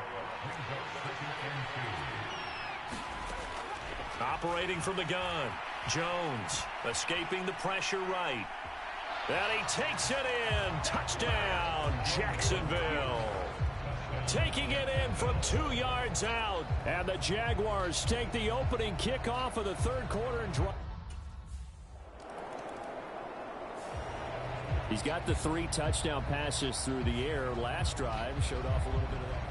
Operating from the gun, Jones escaping the pressure right. And he takes it in. Touchdown, Jacksonville. Taking it in from 2 yards out. And the Jaguars take the opening kickoff of the 3rd quarter and drive. He's got the 3 touchdown passes through the air. Last drive showed off a little bit of that.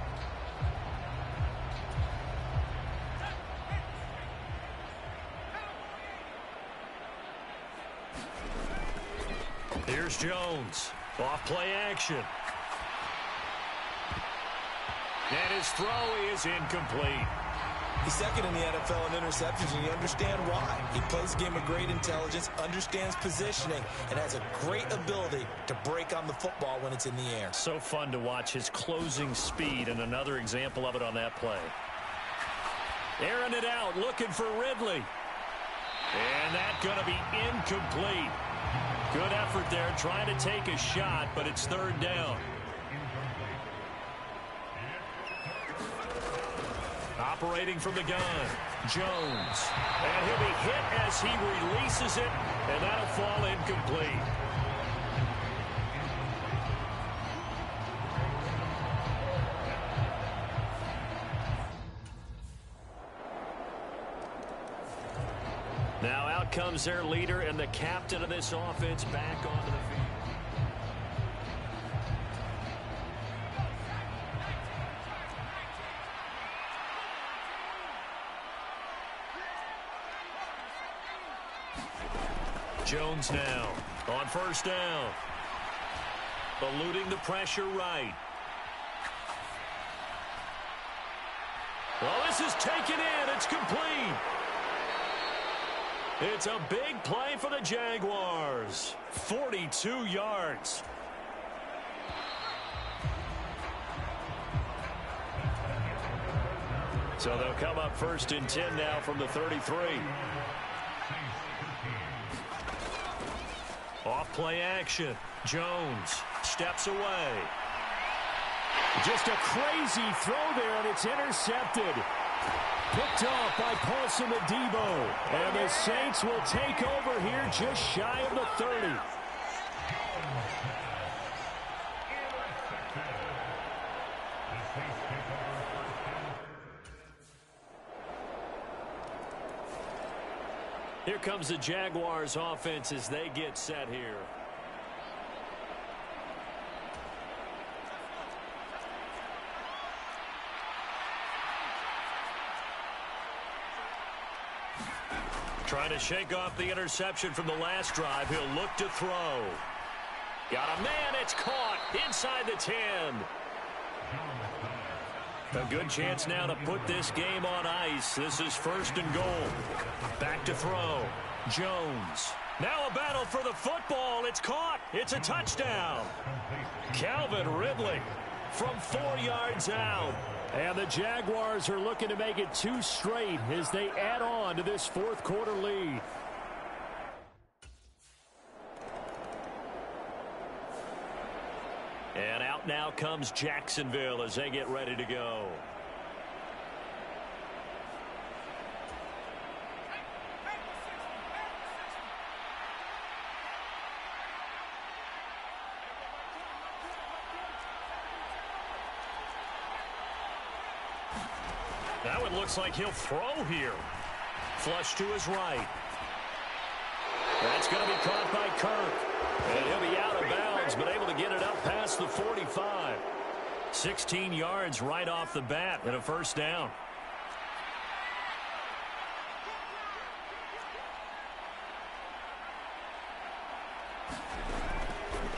Here's Jones. Off play action. And his throw is incomplete. He's 2nd in the NFL in interceptions, and you understand why. He plays a game of great intelligence, understands positioning, and has a great ability to break on the football when it's in the air. So fun to watch his closing speed, and another example of it on that play. Airing it out, looking for Ridley. And that's going to be incomplete. Good effort there, trying to take a shot, but it's 3rd down. Operating from the gun, Jones. And he'll be hit as he releases it, and that'll fall incomplete. Now out comes their leader and the captain of this offense back onto the field. Jones now on 1st down. Eluding the pressure right. Well, this is taken in. It's complete. It's a big play for the Jaguars. 42 yards. So they'll come up 1st and 10 now from the 33. Off play action. Jones steps away. Just a crazy throw there, and it's intercepted. Picked off by Paulson Adebo. And the Saints will take over here just shy of the 30. Here comes the Jaguars offense as they get set here. Trying to shake off the interception from the last drive. He'll look to throw. Got a man. It's caught inside the 10. A good chance now to put this game on ice. This is 1st and goal. Back to throw. Jones. Now a battle for the football. It's caught. It's a touchdown. Calvin Ridley from 4 yards out. And the Jaguars are looking to make it 2 straight as they add on to this 4th quarter lead. And out now comes Jacksonville as they get ready to go. That one looks like he'll throw here. Flush to his right. That's going to be caught by Kirk. And he'll be out of bounds, but able to get it up past the 45. 16 yards right off the bat and a first down.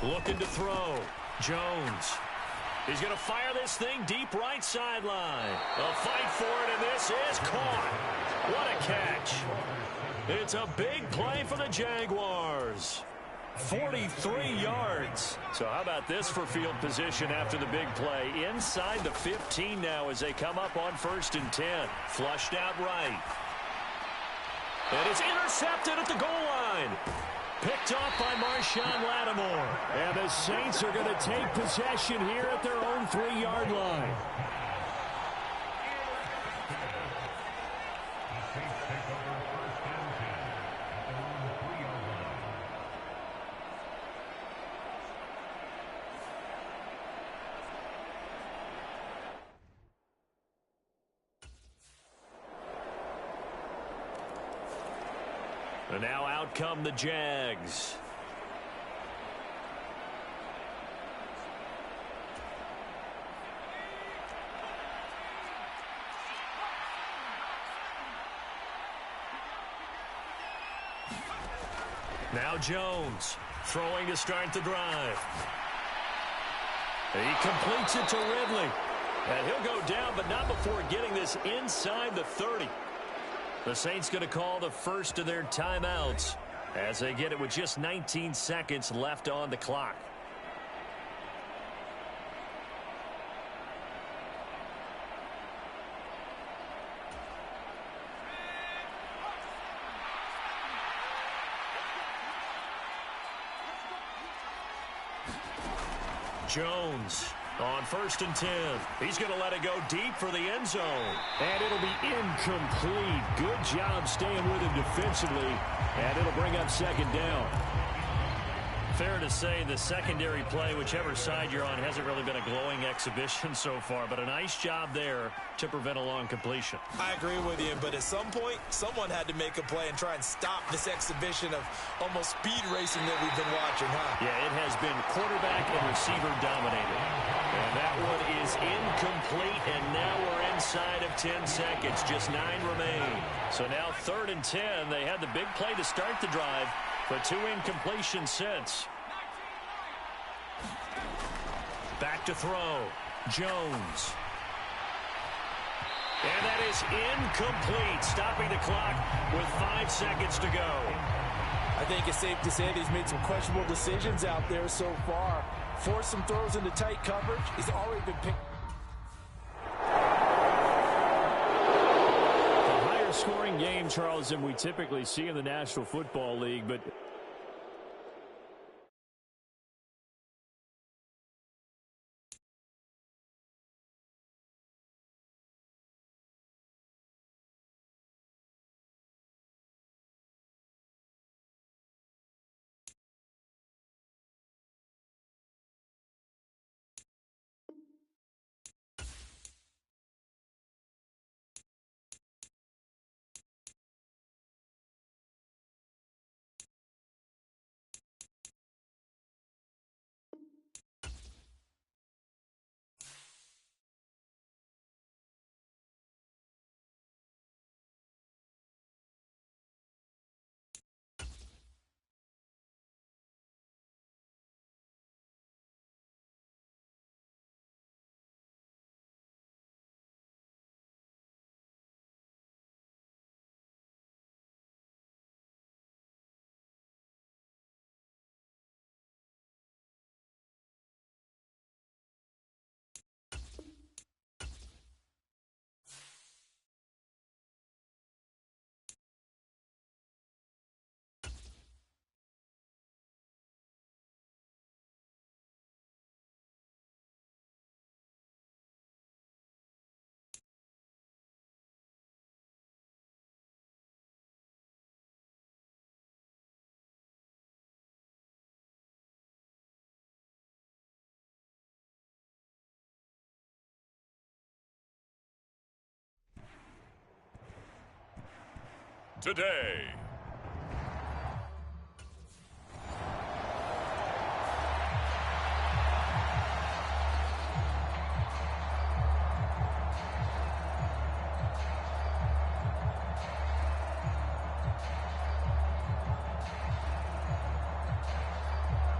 Looking to throw. Jones. He's going to fire this thing deep right sideline. A fight for it, and this is caught. What a catch. It's a big play for the Jaguars. 43 yards. So how about this for field position after the big play? Inside the 15 now as they come up on 1st and 10. Flushed out right. And it's intercepted at the goal line. Picked off by Marshawn Lattimore. And the Saints are going to take possession here at their own 3-yard line. And now out come the Jags. Now Jones throwing to start the drive. He completes it to Ridley. And he'll go down, but not before getting this inside the 30. The Saints going to call the first of their timeouts as they get it with just 19 seconds left on the clock. Jones on 1st and 10. He's going to let it go deep for the end zone. And it'll be incomplete. Good job staying with him defensively. And it'll bring up 2nd down. Fair to say the secondary play, whichever side you're on, hasn't really been a glowing exhibition so far. But a nice job there to prevent a long completion. I agree with you, but at some point, someone had to make a play and try and stop this exhibition of almost speed racing that we've been watching, huh? Yeah, it has been quarterback and receiver dominated. And that one is incomplete, and now we're inside of 10 seconds. Just 9 remain. So now 3rd and 10. They had the big play to start the drive, but 2 incompletions since. Back to throw. Jones. And that is incomplete, stopping the clock with 5 seconds to go. I think it's safe to say that he's made some questionable decisions out there so far. Forced some throws into tight coverage. He's already been picked. A higher scoring game, Charles, than we typically see in the National Football League, but today.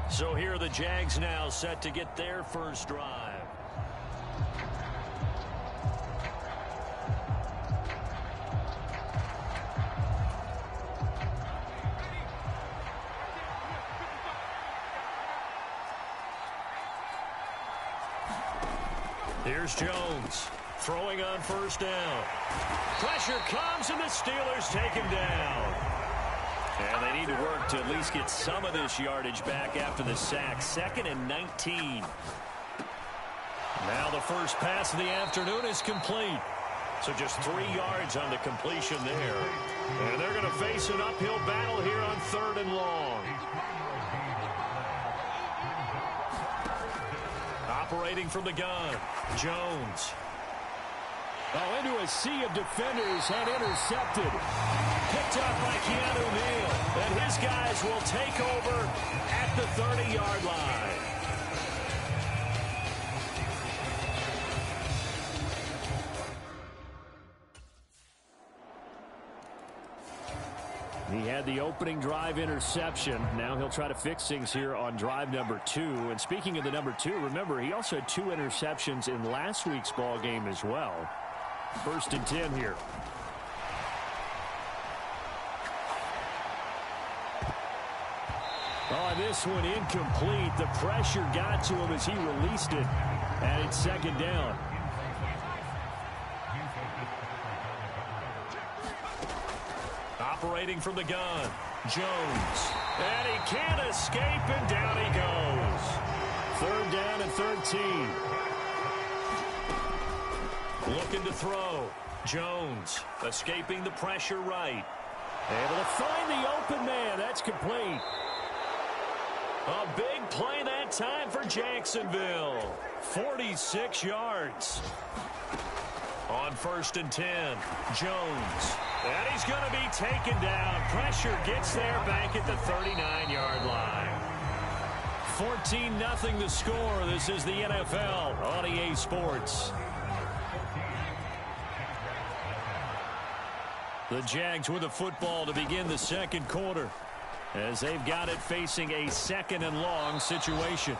So here are the Jags now set to get their first drive. Here's Jones throwing on first down. Pressure comes and the Steelers take him down. And they need to work to at least get some of this yardage back after the sack. 2nd and 19. Now the first pass of the afternoon is complete. So just 3 yards on the completion there. And they're going to face an uphill battle here on 3rd and long. Operating from the gun, Jones. Oh, into a sea of defenders and intercepted. Picked up by Keanu Neal. And his guys will take over at the 30-yard line. He had the opening drive interception. Now he'll try to fix things here on drive number 2. And speaking of the number 2, remember, he also had 2 interceptions in last week's ball game as well. 1st and 10 here. Oh, this one incomplete. The pressure got to him as he released it. And it's 2nd down. Operating from the gun, Jones. And he can't escape, and down he goes. 3rd down and 13. Looking to throw. Jones escaping the pressure right. Able to find the open man. That's complete. A big play that time for Jacksonville. 46 yards. On 1st and 10, Jones. And he's going to be taken down. Pressure gets there back at the 39-yard line. 14-0 the score. This is the NFL on EA Sports. The Jags with the football to begin the 2nd quarter, as they've got it facing a 2nd and long situation.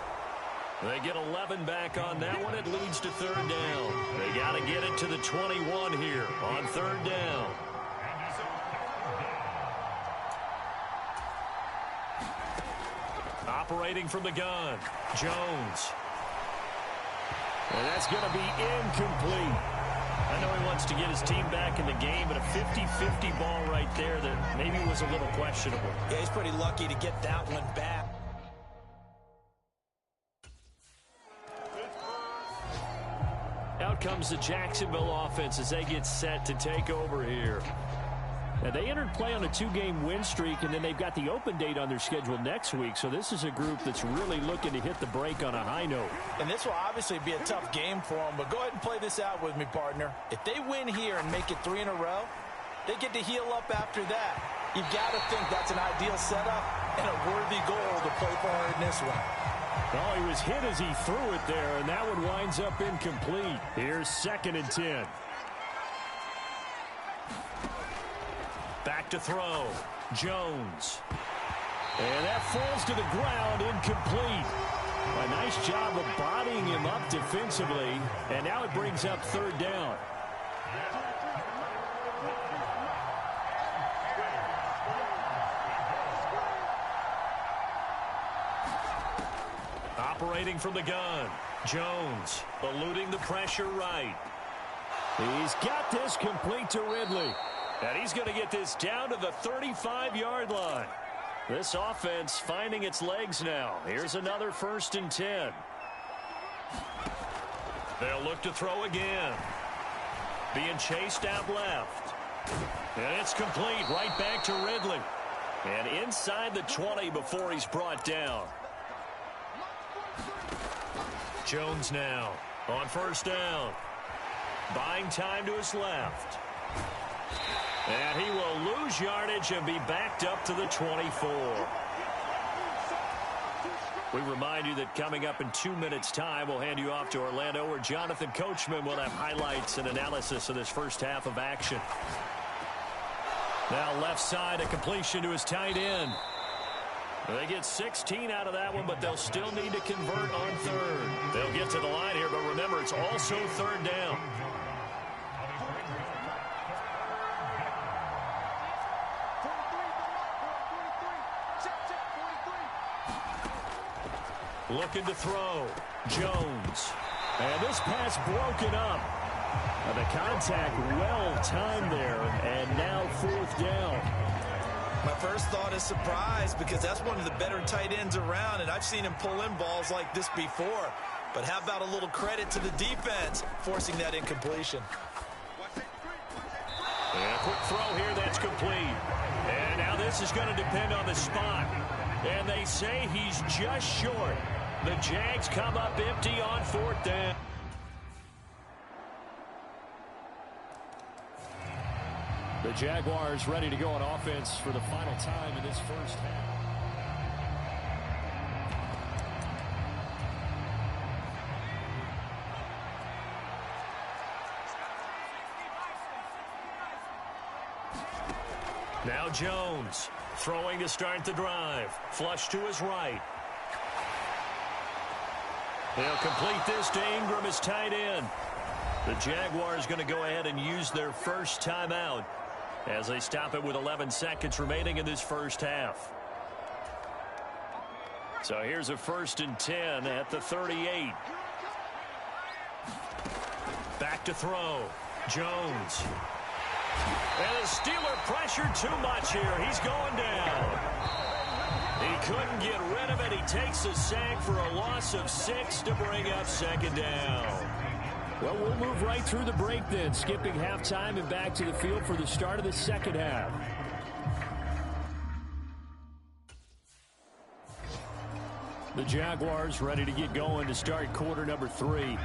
They get 11 back on that one. It leads to 3rd down. They got to get it to the 21 here on 3rd down. Operating from the gun, Jones. And that's going to be incomplete. I know he wants to get his team back in the game, but a 50-50 ball right there that maybe was a little questionable. Yeah, he's pretty lucky to get that one back. Out comes the Jacksonville offense as they get set to take over here. Now, they entered play on a 2-game win streak, and then they've got the open date on their schedule next week. So this is a group that's really looking to hit the break on a high note. And this will obviously be a tough game for them, but go ahead and play this out with me, partner. If they win here and make it 3 in a row, they get to heal up after that. You've got to think that's an ideal setup and a worthy goal to play for in this one. Oh, he was hit as he threw it there, and that one winds up incomplete. Here's 2nd and 10. Back to throw. Jones. And that falls to the ground, incomplete. A nice job of bodying him up defensively, and now it brings up 3rd down. Operating from the gun, Jones eluding the pressure right. He's got this complete to Ridley. And he's going to get this down to the 35-yard line. This offense finding its legs now. Here's another 1st and 10. They'll look to throw again. Being chased out left. And it's complete right back to Ridley. And inside the 20 before he's brought down. Jones now on 1st down. Buying time to his left. And he will lose yardage and be backed up to the 24. We remind you that coming up in 2 minutes' time, we'll hand you off to Orlando, where Jonathan Coachman will have highlights and analysis of this first half of action. Now left side, a completion to his tight end. They get 16 out of that one, but they'll still need to convert on third. They'll get to the line here, but remember, it's also third down. Looking to throw. Jones. And this pass broken up. The contact well timed there, and now fourth down. My first thought is surprise, because that's one of the better tight ends around, and I've seen him pull in balls like this before. But how about a little credit to the defense forcing that incompletion? And a quick throw here that's complete. And now this is going to depend on the spot. And they say he's just short. The Jags come up empty on fourth down. The Jaguars ready to go on offense for the final time in this first half. Now Jones throwing to start the drive. Flush to his right. They'll complete this to Ingram as tight end. The Jaguars going to go ahead and use their first timeout as they stop it with 11 seconds remaining in this first half. So here's a 1st and 10 at the 38. Back to throw. Jones. And the Steeler pressure too much here. He's going down. He couldn't get rid of it. He takes a sack for a loss of 6 to bring up second down. Well, we'll move right through the break then, skipping halftime and back to the field for the start of the second half. The Jaguars ready to get going to start quarter number 3.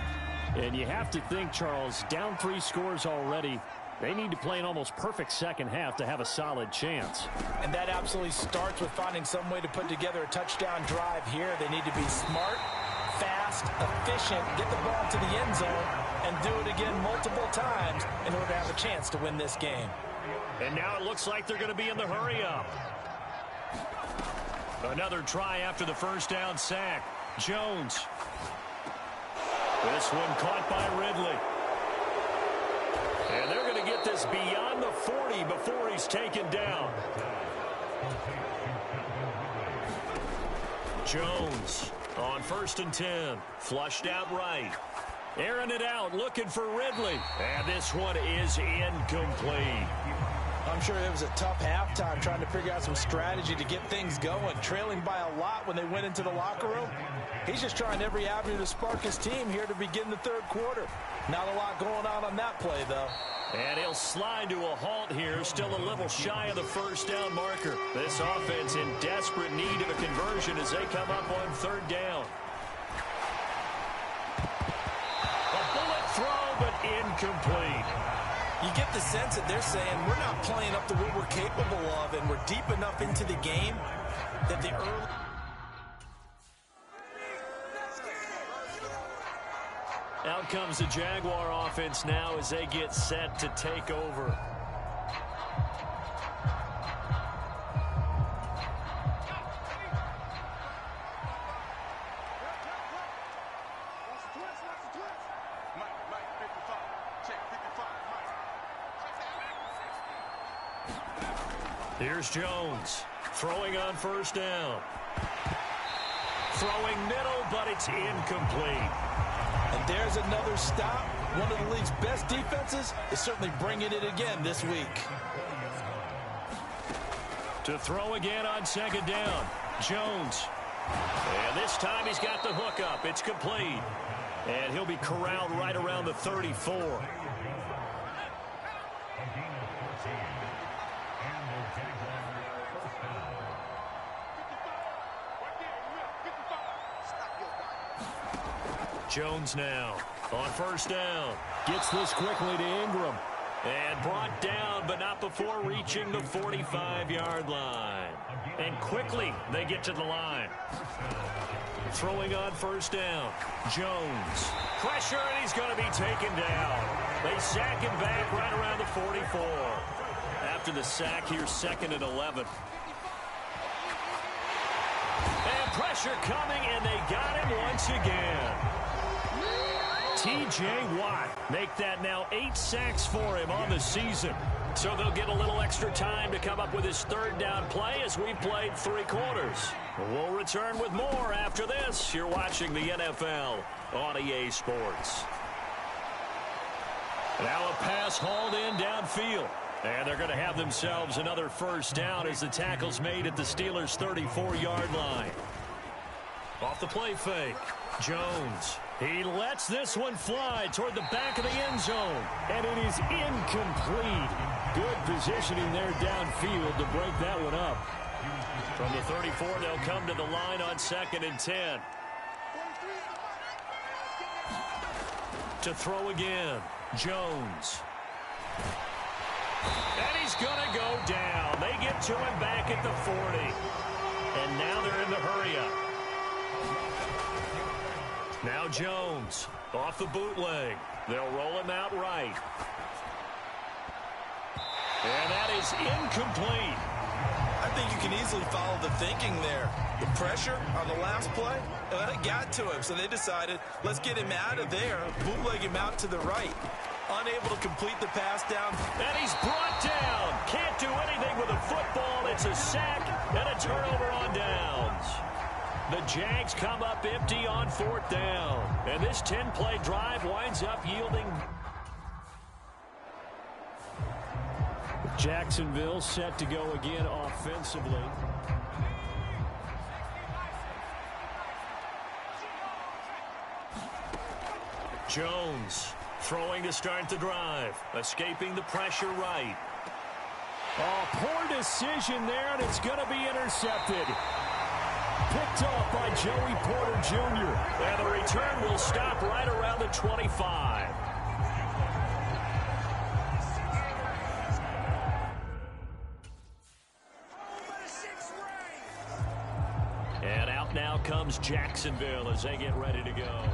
And you have to think, Charles, down 3 scores already. They need to play an almost perfect second half to have a solid chance. And that absolutely starts with finding some way to put together a touchdown drive here. They need to be smart, fast, efficient, get the ball to the end zone, and do it again multiple times in order to have a chance to win this game. And now it looks like they're going to be in the hurry-up. Another try after the first down sack. Jones. This one caught by Ridley. And they're going to get this beyond the 40 before he's taken down. Jones on 1st and 10. Flushed out right. Airing it out, looking for Ridley. And this one is incomplete. I'm sure it was a tough halftime trying to figure out some strategy to get things going. Trailing by a lot when they went into the locker room. He's just trying every avenue to spark his team here to begin the third quarter. Not a lot going on that play, though. And he'll slide to a halt here, still a little shy of the first down marker. This offense in desperate need of a conversion as they come up on third down. A bullet throw, but incomplete. You get the sense that they're saying we're not playing up to what we're capable of, and we're deep enough into the game that the early... Out comes the Jaguar offense now as they get set to take over. Here's Jones throwing on first down. Throwing middle, but it's incomplete. And there's another stop. One of the league's best defenses is certainly bringing it again this week. To throw again on second down. Jones. And this time he's got the hook up. It's complete. And he'll be corralled right around the 34. Jones now on first down. Gets this quickly to Ingram. And brought down, but not before reaching the 45-yard line. And quickly, they get to the line. Throwing on first down. Jones. Pressure, and he's going to be taken down. They sack him back right around the 44. After the sack, here's 2nd and 11. And pressure coming, and they got him once again. T.J. Watt make that now 8 sacks for him on the season. So they'll get a little extra time to come up with his 3rd down play as we've played 3 quarters. We'll return with more after this. You're watching the NFL on EA Sports. Now a pass hauled in downfield. And they're going to have themselves another first down as the tackle's made at the Steelers' 34-yard line. Off the play fake. Jones. He lets this one fly toward the back of the end zone. And it is incomplete. Good positioning there downfield to break that one up. From the 34, they'll come to the line on 2nd and 10. To throw again. Jones. And he's going to go down. They get to him back at the 40. And now they're in the hurry-up. Now Jones off the bootleg. They'll roll him out right. And that is incomplete. I think you can easily follow the thinking there. The pressure on the last play, it got to him. So they decided, let's get him out of there, bootleg him out to the right. Unable to complete the pass down. And he's brought down. Can't do anything with a football. It's a sack and a turnover on downs. The Jags come up empty on 4th down. And this 10-play drive winds up yielding. Jacksonville set to go again offensively. Jones throwing to start the drive. Escaping the pressure right. Oh, poor decision there, and it's going to be intercepted. Picked off by Joey Porter Jr. And the return will stop right around the 25. And out now comes Jacksonville as they get ready to go.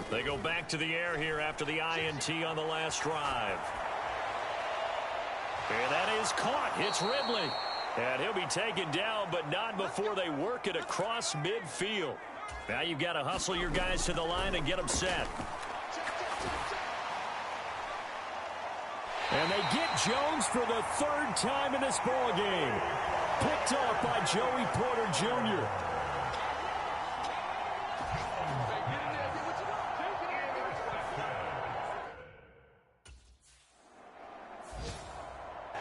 They go back to the air here after the INT on the last drive. And that is caught. It's Ridley. And he'll be taken down, but not before they work it across midfield. Now you've got to hustle your guys to the line and get them set. And they get Jones for the 3rd time in this ball game. Picked off by Joey Porter Jr.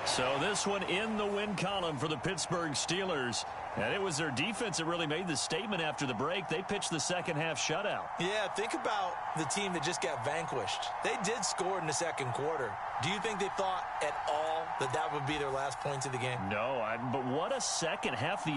So this one in the win column for the Pittsburgh Steelers. And it was their defense that really made the statement after the break. They pitched the second-half shutout. Yeah, think about the team that just got vanquished. They did score in the 2nd quarter. Do you think they thought at all that that would be their last points of the game? No, but what a second half.